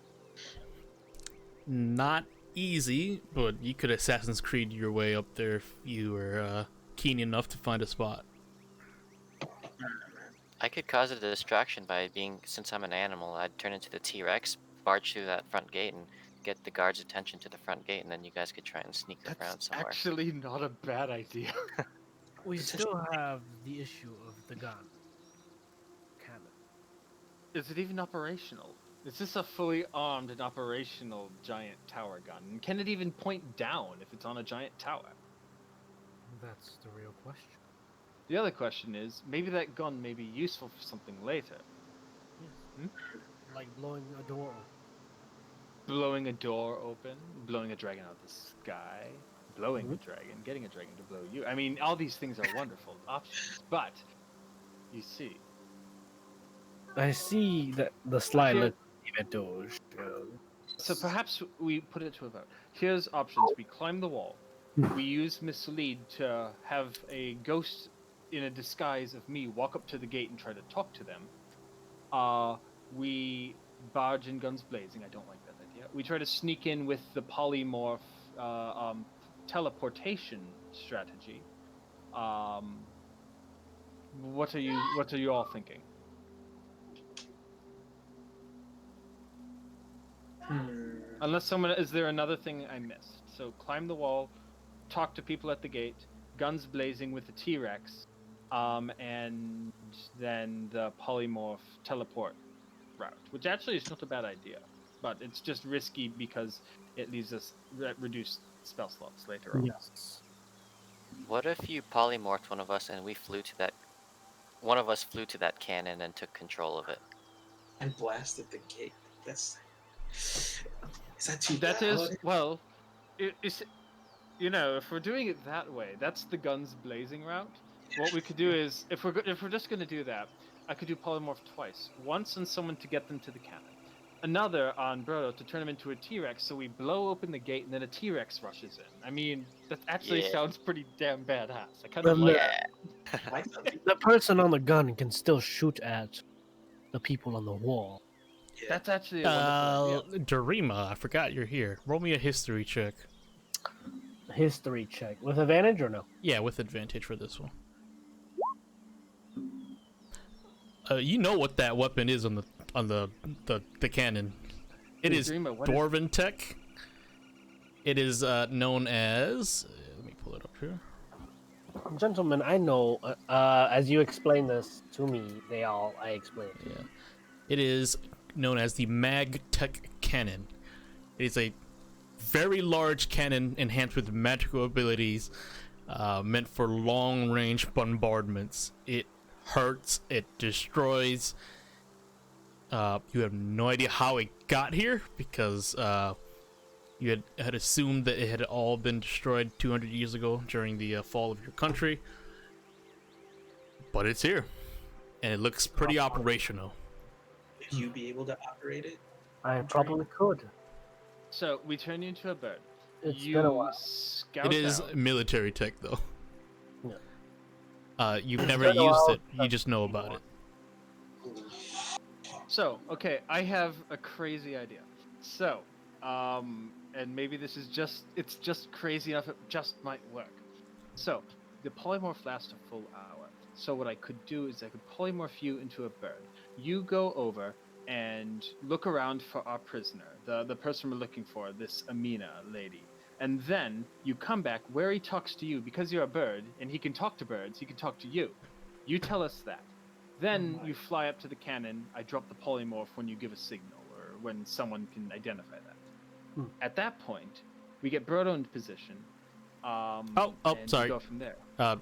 S1: Not easy, but you could Assassin's Creed your way up there if you were keen enough to find a spot.
S5: I could cause a distraction by since I'm an animal, I'd turn into the T-Rex, barge through that front gate, and get the guards' attention to the front gate, and then you guys could try and sneak around
S2: That's
S5: somewhere.
S2: actually not a bad idea.
S4: We still have the issue of the gun. Cannon.
S2: Is it even operational? Is this a fully armed and operational giant tower gun? And can it even point down if it's on a giant tower?
S4: That's the real question.
S2: The other question is, maybe that gun may be useful for something later.
S4: Yes. Like blowing a door open.
S2: Blowing a door open, blowing a dragon out of the sky, blowing a dragon, getting a dragon to blow you. I mean, all these things are wonderful options, but you see.
S4: I see that the slide
S2: Here-
S4: looks even doge.
S2: So perhaps we put it to a vote. Here's options. We climb the wall. We use Mislead to have a ghost in a disguise of me walk up to the gate and try to talk to them. We barge in guns blazing. I don't like that idea. We try to sneak in with the polymorph teleportation strategy. What are you all thinking? Unless someone, is there another thing I missed? So climb the wall, talk to people at the gate, guns blazing with the T-Rex, and then the polymorph teleport route, which actually is not a bad idea, but it's just risky because it leaves us reduced spell slots later on.
S4: Yes.
S5: What if you polymorphed one of us and we flew to that? One of us flew to that cannon and took control of it.
S3: And blasted the gate. That's. Is that too
S2: That
S3: loud?
S2: is, well, it's, you know, if we're doing it that way, that's the guns blazing route. What we could do is, if we're just gonna do that, I could do polymorph twice. Once on someone to get them to the cannon, another on Brodo to turn him into a T-Rex, so we blow open the gate and then a T-Rex rushes in. I mean, that actually
S5: Yeah.
S2: sounds pretty damn badass. I kind of
S4: Then
S2: like
S5: Yeah.
S3: Why not?
S4: The person on the gun can still shoot at the people on the wall.
S3: Yeah.
S2: That's actually a wonderful idea.
S1: Dorima, I forgot you're here. Roll me a history check.
S4: History check with advantage or no?
S1: Yeah, with advantage for this one. You know what that weapon is on the cannon. It is
S2: Dorima, what
S1: Dwarven tech. It is known as. Let me pull it up here.
S4: Gentlemen, I know. As you explain this to me, I explain it to you.
S1: Yeah, it is known as the Mag Tech Cannon. It is a very large cannon enhanced with magical abilities, meant for long-range bombardments. It hurts. It destroys. You have no idea how it got here because you had assumed that it had all been destroyed 200 years ago during the fall of your country. But it's here, and it looks pretty operational.
S3: Would you be able to operate it?
S4: I probably could.
S2: So we turn you into a bird.
S4: It's
S2: You
S4: been a while.
S2: scout
S1: It is
S2: out.
S1: military tech, though.
S4: Yeah.
S1: You've never
S4: been a
S1: used
S4: while
S1: it. You just know about it.
S2: So, okay, I have a crazy idea. So, and maybe this is it's just crazy enough, it just might work. So, the polymorph lasts a full hour. So what I could do is I could polymorph you into a bird. You go over and look around for our prisoner, the person we're looking for, this Amina lady. And then you come back where he talks to you because you're a bird and he can talk to birds, he can talk to you. You tell us that. Then you fly up to the cannon. I drop the polymorph when you give a signal or when someone can identify that. At that point, we get Brodo into position. And
S1: sorry.
S2: go from there.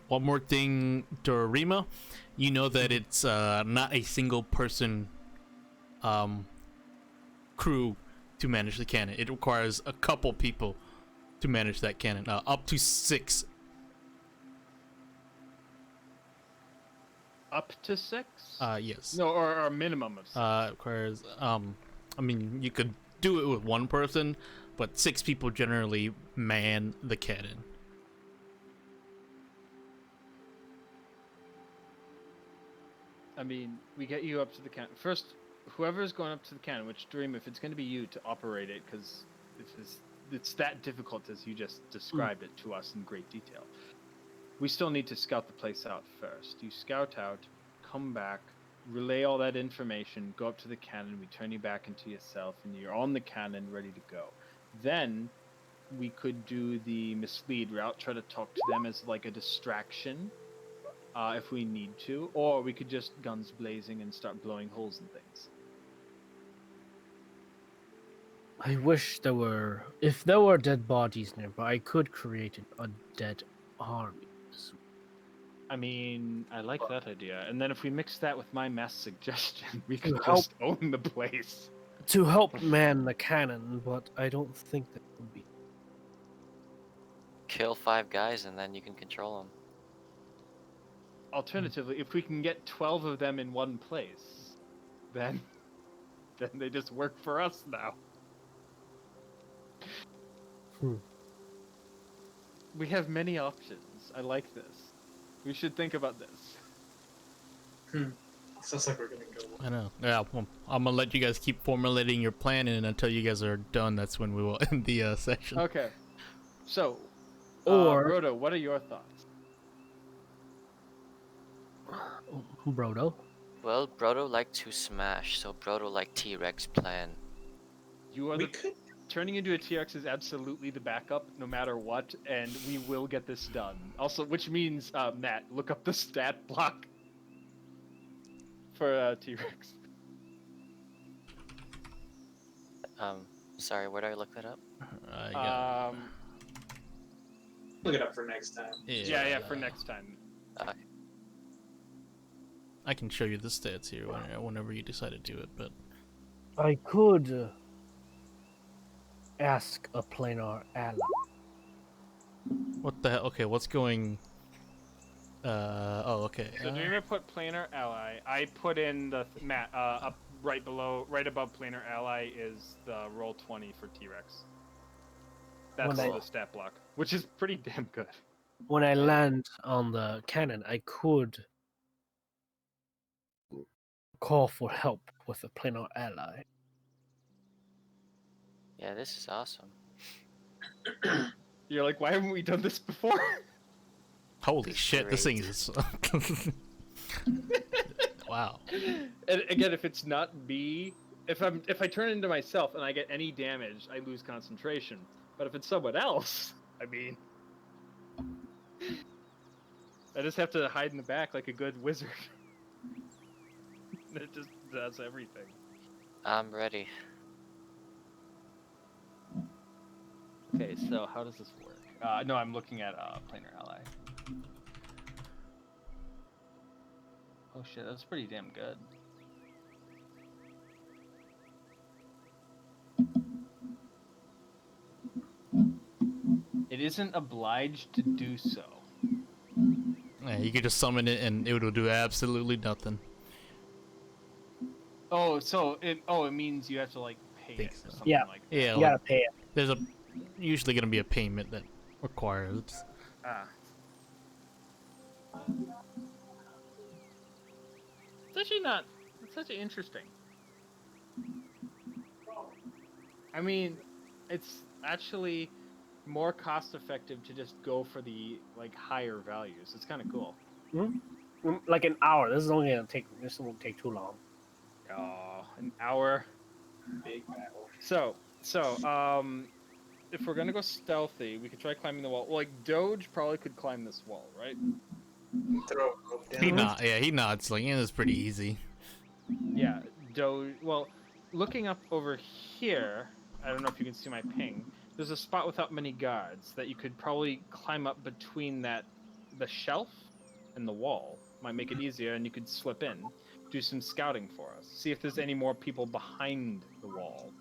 S1: One more thing, Dorima. You know that it's not a single person crew to manage the cannon. It requires a couple people to manage that cannon. Up to 6.
S2: Up to 6?
S1: Yes.
S2: No, or a minimum of 6.
S1: It requires. I mean, you could do it with one person, but 6 people generally man the cannon.
S2: I mean, we get you up to the cannon. First, whoever's going up to the cannon, which Dream, if it's going to be you to operate it, because it's that difficult as you just described it to us in great detail. We still need to scout the place out first. You scout out, come back, relay all that information, go up to the cannon, we turn you back into yourself, and you're on the cannon ready to go. Then we could do the mislead route, try to talk to them as like a distraction, if we need to, or we could just guns blazing and start blowing holes in things.
S4: I wish if there were dead bodies nearby, I could create a dead army.
S2: I mean, I like that idea. And then if we mix that with my mass suggestion, we could
S4: help.
S2: just own the place.
S4: To help man the cannon, but I don't think that would be.
S5: Kill 5 guys and then you can control them.
S2: Alternatively, if we can get 12 of them in one place, then they just work for us now. We have many options. I like this. We should think about this.
S3: Sounds like we're gonna go.
S1: I know. Yeah, well, I'm gonna let you guys keep formulating your plan, and until you guys are done, that's when we will end the session.
S2: Okay. So,
S4: Or-
S2: Brodo, what are your thoughts?
S4: Brodo?
S5: Well, Brodo liked to smash, so Brodo liked T-Rex plan.
S2: You are
S3: We
S2: the
S3: could
S2: turning into a T-Rex is absolutely the backup, no matter what, and we will get this done. Also, which means, Matt, look up the stat block for T-Rex.
S5: Sorry, where do I look that up?
S3: Look it up for next time.
S2: Yeah, for next time.
S1: I can show you the stats here whenever you decide to do it, but
S4: I could ask a planar ally.
S1: what the hell? Okay, what's going? Oh, okay.
S2: So Dreamer put planar ally. I put in the Matt up right above planar ally is the roll 20 for T-Rex. That's the stat block, which is pretty damn good.
S4: When I land on the cannon, I could call for help with a planar ally.
S5: Yeah, this is awesome.
S2: You're like, why haven't we done this before?
S1: Holy shit! This thing is. Wow.
S2: And again, if it's not me, if I turn into myself and I get any damage, I lose concentration. But if it's someone else, I mean, I just have to hide in the back like a good wizard. It just does everything.
S5: I'm ready.
S2: Okay, so how does this work? No, I'm looking at planar ally. Oh shit, that's pretty damn good. It isn't obliged to do so.
S1: Yeah, you could just summon it and it will do absolutely nothing.
S2: Oh, so it means you have to like pay it or something like that.
S1: Yeah,
S4: You gotta pay it.
S1: there's usually gonna be a payment that requires.
S2: It's actually not. It's such interesting. I mean, it's actually more cost effective to just go for the like higher values. It's kind of cool.
S4: Like an hour. This won't take too long.
S2: Oh, an hour.
S3: Big battle.
S2: So, if we're gonna go stealthy, we could try climbing the wall. Well, like Doge probably could climb this wall, right?
S3: Throw a rope down.
S1: He nods like, yeah, that's pretty easy.
S2: Yeah, Doge. Well, looking up over here, I don't know if you can see my ping. There's a spot without many guards that you could probably climb up between the shelf and the wall. Might make it easier, and you could slip in, do some scouting for us, see if there's any more people behind the wall.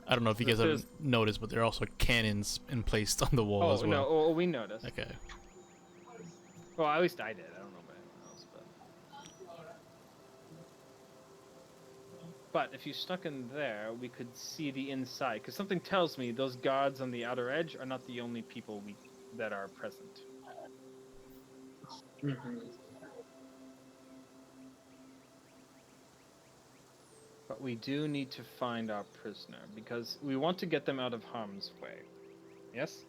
S1: I don't know if you guys have noticed, but there are also cannons placed on the wall as well.
S2: Oh, we noticed.
S1: Okay.
S2: Well, at least I did. I don't know about anyone else, but if you stuck in there, we could see the inside. Because something tells me those guards on the outer edge are not the only people that are present.
S3: Mm-hmm.
S2: But we do need to find our prisoner because we want to get them out of harm's way. Yes?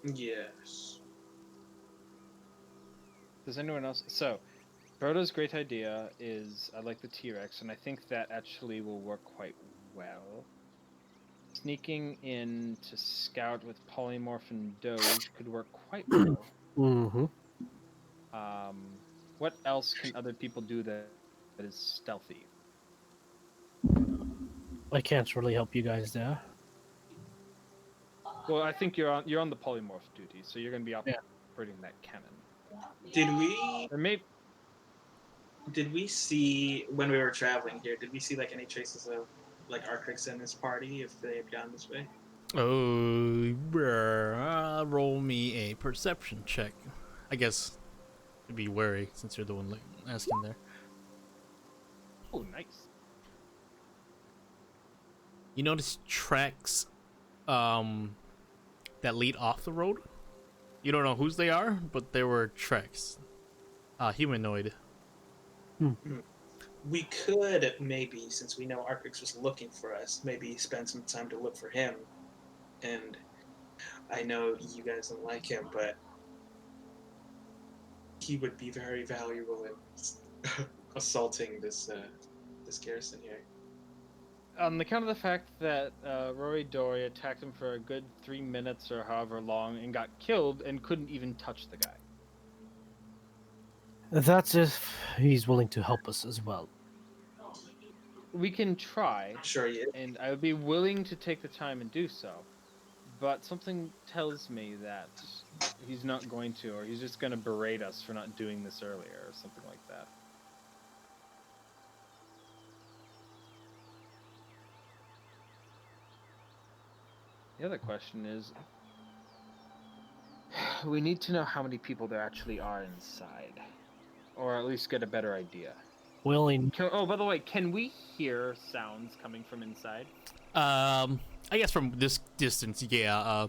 S3: Yes.
S2: Does anyone else? So, Brodo's great idea is I like the T-Rex, and I think that actually will work quite well. Sneaking in to scout with Polymorph and Doge could work quite well.
S4: Mm-hmm.
S2: What else can other people do that is stealthy?
S4: I can't really help you guys there.
S2: Well, I think you're on the polymorph duty, so you're going to be operating that cannon.
S3: Did we see when we were traveling here? Did we see like any traces of like Arcrix and his party if they had gone this way?
S1: Oh, roll me a perception check. I guess be wary since you're the one asking there.
S2: Oh, nice.
S1: You notice tracks that lead off the road. You don't know whose they are, but there were tracks. Humanoid.
S3: We could maybe, since we know Arcrix was looking for us, maybe spend some time to look for him. And I know you guys don't like him, but he would be very valuable in assaulting this garrison here.
S2: On the count of the fact that Rory Dory attacked him for a good 3 minutes or however long and got killed and couldn't even touch the guy.
S4: That's if he's willing to help us as well.
S2: We can try,
S3: Sure, you.
S2: and I would be willing to take the time and do so, but something tells me that he's not going to, or he's just going to berate us for not doing this earlier, or something like that. The other question is, we need to know how many people there actually are inside, or at least get a better idea.
S4: Willing.
S2: Oh, by the way, can we hear sounds coming from inside?
S1: I guess from this distance, yeah.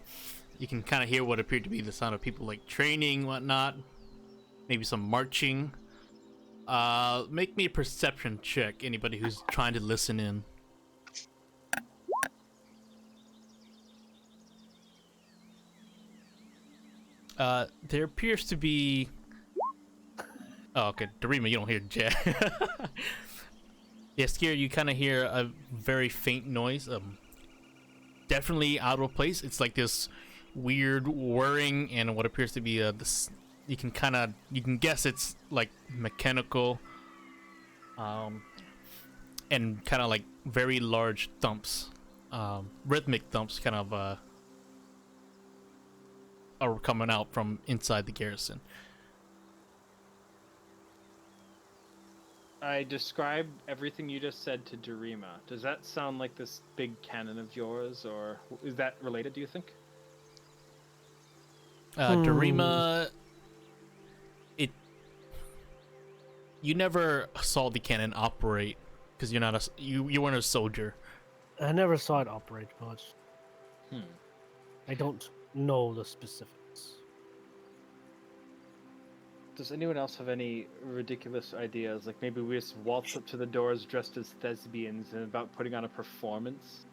S1: You can kind of hear what appeared to be the sound of people like training, whatnot. Maybe some marching. Make me a perception check. Anybody who's trying to listen in. There appears to be. Oh, okay. Darima, you don't hear Jack. Yeah, Scare, you kind of hear a very faint noise. Definitely out of place. It's like this weird whirring and what appears to be this. You can guess it's like mechanical, and kind of like very large thumps, rhythmic thumps, kind of are coming out from inside the garrison.
S2: I described everything you just said to Darima. Does that sound like this big cannon of yours, or is that related, do you think?
S1: Darima, you never saw the cannon operate because you're not you weren't a soldier.
S4: I never saw it operate much.
S2: Hmm.
S4: I don't know the specifics.
S2: Does anyone else have any ridiculous ideas? Like maybe we just waltz up to the doors dressed as thespians and about putting on a performance?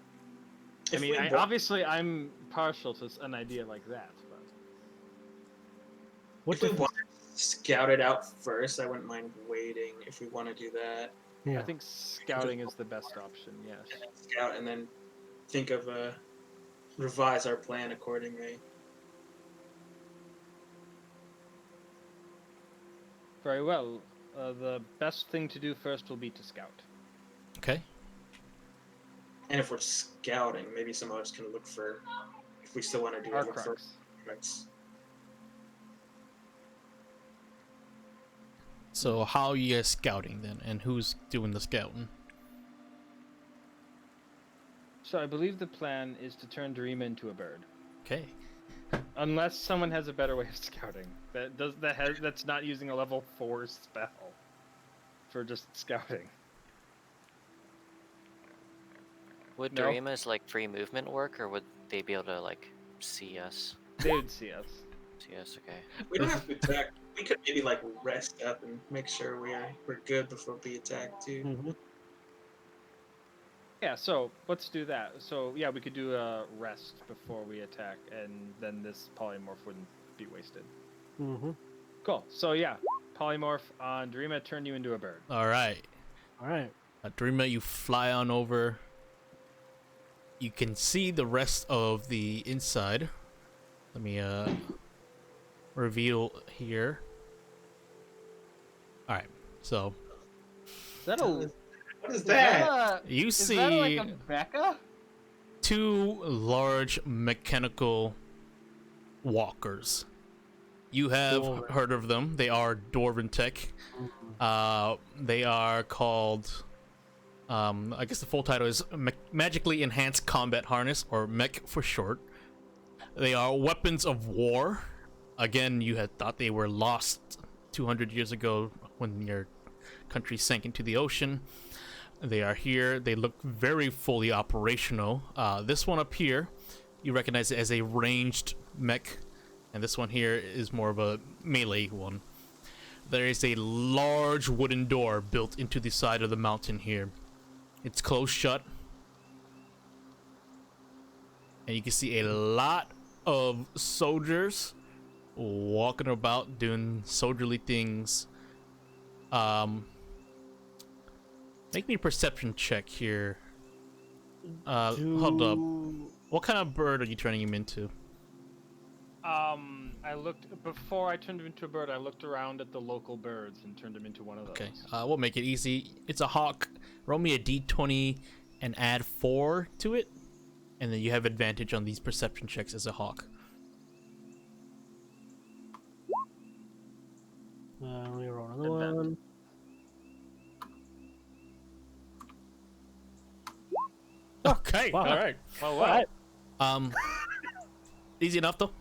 S2: I mean, obviously I'm partial to an idea like that, but...
S3: If we want to scout it out first, I wouldn't mind waiting if we want to do that.
S4: Yeah.
S2: I think scouting is the best option, yes.
S3: Scout and then think of revise our plan accordingly.
S2: Very well. The best thing to do first will be to scout.
S1: Okay.
S3: And if we're scouting, maybe some of us can look for, if we still want to do it, look for artifacts.
S1: So how are you guys scouting then, and who's doing the scouting?
S2: So I believe the plan is to turn Darima into a bird.
S1: Okay.
S2: Unless someone has a better way of scouting. That's not using a level 4 spell for just scouting.
S5: Would
S2: No.
S5: Dorima's like free movement work, or would they be able to like see us?
S2: They would see us.
S5: See us, okay.
S3: We don't have to attack. We could maybe like rest up and make sure we're good before we attack too.
S4: Mm-hmm.
S2: Yeah, so let's do that. So yeah, we could do a rest before we attack, and then this polymorph wouldn't be wasted.
S4: Mm-hmm.
S2: Cool. So yeah, polymorph on Darima, turn you into a bird.
S1: All right.
S4: All right.
S1: Darima, you fly on over. You can see the rest of the inside. Let me reveal here. All right. So
S2: Is that a?
S3: What is that?
S1: you
S2: Is
S1: see
S2: that like a Becca?
S1: two large mechanical walkers. You have
S4: Dwarven.
S1: heard of them. They are Dwarven tech. They are called, I guess the full title is Magically Enhanced Combat Harness, or mech for short. They are weapons of war. Again, you had thought they were lost 200 years ago when your country sank into the ocean. They are here. They look very fully operational. This one up here, you recognize it as a ranged mech, and this one here is more of a melee one. There is a large wooden door built into the side of the mountain here. It's closed shut, and you can see a lot of soldiers walking about doing soldierly things. Make me a perception check here. Hold up. What kind of bird are you turning him into?
S2: I looked before I turned him into a bird. I looked around at the local birds and turned him into one of those.
S1: Okay, we'll make it easy. It's a hawk. Roll me a d20 and add 4 to it, and then you have advantage on these perception checks as a hawk.
S4: Let me roll another one.
S1: Okay,
S4: Wow.
S1: all right.
S2: Oh,
S4: All
S2: wow.
S4: right.
S1: Easy enough though.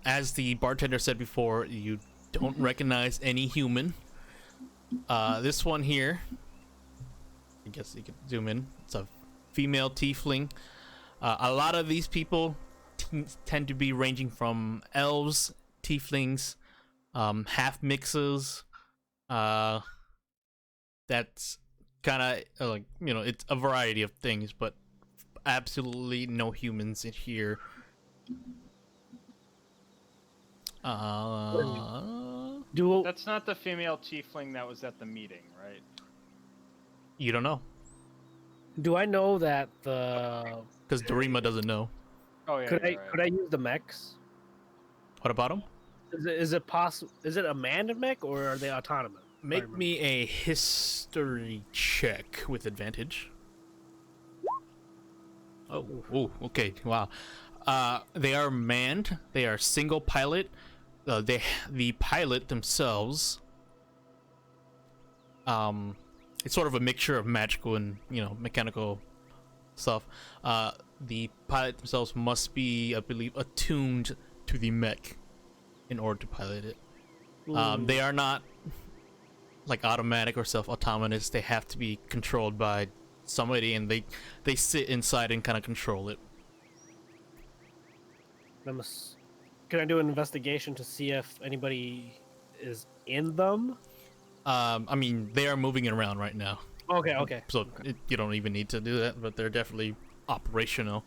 S1: As the bartender said before, you don't recognize any human. This one here, I guess you could zoom in. It's a female tiefling. A lot of these people tend to be ranging from elves, tieflings, half mixes. That's kind of like, you know, it's a variety of things, but absolutely no humans in here.
S2: That's not the female tiefling that was at the meeting, right?
S1: You don't know
S4: Do I know that the?
S1: because Dorima doesn't know.
S2: Oh yeah.
S4: Could I
S2: you're right.
S4: could I use the mechs?
S1: What about him?
S4: Is it possible? Is it a manned mech or are they autonomous?
S1: Make me a history check with advantage. Oh, okay, wow. They are manned. They are single pilot. The pilot themselves. It's sort of a mixture of magical and, you know, mechanical stuff. The pilot themselves must be, I believe, attuned to the mech in order to pilot it. They are not like automatic or self-autonomous. They have to be controlled by somebody, and they sit inside and kind of control it.
S4: Can I do an investigation to see if anybody is in them?
S1: I mean, they are moving around right now,
S4: Okay.
S1: so you don't even need to do that, but they're definitely operational.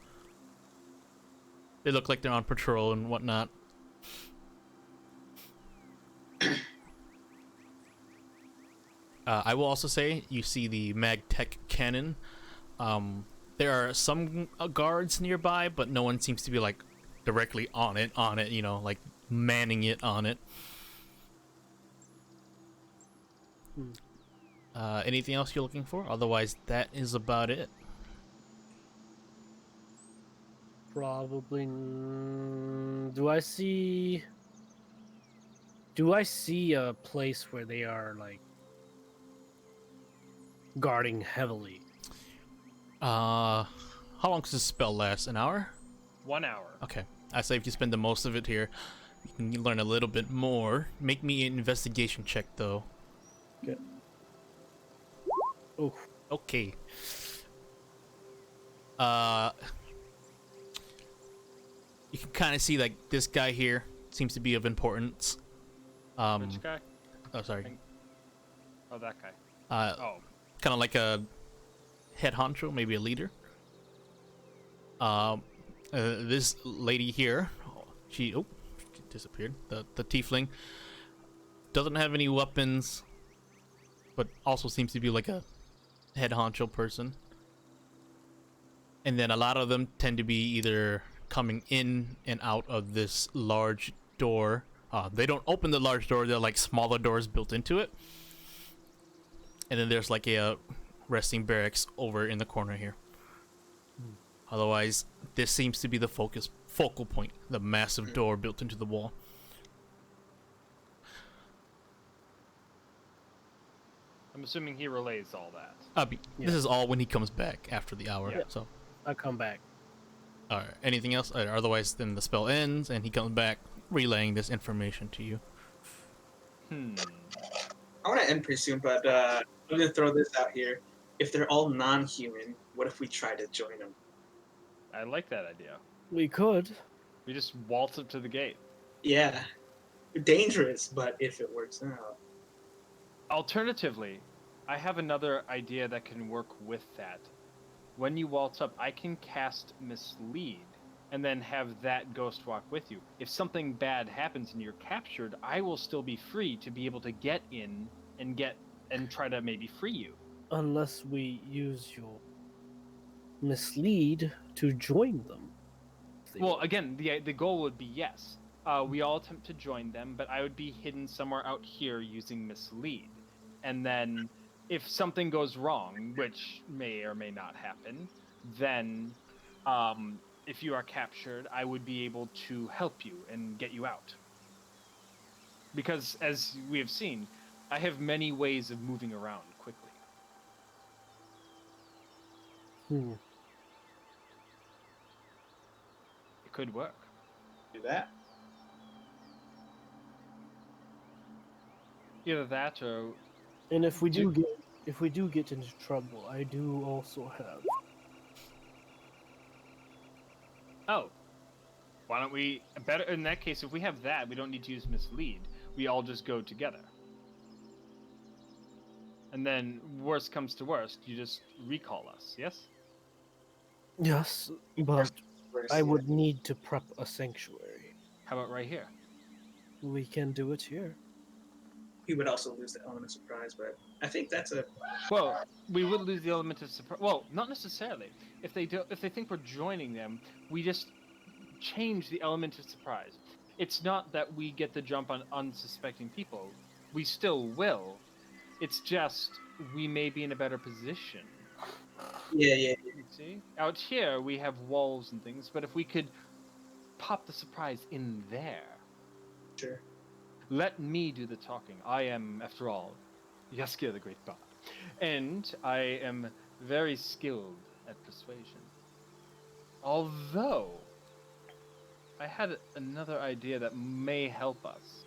S1: They look like they're on patrol and whatnot. I will also say you see the MagTech cannon. There are some guards nearby, but no one seems to be like directly on it, you know, like manning it on it. Anything else you're looking for? Otherwise, that is about it.
S4: Probably. Do I see a place where they are like guarding heavily?
S1: How long does this spell last? An hour?
S2: 1 hour.
S1: Okay. I say if you spend the most of it here, you can learn a little bit more. Make me an investigation check, though.
S4: Good. Oh.
S1: Okay. You can kind of see like this guy here seems to be of importance.
S2: Which guy?
S1: Oh, sorry.
S2: Oh, that guy.
S1: Kind of like a head honcho, maybe a leader. This lady here, she disappeared. The tiefling doesn't have any weapons, but also seems to be like a head honcho person. And then a lot of them tend to be either coming in and out of this large door. They don't open the large door. They're like smaller doors built into it. And then there's like a resting barracks over in the corner here. Otherwise, this seems to be the focal point, the massive door built into the wall.
S2: I'm assuming he relays all that.
S1: This is all when he comes back after the hour.
S2: Yeah.
S1: So,
S4: I'll come back.
S1: all right. Anything else? Otherwise, then the spell ends and he comes back, relaying this information to you.
S3: I want to end pretty soon, but I'm going to throw this out here. If they're all non-human, what if we try to join them?
S2: I like that idea.
S4: We could.
S2: We just waltz up to the gate.
S3: Yeah. Dangerous, but if it works out.
S2: Alternatively, I have another idea that can work with that. When you waltz up, I can cast Mislead and then have that ghost walk with you. If something bad happens and you're captured, I will still be free to be able to get in and try to maybe free you.
S4: Unless we use your mislead to join them. if they
S2: Well,
S4: want.
S2: again, the goal would be yes. We all attempt to join them, but I would be hidden somewhere out here using mislead. And then if something goes wrong, which may or may not happen, then if you are captured, I would be able to help you and get you out. Because as we have seen, I have many ways of moving around quickly. It could work.
S3: Do that.
S2: Either that or
S4: And if we do get into trouble, I do also have.
S2: oh, why don't we better in that case if we have that, we don't need to use mislead. We all just go together. And then worst comes to worst, you just recall us, yes?
S4: Yes, but I would need to prep a sanctuary.
S2: How about right here?
S4: We can do it here.
S3: We would also lose the element of surprise, but I think that's a.
S2: Well, we would lose the element of surprise. Well, not necessarily. If they think we're joining them, we just change the element of surprise. It's not that we get the jump on unsuspecting people. We still will. It's just we may be in a better position.
S3: Yeah.
S2: You see? Out here we have walls and things, but if we could pop the surprise in there.
S3: Sure.
S2: Let me do the talking. I am, after all, Yaskir the Great Bard. And I am very skilled at persuasion. Although, I had another idea that may help us.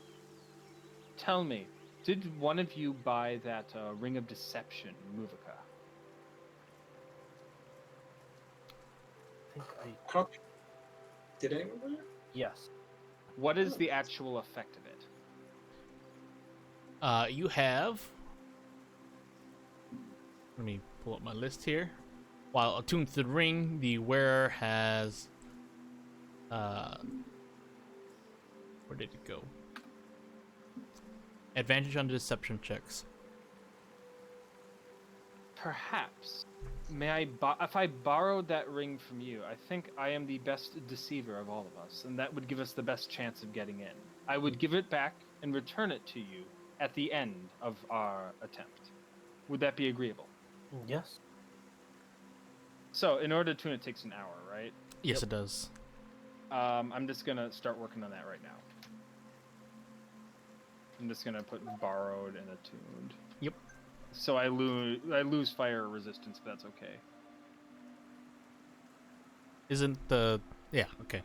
S2: Tell me, did one of you buy that Ring of Deception, Muvika?
S4: I think
S3: How... Did anyone do it?
S4: yes.
S2: What is the actual effect of it?
S1: You have. Let me pull up my list here. While attuned to the ring, the wearer has. Where did it go? Advantage on deception checks.
S2: Perhaps. May I if I borrowed that ring from you, I think I am the best deceiver of all of us, and that would give us the best chance of getting in. I would give it back and return it to you at the end of our attempt. Would that be agreeable?
S4: Yes.
S2: So, in order to tune it takes an hour, right?
S1: Yes, it does.
S2: I'm just gonna start working on that right now. I'm just gonna put borrowed and attuned.
S1: Yep.
S2: So I lose fire resistance, but that's okay.
S1: Isn't the okay.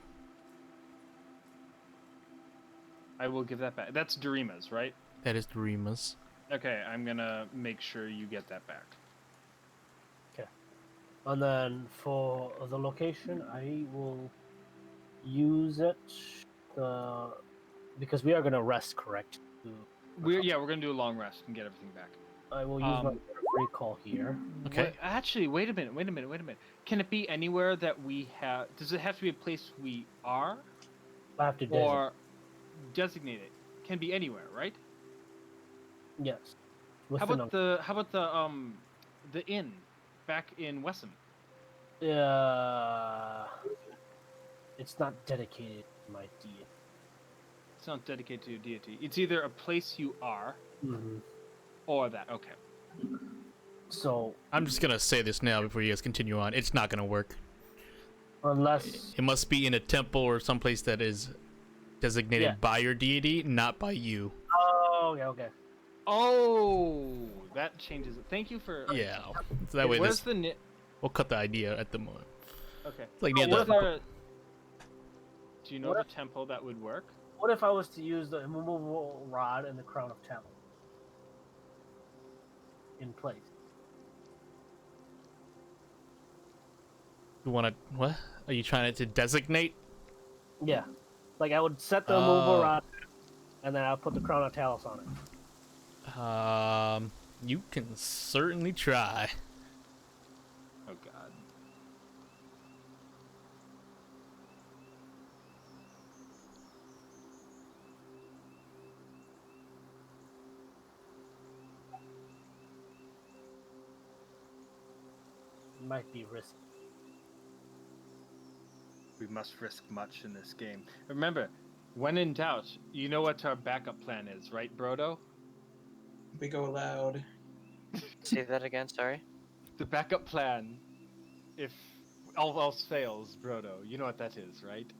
S2: I will give that back. That's Darima's, right?
S1: That is Darima's.
S2: Okay, I'm gonna make sure you get that back.
S4: Okay. And then for the location, I will use it because we are gonna rest, correct?
S2: We're gonna do a long rest and get everything back.
S4: I will use my recall here.
S1: Okay.
S2: Actually, wait a minute. Can it be anywhere that we have? Does it have to be a place we are,
S4: I have to
S2: or designate it? Can be anywhere, right?
S4: yes.
S2: How about the inn back in Wessam?
S4: It's not dedicated to my deity.
S2: It's not dedicated to your deity. It's either a place you are,
S4: Mm-hmm.
S2: or that. Okay.
S4: So
S1: I'm just gonna say this now before you guys continue on. It's not gonna work.
S4: unless
S1: It must be in a temple or someplace that is designated
S4: Yeah.
S1: by your deity, not by you.
S4: okay.
S2: Oh, that changes it. Thank you for.
S1: Yeah. So that way,
S2: Where's
S1: this we'll cut the idea at the moment.
S2: Okay.
S1: It's like
S2: Oh,
S1: near
S2: what
S1: the.
S2: if there- Do you know
S4: What
S2: the temple that would work?
S4: What if I was to use the immovable rod and the crown of talent in place?
S1: You want to? What? Are you trying to designate?
S4: Yeah, like I would set the immovable rod, and then I'll put the crown of talents on it.
S1: You can certainly try.
S2: Oh God.
S4: Might be risky.
S2: we must risk much in this game. Remember, when in doubt, you know what our backup plan is, right, Brodo?
S3: We go loud.
S5: Say that again, sorry?
S2: The backup plan, if all else fails, Brodo, you know what that is, right?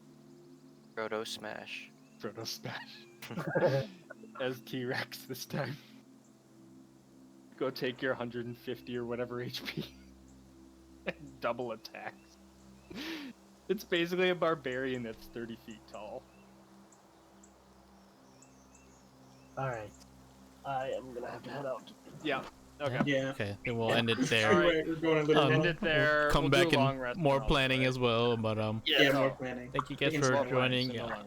S5: Proto Smash.
S2: Brodo smash. As T-Rex this time. Go take your 150 or whatever HP. And double attacks. It's basically a barbarian that's 30 feet tall.
S4: Alright. I am gonna have to head out.
S2: Yeah. Okay.
S3: Yeah.
S1: Okay, then we'll end it there.
S2: Alright.
S3: We're going a little
S2: End
S3: long.
S2: it there.
S1: Come
S2: We'll do
S1: back
S2: a long
S1: and
S2: rest
S1: more
S2: and all,
S1: planning
S2: right?
S1: as well. But
S3: Yeah, more planning.
S1: thank you
S3: We
S1: guys
S3: can
S1: for
S3: swap
S1: joining.
S2: So no
S1: Yeah.
S2: long